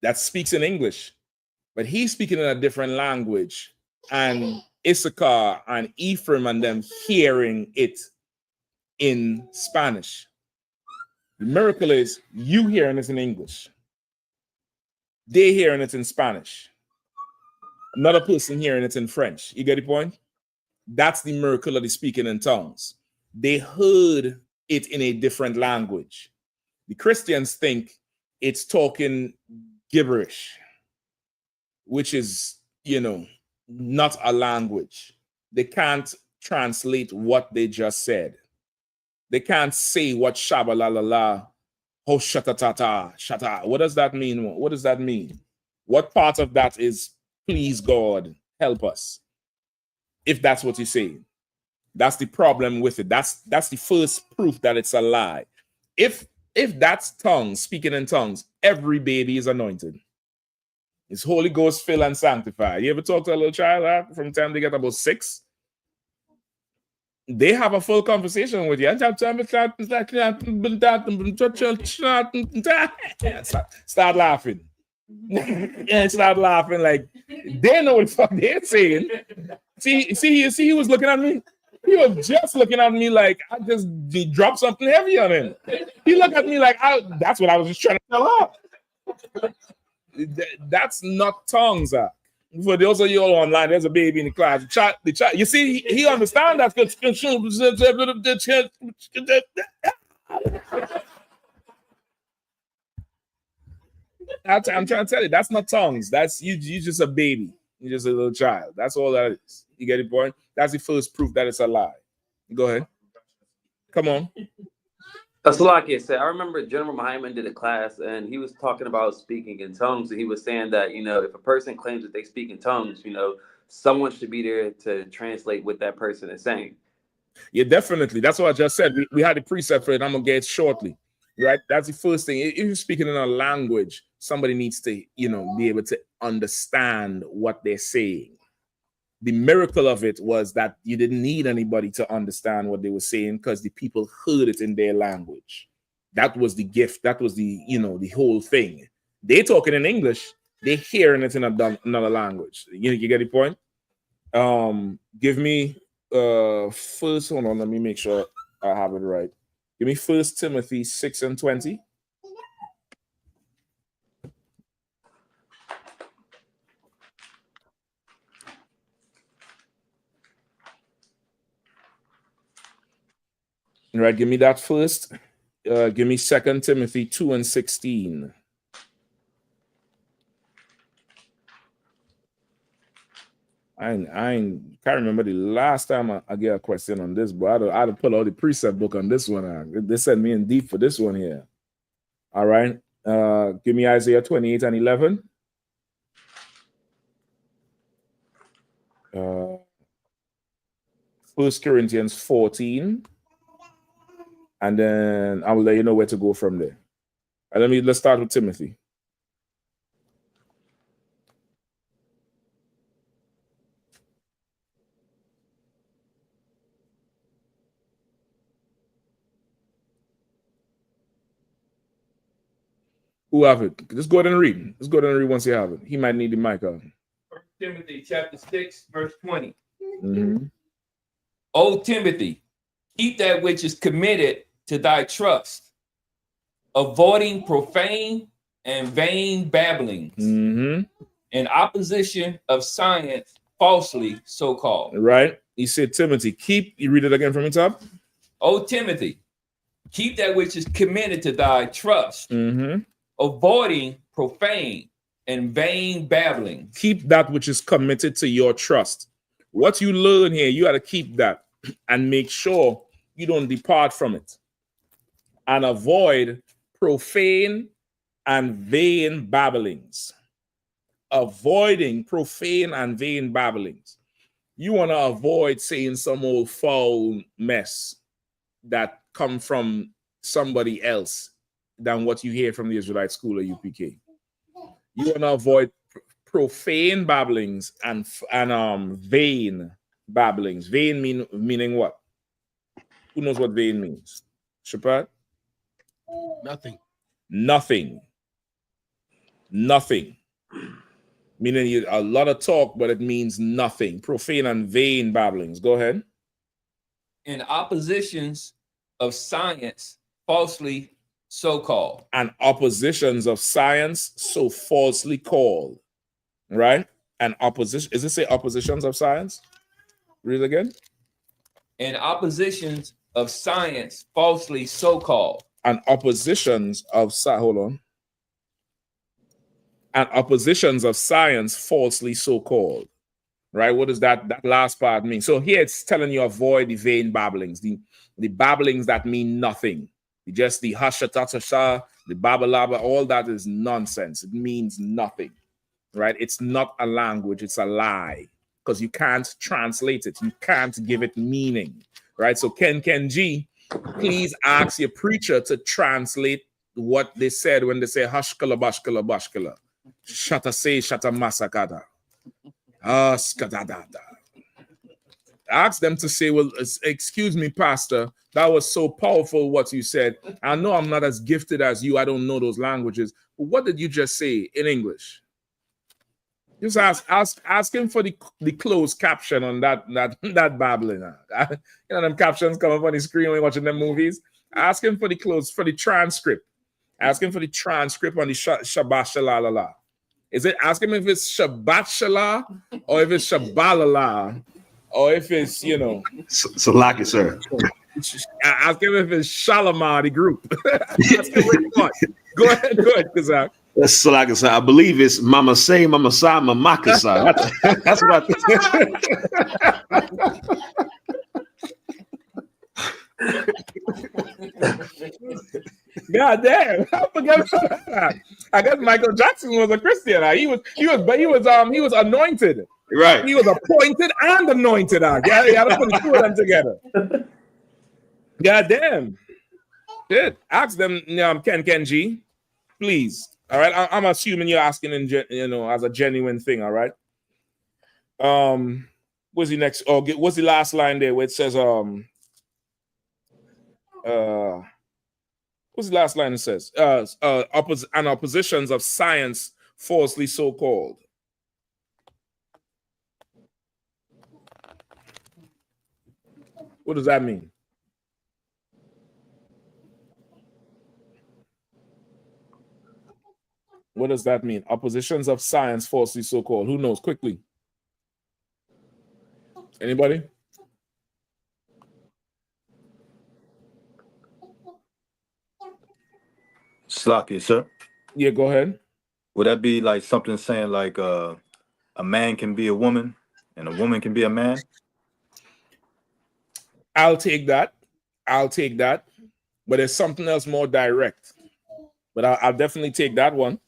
that speaks in English, but he's speaking in a different language, and Issachar and Ephraim and them hearing it in Spanish. The miracle is you hearing it in English. They hearing it in Spanish. Another person hearing it in French. You get the point? That's the miracle of the speaking in tongues. They heard it in a different language. The Christians think it's talking gibberish, which is, not a language. They can't translate what they just said. They can't say what shabalalala, ho shatatata, shata. What does that mean? What does that mean? What part of that is please God, help us? If that's what he's saying. That's the problem with it. That's the first proof that it's a lie. If that's tongues, speaking in tongues, every baby is anointed. It's Holy Ghost filled and sanctified. You ever talk to a little child from the time they get about 6? They have a full conversation with you. Start laughing. Start laughing like they know what the fuck they're saying. See, he was looking at me. He was just looking at me like I just dropped something heavy on him. He looked at me like that's what I was just trying to tell her. That's not tongues. For those of you all online, there's a baby in the class. The child, you see, he understands that. I'm trying to tell you, that's not tongues. That's you just a baby. You're just a little child. That's all that is. You get the point? That's the first proof that it's a lie. Go ahead. Come on. That's like I said. I remember General Muhammad did a class, and he was talking about speaking in tongues, and he was saying that, if a person claims that they speak in tongues, someone should be there to translate what that person is saying. Yeah, definitely. That's what I just said. We had a precept for it. I'm going to get it shortly. Right? That's the first thing. If you're speaking in a language, somebody needs to, be able to understand what they're saying. The miracle of it was that you didn't need anybody to understand what they were saying because the people heard it in their language. That was the gift. That was the, the whole thing. They talking in English. They hearing it in another language. You get the point? Give me first. Hold on. Let me make sure I have it right. Give me 1 Timothy 6:20. All right, give me that first. Give me 2 Timothy 2:16. I can't remember the last time I get a question on this, but I'd have put out the precept book on this one. They sent me in deep for this one here. All right. Give me Isaiah 28:11. 1 Corinthians 14. And then I will let you know where to go from there. Let's start with Timothy. Who have it? Just go ahead and read. Let's go ahead and read once you have it. He might need the mic on. 1 Timothy chapter 6, verse 20. Mm-hmm. O Timothy, keep that which is committed to thy trust, avoiding profane and vain babblings, in opposition of science, falsely so called. Right. He said, Timothy, you read it again from the top. O Timothy, keep that which is committed to thy trust, avoiding profane and vain babbling. Keep that which is committed to your trust. What you learn here, you got to keep that and make sure you don't depart from it. And avoid profane and vain babblings. Avoiding profane and vain babblings. You want to avoid saying some old foul mess that come from somebody else than what you hear from the Israelite school of UPK. You want to avoid profane babblings and vain babblings. Vain meaning what? Who knows what vain means? Shepard? Nothing. Nothing. Nothing. Meaning a lot of talk, but it means nothing. Profane and vain babblings. Go ahead. In oppositions of science, falsely so-called. And oppositions of science, so falsely called. Right? And opposition, is it say oppositions of science? Read it again. In oppositions of science, falsely so-called. And oppositions of hold on. And oppositions of science, falsely so-called. Right? What does that last part mean? So here it's telling you avoid the vain babblings, the babblings that mean nothing. Just the hasha-ta-ta-sha, the babalaba, all that is nonsense. It means nothing. Right? It's not a language, it's a lie. Because you can't translate it. You can't give it meaning. Right? So Kenji, please ask your preacher to translate what they said when they say hashkala bashkala bashkala. Shata say shata masakada. Skadadada. Ask them to say, well, excuse me, Pastor, that was so powerful what you said. I know I'm not as gifted as you. I don't know those languages. But what did you just say in English? Just ask him for the closed caption on that babbling. You know them captions come up on the screen when you're watching them movies. Ask him for the transcript. Ask him for the transcript on the Shabbat Shalala. Ask him if it's Shabbat Shalala or if it's Shabbalala or if it's, Salaki, sir. Ask him if it's SHALAM, the group. Ask him what you want. Go ahead, Kazak. That's Salaki, sir. I believe it's Mama Say, Mama Sa, Mama Kasa. That's what I God damn! I forgot about that. I guess Michael Jackson was a Christian. He was anointed. Right. He was appointed and anointed. Yeah, you had to put the two of them together. God damn. Shit. Ask them, Kenji, please. All right. I'm assuming you're asking as a genuine thing. All right. What's the next? Oh, what's the last line there where it says what's the last line? It says oppositions of science falsely so called. What does that mean? What does that mean? Oppositions of science falsely so called. Who knows? Quickly. Anybody? Slocky, sir. Yeah, go ahead. Would that be like something saying like a man can be a woman and a woman can be a man? I'll take that. But there's something else more direct. But I'll definitely take that one.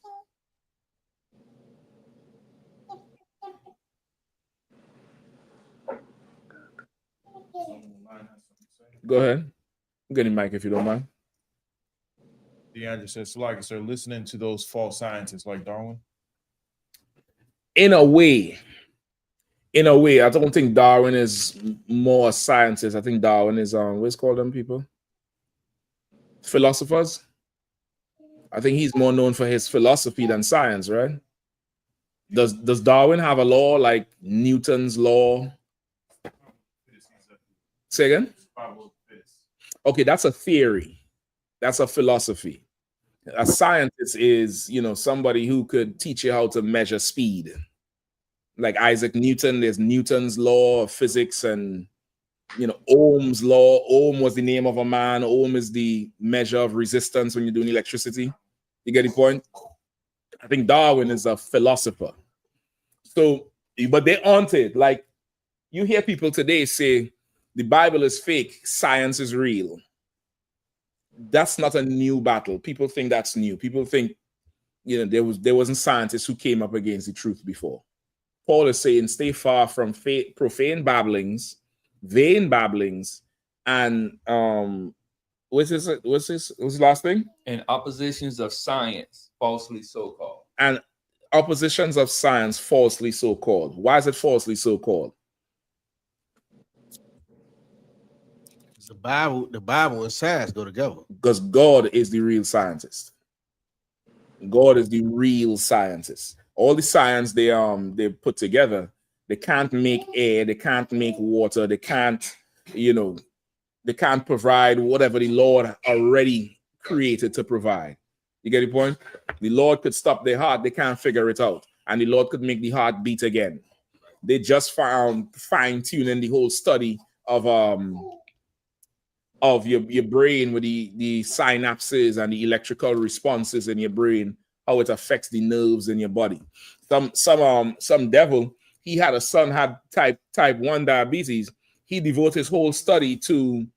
Go ahead. Get him, Mike, if you don't mind. DeAndre says, like, sir, listening to those false scientists like Darwin? In a way, I don't think Darwin is more a scientist. I think Darwin is what's called them people? Philosophers. I think he's more known for his philosophy than science, right? Does Darwin have a law like Newton's law? Say again? Okay, that's a theory. That's a philosophy. A scientist is, somebody who could teach you how to measure speed. Like Isaac Newton, there's Newton's law of physics and, Ohm's law. Ohm was the name of a man. Ohm is the measure of resistance when you're doing electricity. You get the point? I think Darwin is a philosopher. So, but they aren't it. Like, you hear people today say the Bible is fake, science is real. That's not a new battle. People think that's new. People think, you know, there wasn't scientists who came up against the truth before. Paul is saying, stay far from profane babblings, vain babblings, and what's his last thing? And oppositions of science, falsely so called. And oppositions of science, falsely so called. Why is it falsely so called? The Bible and science go together. Because God is the real scientist. God is the real scientist. All the science they put together, they can't make air, they can't make water, they can't, you know, they can't provide whatever the Lord already created to provide. You get the point? The Lord could stop their heart, they can't figure it out. And the Lord could make the heart beat again. They just found fine-tuning the whole study of your brain with the synapses and the electrical responses in your brain, how it affects the nerves in your body. Some devil, he had a son had type 1 diabetes. He devoted his whole study to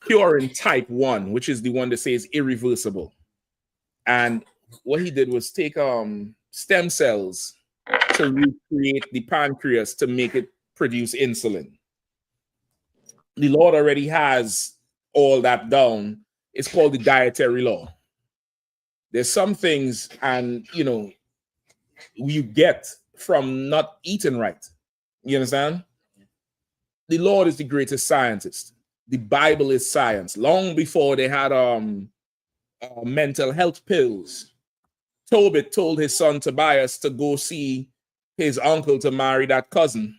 curing type 1, which is the one that says irreversible. And what he did was take stem cells to recreate the pancreas to make it produce insulin. The Lord already has all that down. It's called the dietary law. There's some things, and you know, you get from not eating right. You understand? The Lord is the greatest scientist. The Bible is science. Long before they had mental health pills, Tobit told his son Tobias to go see his uncle to marry that cousin.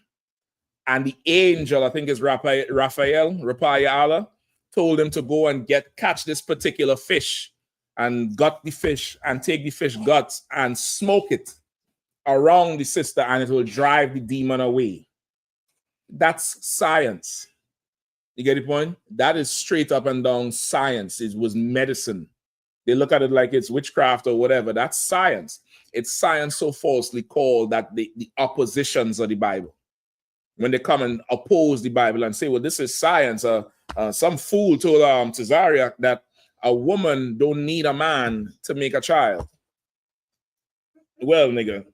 And the angel, I think is Raphael, told him to go and catch this particular fish and gut the fish and take the fish guts and smoke it around the sister, and it will drive the demon away. That's science. You get the point? That is straight up and down science. It was medicine. They look at it like it's witchcraft or whatever. That's science. It's science so falsely called that the oppositions of the Bible, when they come and oppose the Bible and say, well, this is science. Some fool told Tazariak that a woman don't need a man to make a child. Well, nigga,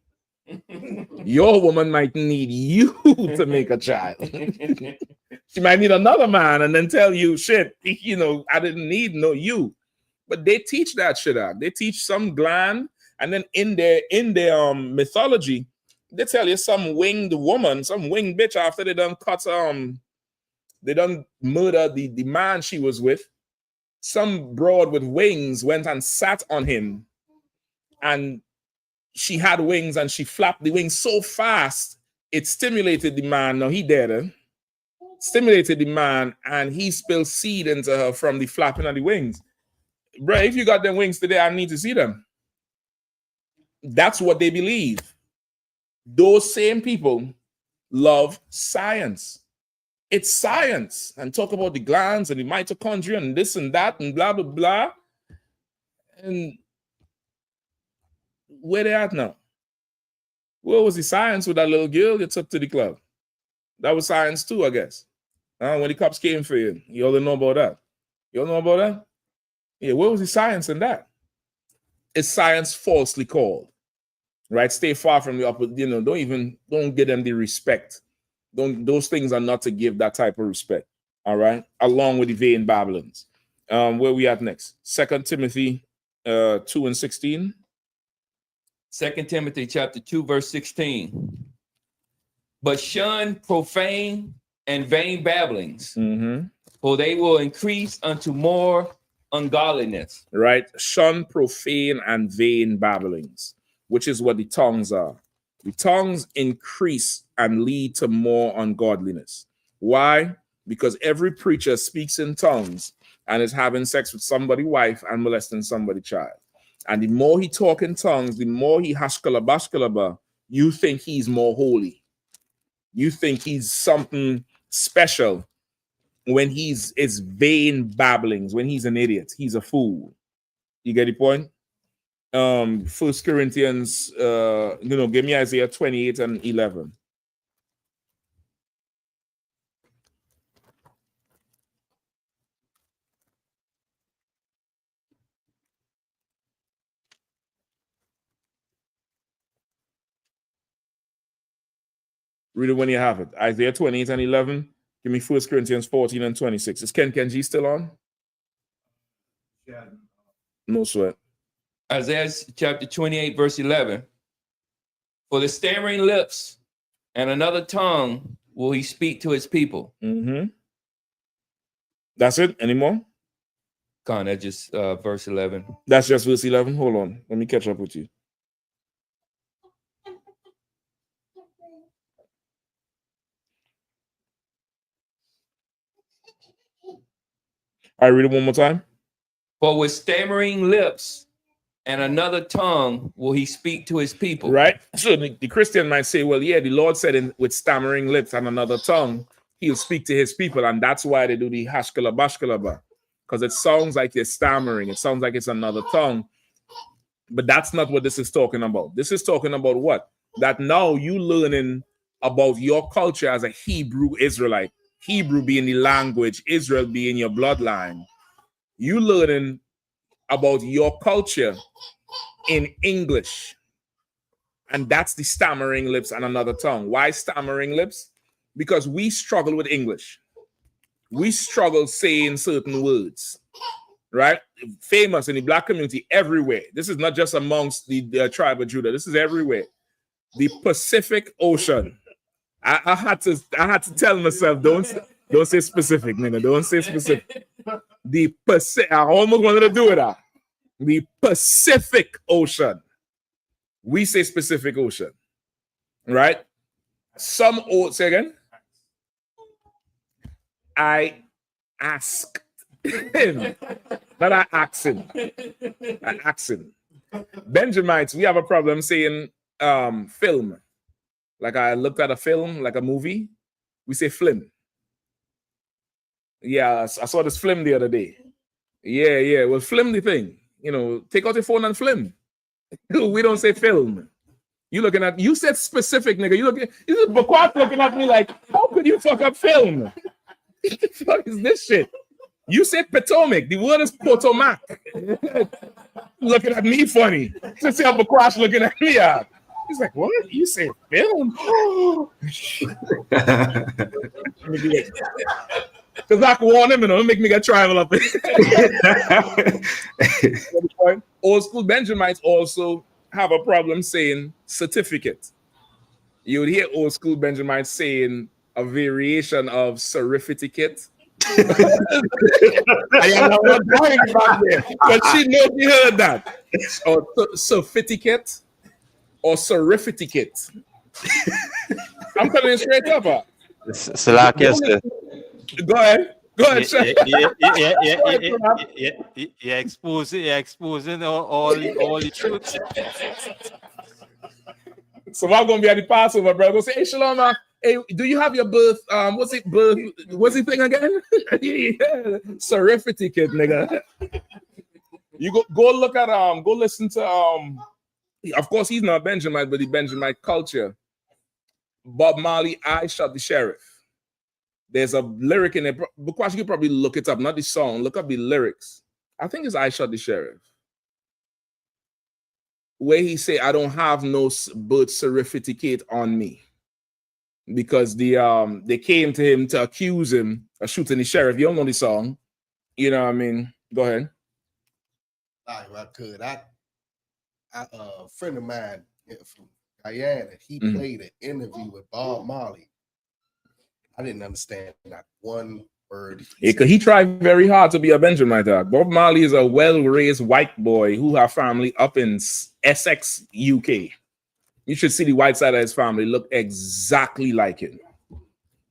your woman might need you to make a child. She might need another man and then tell you, shit, you know, I didn't need you. But they teach that shit out. They teach some gland, and then in their mythology, they tell you some winged woman, some winged bitch, after they done murder the man she was with. Some broad with wings went and sat on him, and she had wings and she flapped the wings so fast it stimulated the man. Now he dead. Stimulated the man, and he spilled seed into her from the flapping of the wings. Bro, if you got them wings today, I need to see them. That's what they believe. Those same people love science. It's science. And talk about the glands and the mitochondria and this and that and blah, blah, blah. And where they at now? Where was the science with that little girl you took to the club? That was science too, I guess. When the cops came for you, you all know about that. You all know about that? Yeah, where was the science in that? It's science falsely called. Right? Stay far from the upper, you know, don't give them the respect. Those things are not to give that type of respect. All right. Along with the vain babblings. Where we at next? 2 Timothy 2:16. 2 Timothy chapter 2, verse 16. But shun profane and vain babblings, for they will increase unto more ungodliness. Right? Shun profane and vain babblings, which is what the tongues are. The tongues increase and lead to more ungodliness. Why? Because every preacher speaks in tongues and is having sex with somebody's wife and molesting somebody's child. And the more he talk in tongues, the more he hashkalabashkalaba, you think he's more holy. You think he's something special when it's vain babblings, when he's an idiot, he's a fool. You get the point? First Corinthians, give me Isaiah 28 and 11. Read it when you have it. Isaiah 28 and 11. Give me 1 Corinthians 14 and 26. Is Ken Kenji still on? Yeah. No sweat. Isaiah chapter 28, verse 11. For the stammering lips and another tongue will he speak to his people. Mm-hmm. That's it? Any more? Con, that's just verse 11. That's just verse 11? Hold on. Let me catch up with you. I read it one more time. For with stammering lips and another tongue will he speak to his people. Right? So the Christian might say, well, yeah, the Lord said with stammering lips and another tongue, he'll speak to his people. And that's why they do the hashkala bashkalaba. Because it sounds like they're stammering. It sounds like it's another tongue. But that's not what this is talking about. This is talking about what? That now you learning about your culture as a Hebrew Israelite. Hebrew being the language, Israel being your bloodline. You learning about your culture in English. And that's the stammering lips and another tongue. Why stammering lips? Because we struggle with English. We struggle saying certain words, right? Famous in the Black community everywhere. This is not just amongst the tribe of Judah. This is everywhere. The Pacific Ocean. I had to tell myself, don't say specific, nigga. Don't say specific. The Pacific. I almost wanted to do it. The Pacific Ocean. We say Pacific Ocean, right? Say again. I asked him, not I asked him. I asked him. Benjamites, we have a problem saying film. Like I looked at a film, like a movie, we say film. Yeah, I saw this film the other day. Yeah. Well, film the thing. Take out your phone and film. We don't say film. You said specific, nigga. This is Bakwat looking at me like, how could you fuck up film? What the fuck is this shit? You said Potomac. The word is Potomac. Looking at me funny. Just see how Bakwat's looking at me. He's like, what? You say film? Because I can warn him, don't make me get travel up. Old school Benjamites also have a problem saying certificate. You would hear old school Benjamites saying a variation of certificate. I am not going back there. But she knows you heard that. Or certificate or certificate. I'm coming straight up. Go ahead. You're exposing all the truth. So I'm gonna be at the Passover, bro. Go say, hey, Shalom, hey, do you have your birth? What's the thing again? Yeah. Certificate, nigga. You go look at go listen to of course he's not Benjamite, but the Benjamite culture. Bob Marley, I Shot the Sheriff. There's a lyric in it. Because you could probably look it up, not the song. Look up the lyrics. I think it's I Shot the Sheriff. Where he say, I don't have no birth certificate on me. Because they came to him to accuse him of shooting the sheriff. You don't know the song. You know what I mean? Go ahead. I could. A friend of mine from Guyana, he played an interview with Bob Marley. I didn't understand not one word. He tried very hard to be a Benjamite. Bob Marley is a well-raised white boy who have family up in Essex, UK. You should see the white side of his family look exactly like him.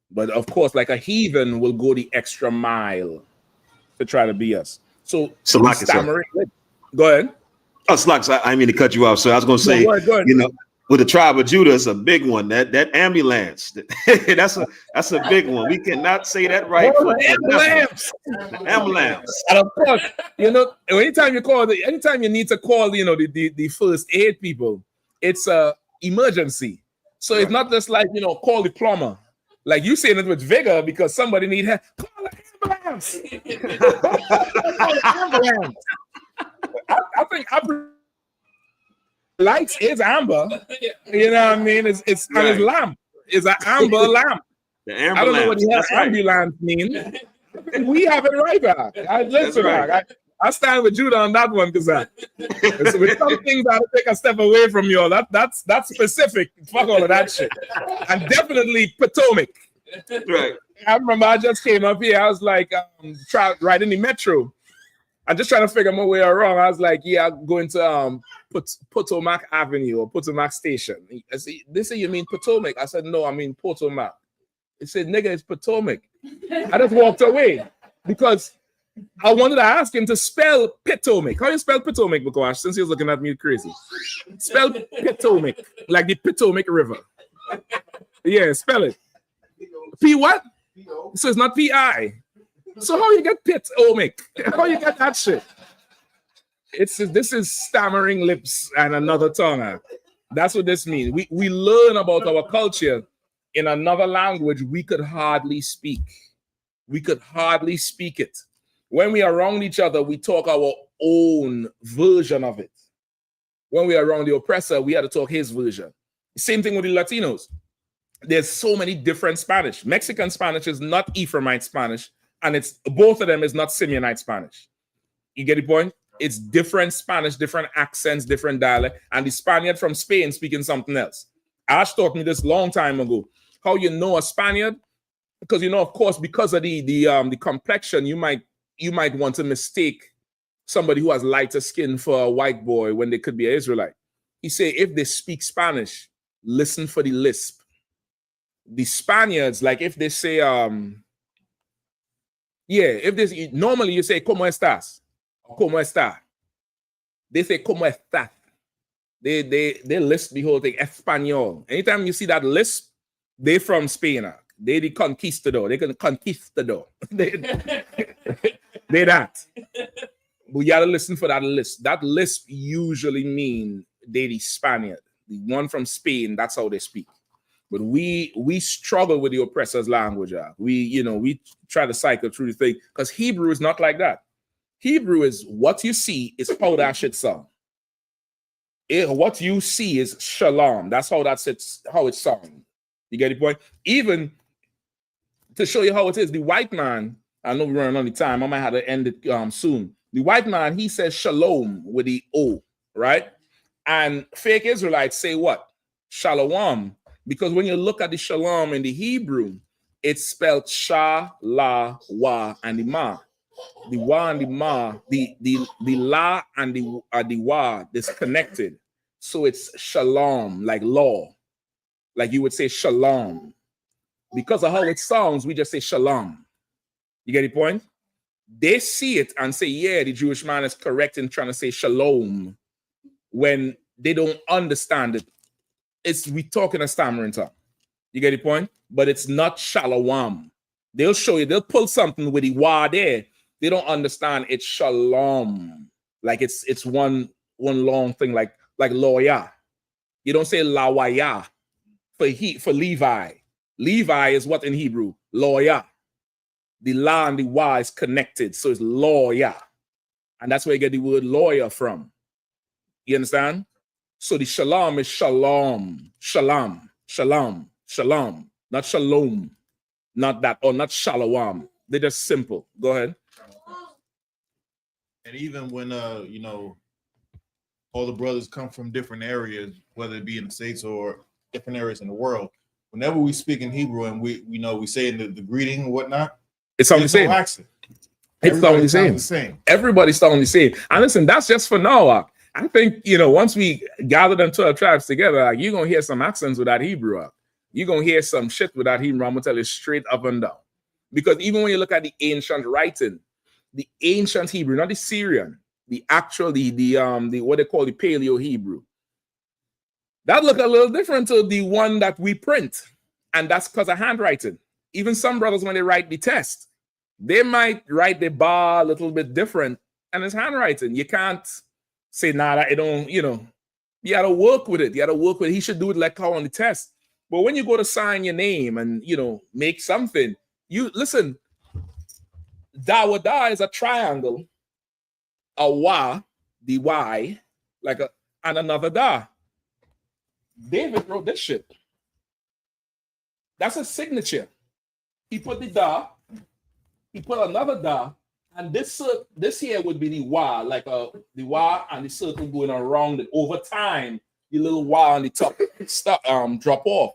But of course, like a heathen will go the extra mile to try to be us. So stammering. Go ahead. Oh, Slacks, I mean to cut you off. So I was going to say, go ahead. with the tribe of Judah is a big one. That ambulance, that's a big one. We cannot say that right. Oh, For the ambulance. the ambulance. And of course, anytime you need to call, the first aid people, it's a emergency. So it's not just like, call the plumber. Like you saying it with vigor because somebody need help. Call the ambulance. Call the ambulance. I think lights is amber. You know what I mean? It's lamp. It's an amber lamp. The ambulance. I don't know what the hell ambulance means. We have it right back. I stand with Judah on that one because with some things I take a step away from you. That's specific. Fuck all of that shit. And definitely Potomac. Right. I remember I just came up here. I was like, riding the metro. I'm just trying to figure my way around. I was like, yeah, I'm going to Potomac Avenue or Potomac Station. They say, you mean Potomac? I said, no, I mean Potomac. He said, nigga, it's Potomac. I just walked away because I wanted to ask him to spell Potomac. How do you spell Potomac, Bukawash, since he was looking at me crazy? Spell Potomac, like the Potomac River. Yeah, spell it. P what? So it's not P-I. So how you get Potomac? How you get that shit? This is stammering lips and another tongue. That's what this means. We learn about our culture in another language we could hardly speak. We could hardly speak it. When we are around each other, we talk our own version of it. When we are around the oppressor, we have to talk his version. Same thing with the Latinos. There's so many different Spanish. Mexican Spanish is not Ephraimite Spanish, and it's both of them is not Simeonite Spanish. You get the point? It's different Spanish, different accents, different dialect, and the Spaniard from Spain speaking something else. Ash taught me this long time ago. How you know a Spaniard? Because of course, because of the complexion, you might want to mistake somebody who has lighter skin for a white boy when they could be an Israelite. He said, if they speak Spanish, listen for the lisp. The Spaniards, like if they say, normally you say, ¿Cómo estás? Or ¿Cómo está? They say, ¿Cómo estás? They lisp the whole thing, Espanol. Anytime you see that lisp, they from Spain. They the conquistador. They can conquistador. they that. But you gotta listen for that lisp. That lisp usually mean they the Spaniard. The one from Spain, that's how they speak. But we struggle with the oppressor's language. We try to cycle through the thing because Hebrew is not like that. Hebrew is what you see is how that shit sound. What you see is shalom. That's how it sounds. You get the point? Even to show you how it is, the white man, I know we're running on the time. I might have to end it soon. The white man, he says shalom with the O, right? And fake Israelites say what? Shalom. Because when you look at the shalom in the Hebrew, it's spelled sha, la, wa, and the ma. The wa and the ma, the la and the wa is connected. So it's shalom, like law. Like you would say shalom. Because of how it sounds, we just say shalom. You get the point? They see it and say, yeah, the Jewish man is correct in trying to say shalom when they don't understand it. We talk in a stammering tongue. You get the point? But it's not shalom. They'll show you, they'll pull something with the wa there. They don't understand it's shalom. Like it's one long thing, like lawyer. You don't say lawaya for Levi. Levi is what in Hebrew? Lawyer. The la and the wa is connected, so it's lawyer. And that's where you get the word lawyer from. You understand? So the shalom is shalom, shalom, shalom, shalom, not shalom, not that, or not shalom. They're just simple. Go ahead. And even when all the brothers come from different areas, whether it be in the States or different areas in the world, whenever we speak in Hebrew and we say in the greeting and whatnot, it's sounding the same. No accent. It's sounding the same. Everybody's sounding the same. And listen, that's just for now. I think, once we gather them 12 tribes together, you're going to hear some accents with that Hebrew. You're going to hear some shit with that Hebrew. I'm going to tell you straight up and down. Because even when you look at the ancient writing, the ancient Hebrew, not the Syrian, the actual, the what they call the Paleo Hebrew, That look a little different to the one that we print. And that's because of handwriting. Even some brothers, when they write the test, they might write the bar a little bit different, and it's handwriting. You can't say, nah, that it don't, you know, you got to work with it. You got to work with it. He should do it like how on the test. But when you go to sign your name and, you know, make something, you listen, da is a triangle, a wa, the Y, like a, and another da. David wrote this shit. That's a signature. He put the da, he put another da, and this here would be the wa, like the wa and the circle going around it. Over time, the little wa on the top drop off.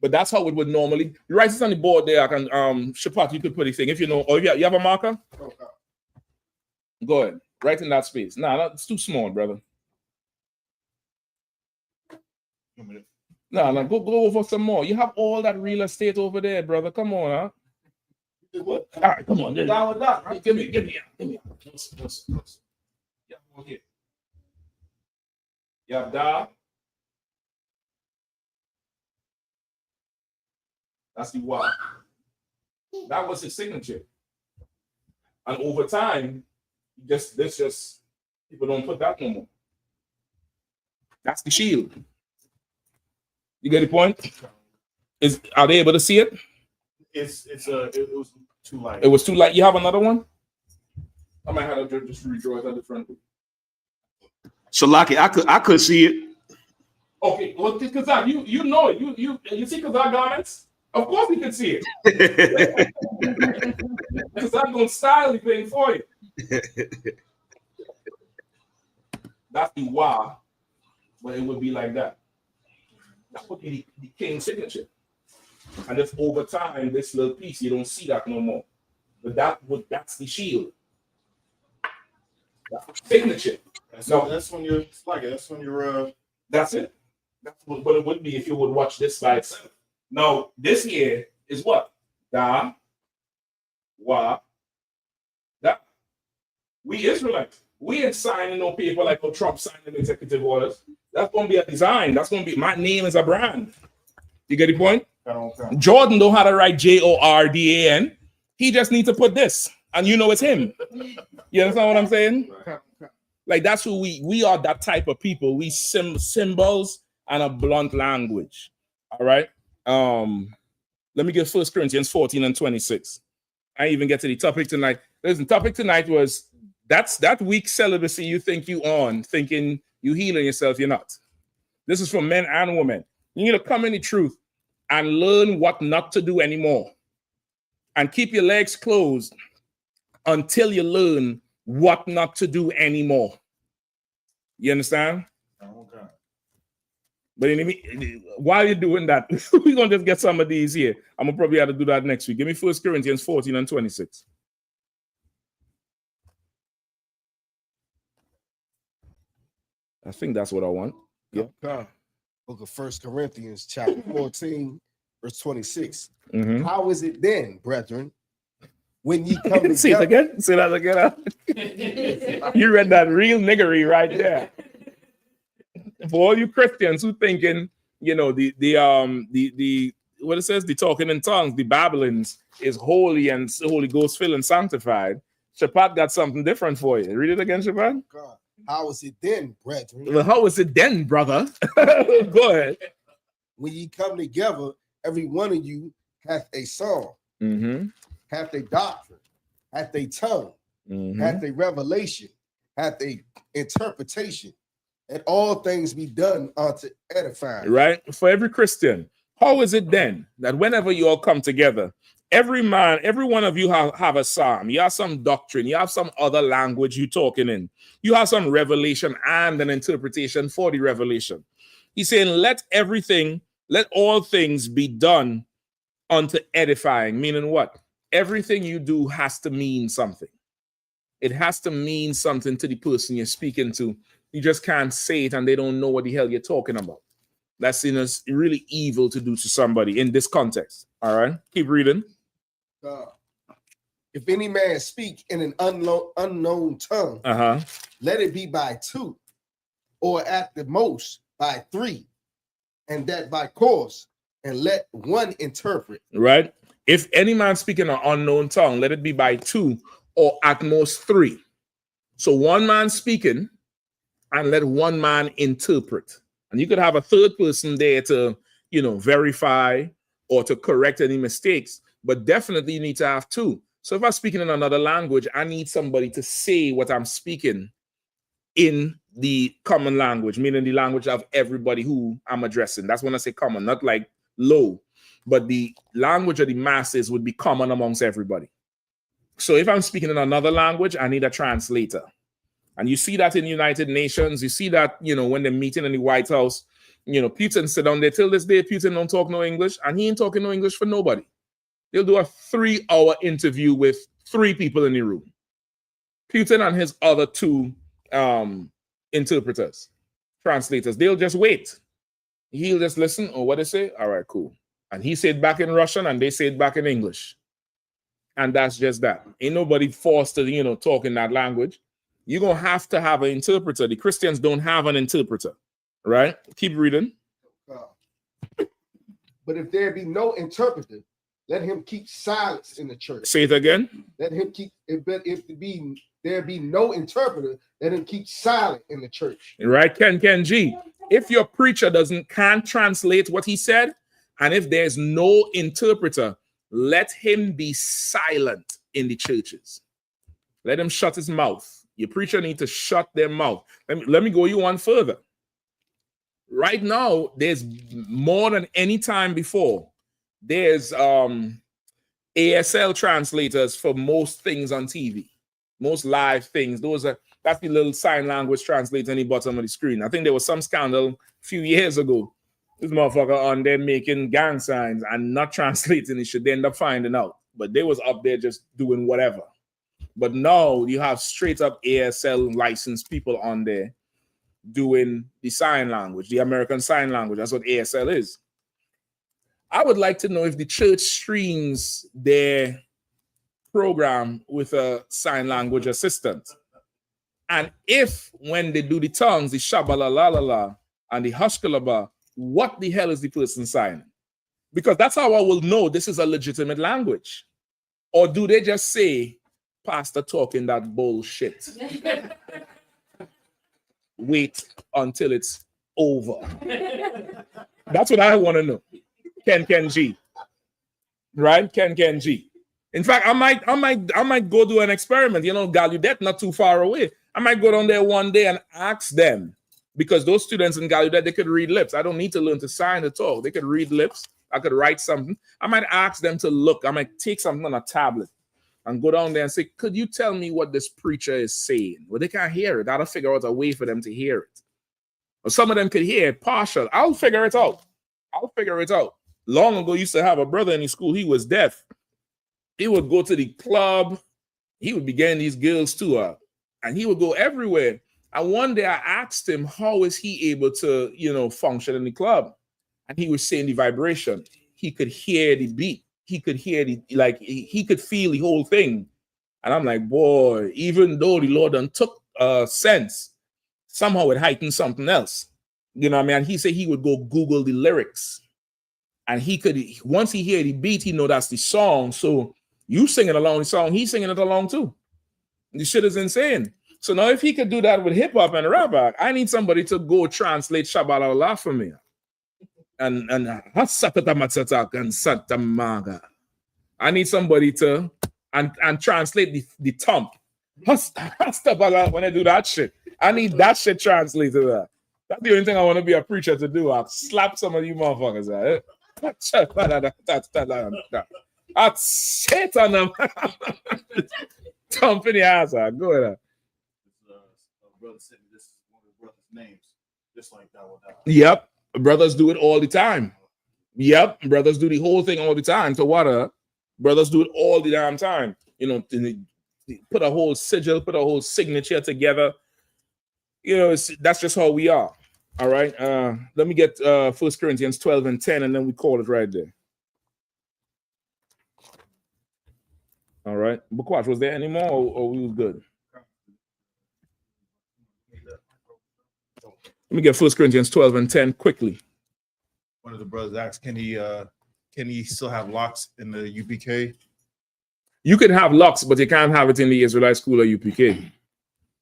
But that's how it would normally. You write this on the board there. I can Shapat, you could put a thing if you know. Or if you have a marker. Okay. Go ahead. Right in that space. Nah, it's too small, brother. No, go over some more. You have all that real estate over there, brother. Come on, huh? What? All right, come on. Down with that, right? Give me. Close. Yeah, okay. You have da. That's the Y. That was his signature. And over time, this people don't put that no more. That's the shield. You get the point? Are they able to see it? It was too light. It was too light. You have another one? I might have to just redraw it at the front. So Lucky, I could see it. Okay, well, Kazak, you know it. You see Kazak garments? Of course we can see it. Kazak gonna style the thing for you. That's the Y, but it would be like that. That would be the king's signature. And if over time, this little piece, you don't see that no more. But that's the shield. That's the signature. That's when you're like it. That's when you're that's it. That's what it would be if you would watch this by itself. Now, this here is what? Da, wa, da. We Israelites. We ain't signing no paper like no Trump signing executive orders. That's gonna be a design. That's gonna be my name is a brand. You get the point? Okay. Jordan don't how to write Jordan. He just needs to put this, and you know it's him. You understand what I'm saying? Like that's who we are. That type of people. We symbols and a blunt language. All right. Let me get 1 Corinthians 14 and 26. I even get to the topic tonight. Listen, topic tonight was that's that weak celibacy you think you on, thinking you healing yourself. You're not. This is for men and women. You need to come in the truth and learn what not to do anymore. And keep your legs closed until you learn what not to do anymore. You understand? Okay. But while you're doing that, we're going to just get some of these here. I'm going to probably have to do that next week. Give me 1 Corinthians 14 and 26. I think that's what I want. Yeah. Book of 1 Corinthians, chapter 14, verse 26. Mm-hmm. How is it then, brethren, when ye come together? Say it again. Say that again. You read that real niggery right there. For all you Christians who thinking, you know, the what it says, the talking in tongues, the babblings is holy and Holy Ghost filled and sanctified. Shapat got something different for you. Read it again, Shapat. God. How is it then, brethren? Well, how is it then, brother? Go ahead. When ye come together, every one of you hath a song, hath a doctrine, hath a tongue, hath a revelation, hath a interpretation, and all things be done unto edifying. Right? For every Christian, how is it then that whenever you all come together, every one of you have a psalm, you have some doctrine, you have some other language you talking in, you have some revelation and an interpretation for the revelation. He's saying, let all things be done unto edifying, meaning what? Everything you do has to mean something. It has to mean something to the person you're speaking to. You just can't say it and they don't know what the hell you're talking about. That's seen as really evil to do to somebody in this context. All right, keep reading. If any man speak in an unknown tongue, let it be by two, or at the most by three, and that by course, and let one interpret. Right? If any man speaking an unknown tongue, let it be by two or at most three. So one man speaking, and let one man interpret. And you could have a third person there to, verify or to correct any mistakes, but definitely you need to have two. So if I'm speaking in another language, I need somebody to say what I'm speaking in the common language, meaning the language of everybody who I'm addressing. That's when I say common, not like low, but the language of the masses would be common amongst everybody. So if I'm speaking in another language, I need a translator. And you see that in the United Nations. You see that, when they're meeting in the White House, Putin sit down there. Till this day, Putin don't talk no English, and he ain't talking no English for nobody. They'll do a 3-hour interview with 3 people in the room. Putin and his other 2 interpreters, translators. They'll just wait. He'll just listen. Oh, what they say? All right, cool. And he said back in Russian, and they said back in English. And that's just that. Ain't nobody forced to, talk in that language. You're going to have an interpreter. The Christians don't have an interpreter, right? Keep reading. But if there be no interpreter, let him keep silence in the church. Say it again. Let him keep, if there be no interpreter, let him keep silent in the church. Right, Ken G. If your preacher can't translate what he said, and if there's no interpreter, let him be silent in the churches. Let him shut his mouth. Your preacher need to shut their mouth. Let me go you one further. Right now, there's more than any time before. There's ASL translators for most things on TV, most live things. That's the little sign language translator on the bottom of the screen. I think there was some scandal a few years ago. This motherfucker on there making gang signs and not translating it. Should they end up finding out? But they was up there just doing whatever. But now you have straight up ASL licensed people on there doing the sign language, the American Sign Language. That's what ASL is. I would like to know if the church streams their program with a sign language assistant. And if when they do the tongues, the shabalalalala and the hushkalaba, what the hell is the person signing? Because that's how I will know this is a legitimate language. Or do they just say, Pastor talking that bullshit? Wait until it's over. That's what I want to know. Ken G. Right? Ken G. In fact, I might go do an experiment. Gallaudet not too far away. I might go down there one day and ask them, because those students in Gallaudet, they could read lips. I don't need to learn to sign to talk. They could read lips. I could write something. I might ask them to look. I might take something on a tablet and go down there and say, could you tell me what this preacher is saying? Well, they can't hear it. I'll figure out a way for them to hear it. Or some of them could hear it partial. I'll figure it out. Long ago, I used to have a brother in the school. He was deaf. He would go to the club. He would be getting these girls too. And he would go everywhere. And one day I asked him, how is he able to, function in the club? And he was saying the vibration. He could hear the beat. He could hear he could feel the whole thing. And I'm like, boy, even though the Lord done took sense, somehow it heightened something else. You know what I mean? And he said he would go Google the lyrics. And he could, once he hear the beat, he know that's the song. So you singing along the song, he's singing it along too. This shit is insane. So now if he could do that with hip hop and rap, I need somebody to go translate Shabbalala for me. And I need somebody to and translate the thump. When I do that shit, I need that shit translated. That's the only thing I want to be a preacher to do. I'll slap some of you motherfuckers. That's it on them. Thump in the ass. Go ahead. Brother sent me this one of the brothers' names, just like that. Yep, brothers do it all the time. Yep, brothers do the whole thing all the time. So what? Brothers do it all the damn time. Put a whole sigil, put a whole signature together. That's just how we are. All right. Let me get 1 Corinthians 12 and 10, and then we call it right there. All right. Bukwash, was there any more, or we was good? Let me get 1 Corinthians 12 and 10 quickly. One of the brothers asked, can he still have locks in the UPK? You could have locks, but you can't have it in the Israelite school or UPK.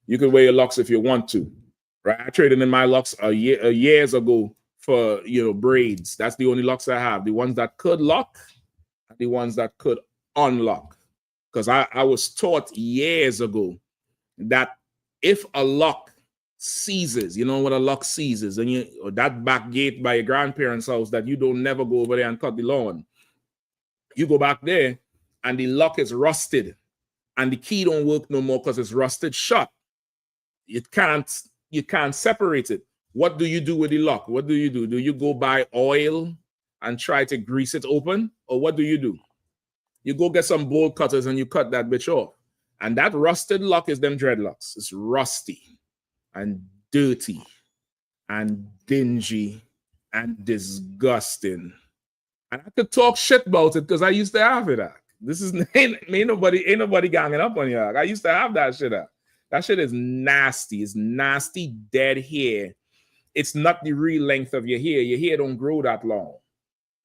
You could wear your locks if you want to, right? I traded in my locks years ago for braids. That's the only locks I have. The ones that could lock, the ones that could unlock. Because I was taught years ago that if a lock seizes, you know what a lock seizes, and or that back gate by your grandparents' house that you don't never go over there and cut the lawn. You go back there and the lock is rusted and the key don't work no more because it's rusted shut. You can't separate it. What do you do with the lock? What do? Do you go buy oil and try to grease it open? Or what do? You go get some bolt cutters and you cut that bitch off. And that rusted lock is them dreadlocks. It's rusty and dirty and dingy and disgusting. And I could talk shit about it because I used to have it. This is ain't nobody ganging up on you. I used to have that shit. That shit is nasty. It's nasty dead hair. It's not the real length of your hair. Your hair don't grow that long.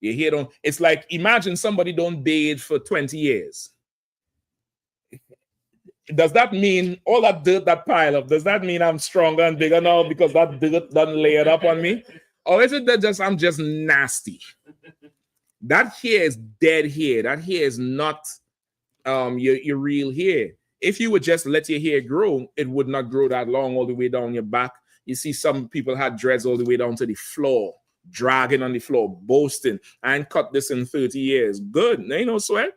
Your hair don't. It's like, imagine somebody don't bathe for 20 years. Does that mean all that dirt that pile up? Does that mean I'm stronger and bigger now because that dirt doesn't lay it up on me? Or is it that I'm just nasty? That hair is dead hair. That hair is not your real hair. If you would just let your hair grow, it would not grow that long all the way down your back. You see some people had dreads all the way down to the floor, dragging on the floor, boasting. I ain't cut this in 30 years. Good. Ain't no sweat.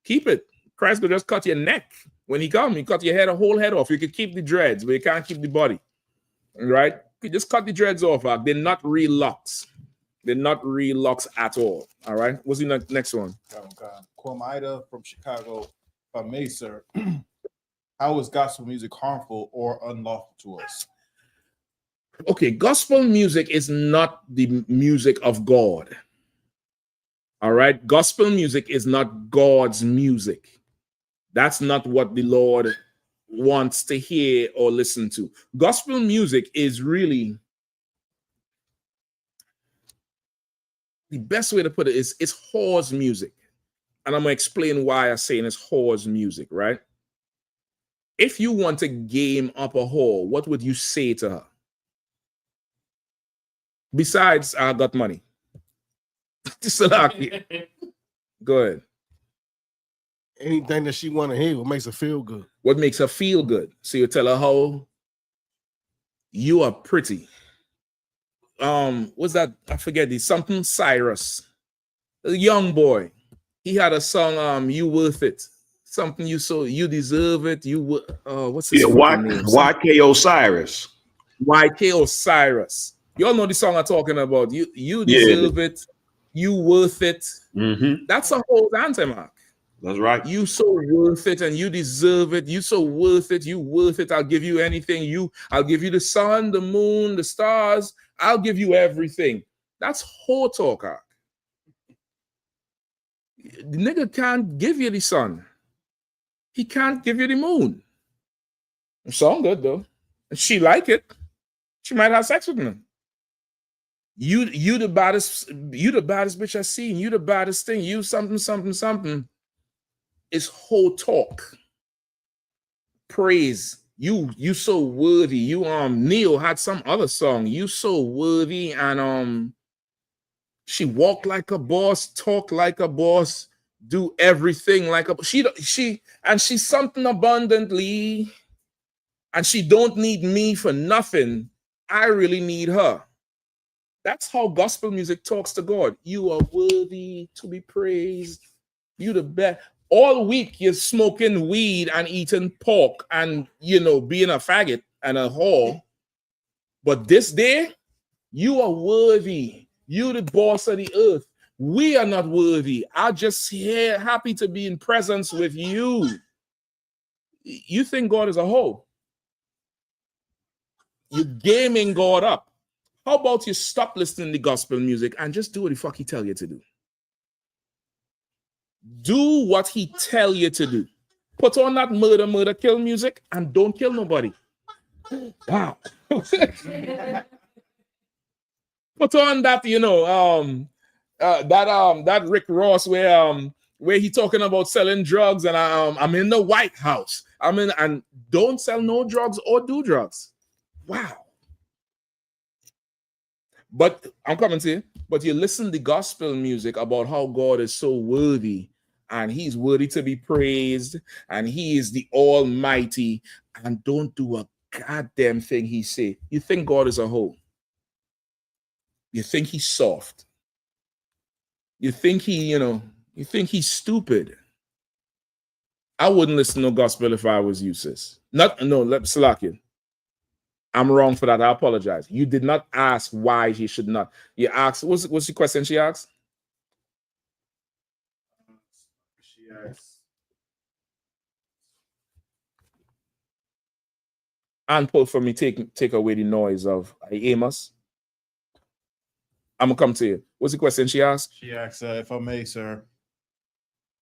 Keep it. Christ could just cut your neck. When he come, he cut your head, a whole head off. You could keep the dreads, but you can't keep the body. Right? You just cut the dreads off. They're not real locks. They're not real locks at all. All right. What's the next one? Kwamaida from Chicago. If I may, sir, how is gospel music harmful or unlawful to us? Okay, gospel music is not the music of God. All right. Gospel music is not God's music. That's not what the Lord wants to hear or listen to. Gospel music is really, the best way to put it is it's whore's music. And I'm going to explain why I'm saying it's whore's music, right? If you want to game up a whore, what would you say to her? Besides, I got money. Go ahead. Anything that she want to hear, what makes her feel good. What makes her feel good? So you tell her how you are pretty. What's that? I forget the something Cyrus. A young boy. He had a song, You Worth It. Something you deserve it. You what's his name? YK Osiris. YK Osiris. You all know the song I'm talking about. You deserve it. You worth it. Mm-hmm. That's a whole anthem, Mark. That's right. You so worth it and you deserve it. You so worth it. You worth it. I'll give you anything. I'll give you the sun, the moon, the stars. I'll give you everything. That's whole talk. The nigga can't give you the sun. He can't give you the moon. It sound good though. She like it. She might have sex with him. You the baddest bitch I seen. You the baddest thing. You something. It's whole talk. Praise. You so worthy. You Neil had some other song. You so worthy. And she walk like a boss, talk like a boss, do everything like a she's something abundantly. And she don't need me for nothing. I really need her. That's how gospel music talks to God. You are worthy to be praised. You the best. All week you're smoking weed and eating pork and being a faggot and a whore. But this day, you are worthy. You the boss of the earth. We are not worthy. I'm just here happy to be in presence with you. You think God is a hoe? You're gaming God up. How about you stop listening to gospel music and just do what the fuck he tell you to do? Do what he tell you to do. Put on that murder, kill music and don't kill nobody. Wow. put on that, that Rick Ross where he talking about selling drugs and I'm in the White House. And don't sell no drugs or do drugs. Wow. But I'm coming to you. But you listen to gospel music about how God is so worthy and he's worthy to be praised and he is the Almighty, and don't do a goddamn thing he say. You think God is a hoe. You think he's soft. You think you think he's stupid. I wouldn't listen to gospel if I was you, sis. Salakia. I'm wrong for that. I apologize. You did not ask why he should not. You asked, what's the question she asked? She asked. And pull for me, take away the noise of Amos. I'm gonna come to you. What's the question she asked? She asked, if I may, sir,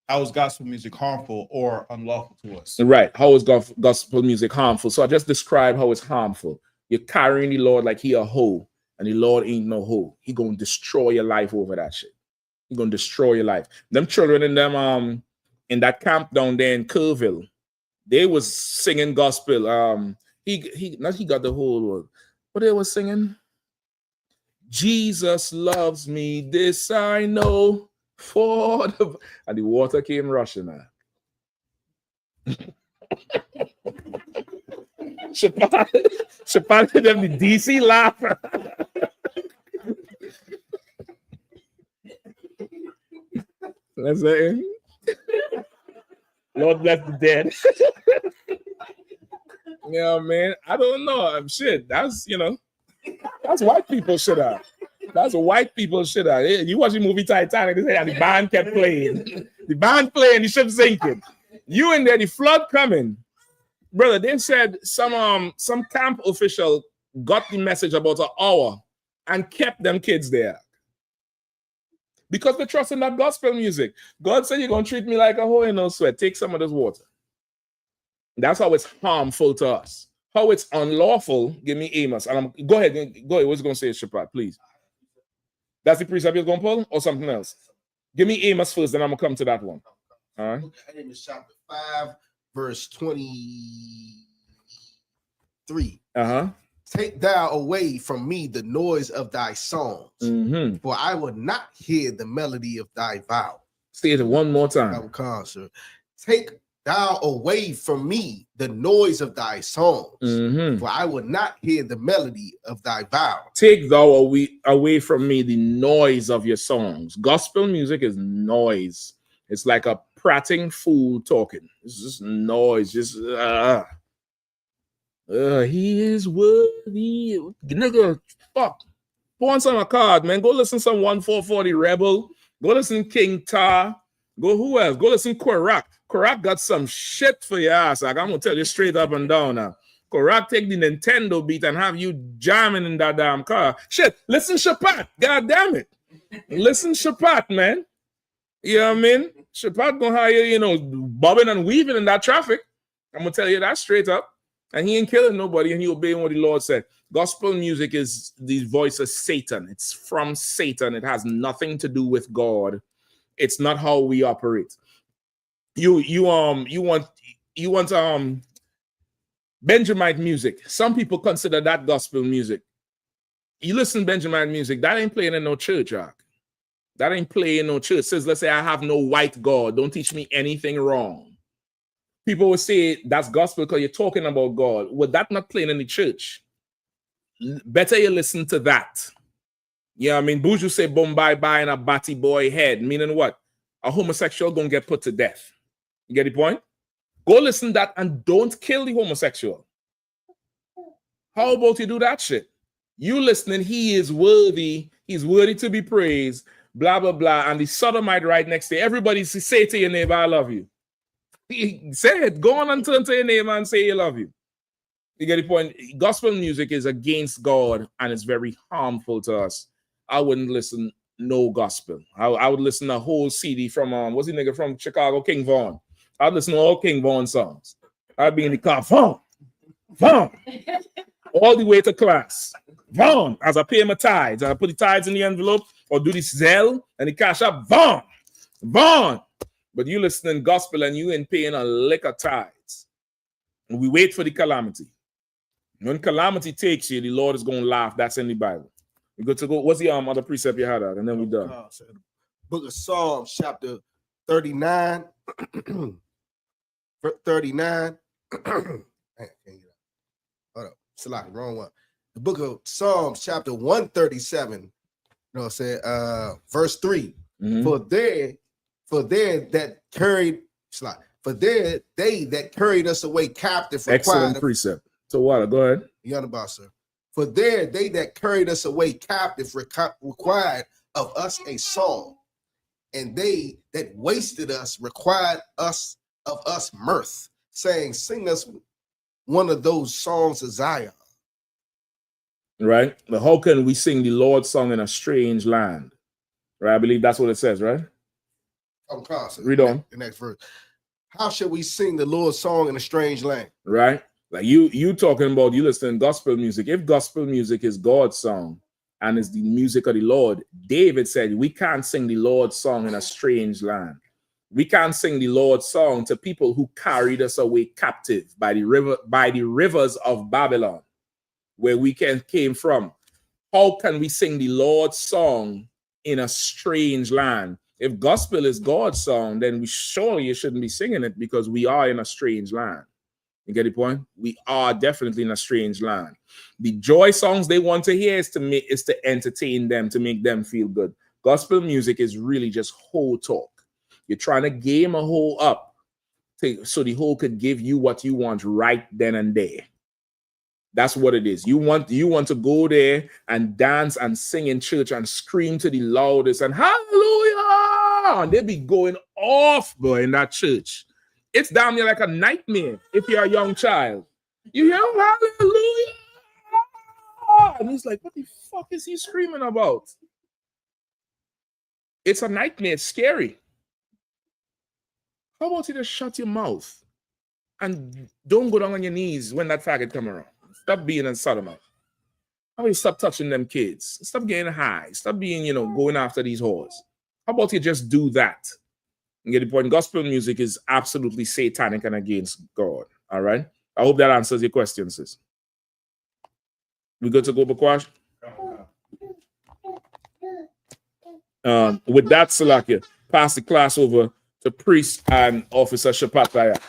how is gospel music harmful or unlawful to us? Right. How is gospel music harmful? So I just described how it's harmful. You're carrying the Lord like he a hoe, and the Lord ain't no hoe. He gonna destroy your life over that shit. He gonna destroy your life. Them children in them in that camp down there in Kerrville, they was singing gospel. He got the whole world, but they was singing, Jesus loves me, this I know, and the water came rushing out. Shapat did them the DC laugh. That's it. Lord bless the dead. Yeah, man. I don't know. Shit. That's that's white people shit out. That's white people shit out. You watch the movie Titanic, they say the band kept playing. The band playing, the ship sinking. You in there, the flood coming. Brother, they said some camp official got the message about an hour and kept them kids there. Because they trust in that gospel music. God said, you're going to treat me like a hoe in no sweat. Take some of this water. That's how it's harmful to us. How it's unlawful, give me Amos. And go ahead. What's going to say, Shapat, please? That's the precept you're going to pull or something else? Give me Amos first, then I'm going to come to that one. All right. Amos chapter 5, verse 23. Take thou away from me the noise of thy songs, for I will not hear the melody of thy vow. Say it one more time. Take thou away from me the noise of thy songs, for I will not hear the melody of thy vow. Take thou away from me the noise of your songs. Gospel music is noise. It's like a prating fool talking. It's just noise. Just he is worthy. Nigga, fuck. Put on some card, man. Go listen to some 1440 Rebel. Go listen to King Tar. Go who else? Go listen to Korak. Korak got some shit for your ass. Like, I'm gonna tell you straight up and down now. Korak take the Nintendo beat and have you jamming in that damn car. Shit, listen Shapat. God damn it. Listen Shapat, man. You know what I mean? Shapat gonna have you, bobbing and weaving in that traffic. I'm gonna tell you that straight up. And he ain't killing nobody, and he obeying what the Lord said. Gospel music is the voice of Satan. It's from Satan. It has nothing to do with God. It's not how we operate. You want Benjamite music. Some people consider that gospel music. You listen to Benjamite music, that ain't playing in no church, Ark. That ain't playing in no church. It says, let's say I have no white God. Don't teach me anything wrong. People will say that's gospel because you're talking about God. Well, that's not playing in the church. Better you listen to that. Yeah, I mean, Buju say Bombay buying a batty boy head, meaning what? A homosexual gonna get put to death. You get the point? Go listen to that and don't kill the homosexual. How about you do that shit? You listening, he is worthy, he's worthy to be praised, blah, blah, blah. And the sodomite right next to you, everybody say to your neighbor, I love you. Say it. Go on and turn to your neighbor and say you love you. You get the point? Gospel music is against God and it's very harmful to us. I wouldn't listen no gospel. I would listen to a whole CD from what's the nigga from Chicago, King Vaughn. I'd listen to all King Vaughn songs. I'd be in the car, Vaughn. all the way to class. Vaughn, as I pay my tithes, I put the tithes in the envelope or do the Zelle and the cash up. Vaughn. But you listening gospel and you ain't paying a lick of tithes. And we wait for the calamity. When calamity takes you, the Lord is going to laugh. That's in the Bible. We good to go. What's the other precept you had out? And then we're done. Book of Psalms, chapter 39. 39. Hold up. Select wrong one. The book of Psalms, chapter 137. You know what I'm saying? Verse 3. For they that carried us away captive. Excellent precept. So what? Go ahead. Yahanna, sir. For there they that carried us away captive required of us a song, and they that wasted us required of us mirth, saying, sing us one of those songs of Zion. Right? But how can we sing the Lord's song in a strange land? Right? I believe that's what it says, right? Read on. The next verse. How shall we sing the Lord's song in a strange land? Right? Like you talking about, you listen to gospel music. If gospel music is God's song and is the music of the Lord, David said, we can't sing the Lord's song in a strange land. We can't sing the Lord's song to people who carried us away captive by the rivers of Babylon, where we came from. How can we sing the Lord's song in a strange land? If gospel is God's song, then we surely shouldn't be singing it because we are in a strange land. You get the point? We are definitely in a strange land. The joy songs they want to hear is to entertain them, to make them feel good. Gospel music is really just whole talk. You're trying to game a whole up so the whole could give you what you want right then and there. That's what it is. You want to go there and dance and sing in church and scream to the loudest and hallelujah. And they be going off, boy, in that church. It's down there like a nightmare if you're a young child. You hear hallelujah. And he's like, what the fuck is he screaming about? It's a nightmare. It's scary. How about you just shut your mouth and don't go down on your knees when that faggot come around? Stop being a sodomite. How about you stop touching them kids? Stop getting high. Stop being, going after these whores. How about you just do that? And get the point. Gospel music is absolutely satanic and against God. All right. I hope that answers your question, sis. We good to go, Bakwash? With that, Salakia, pass the class over to Priest and Officer Shapataya.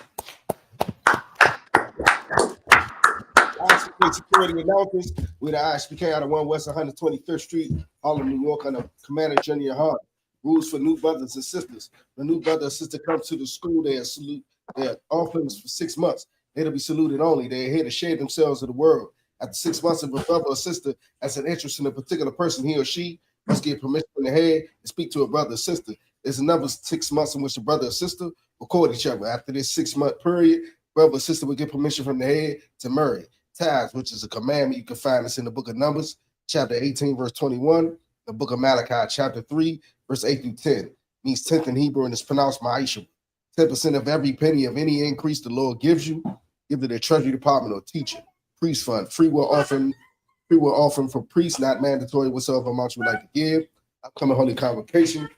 Security announcements with the I.S.U.P.K out of 1 West 125th Street, Harlem, New York, under Commander General Yahanna. Rules for new brothers and sisters. The new brother or sister comes to the school, they are salute. They are orphans for 6 months. They'll be saluted only. They're here to share themselves of the world. After 6 months, if a brother or sister has an interest in a particular person, he or she must get permission from the head and speak to a brother or sister. There's another 6 months in which the brother or sister will court each other. After this 6 month period, brother or sister will get permission from the head to marry. Tithes, which is a commandment, you can find this in the book of Numbers, chapter 18, verse 21, the book of Malachi, chapter 3, verse 8 through 10. Means 10th in Hebrew and it's pronounced I.S.U.P.K. 10% of every penny of any increase the Lord gives you, give to the treasury department or teacher. Priest fund, free will offering for priests, not mandatory, whatsoever amount you would like to give. Upcoming holy convocation.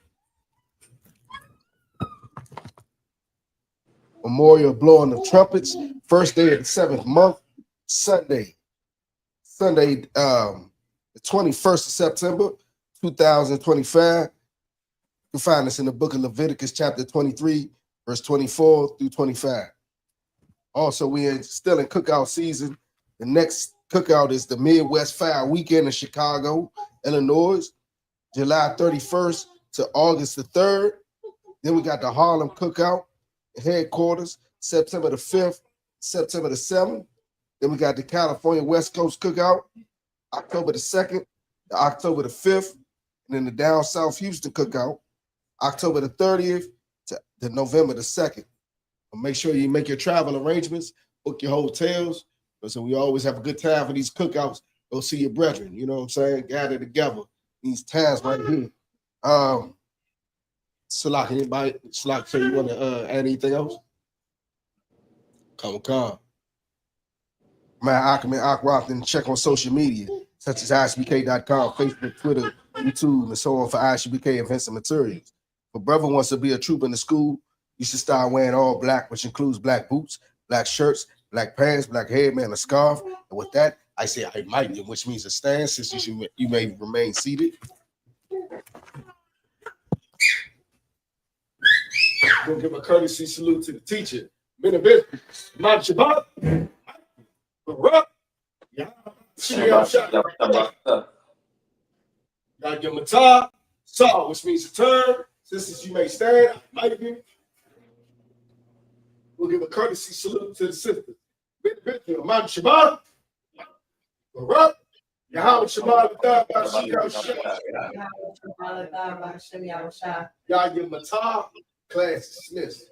Memorial blowing of trumpets, first day of the 7th month, Sunday, the 21st of September, 2025. You can find this in the book of Leviticus, chapter 23, verse 24 through 25. Also, we are still in cookout season. The next cookout is the Midwest Fire Weekend in Chicago, Illinois, July 31st to August the 3rd. Then we got the Harlem Cookout headquarters, September the 5th, September the 7th. Then we got the California West Coast Cookout, October the 2nd to October the 5th. And then the Down South Houston Cookout, October the 30th to November the 2nd. But make sure you make your travel arrangements, book your hotels. So we always have a good time for these cookouts. Go see your brethren, you know what I'm saying? Gather together these times right here. Salak, anybody? Salak, so you want to add anything else? Come. Man, Ackman, Ackroft, check on social media, such as ISUPK.com, Facebook, Twitter, YouTube, and so on for ISUPK events and materials. If a brother wants to be a trooper in the school, you should start wearing all black, which includes black boots, black shirts, black pants, black headband, a scarf. And with that, I say I might, which means a stand, since you may remain seated. We'll give a courtesy salute to the teacher. Man, Shabbat. Gotta give him a tie, saw, which means a turn. Sisters, you may stand. Might be. We'll give a courtesy salute to the sisters. Man, Shabbat. Yahanna, Shabbat, y'all give him a tie. Class dismissed.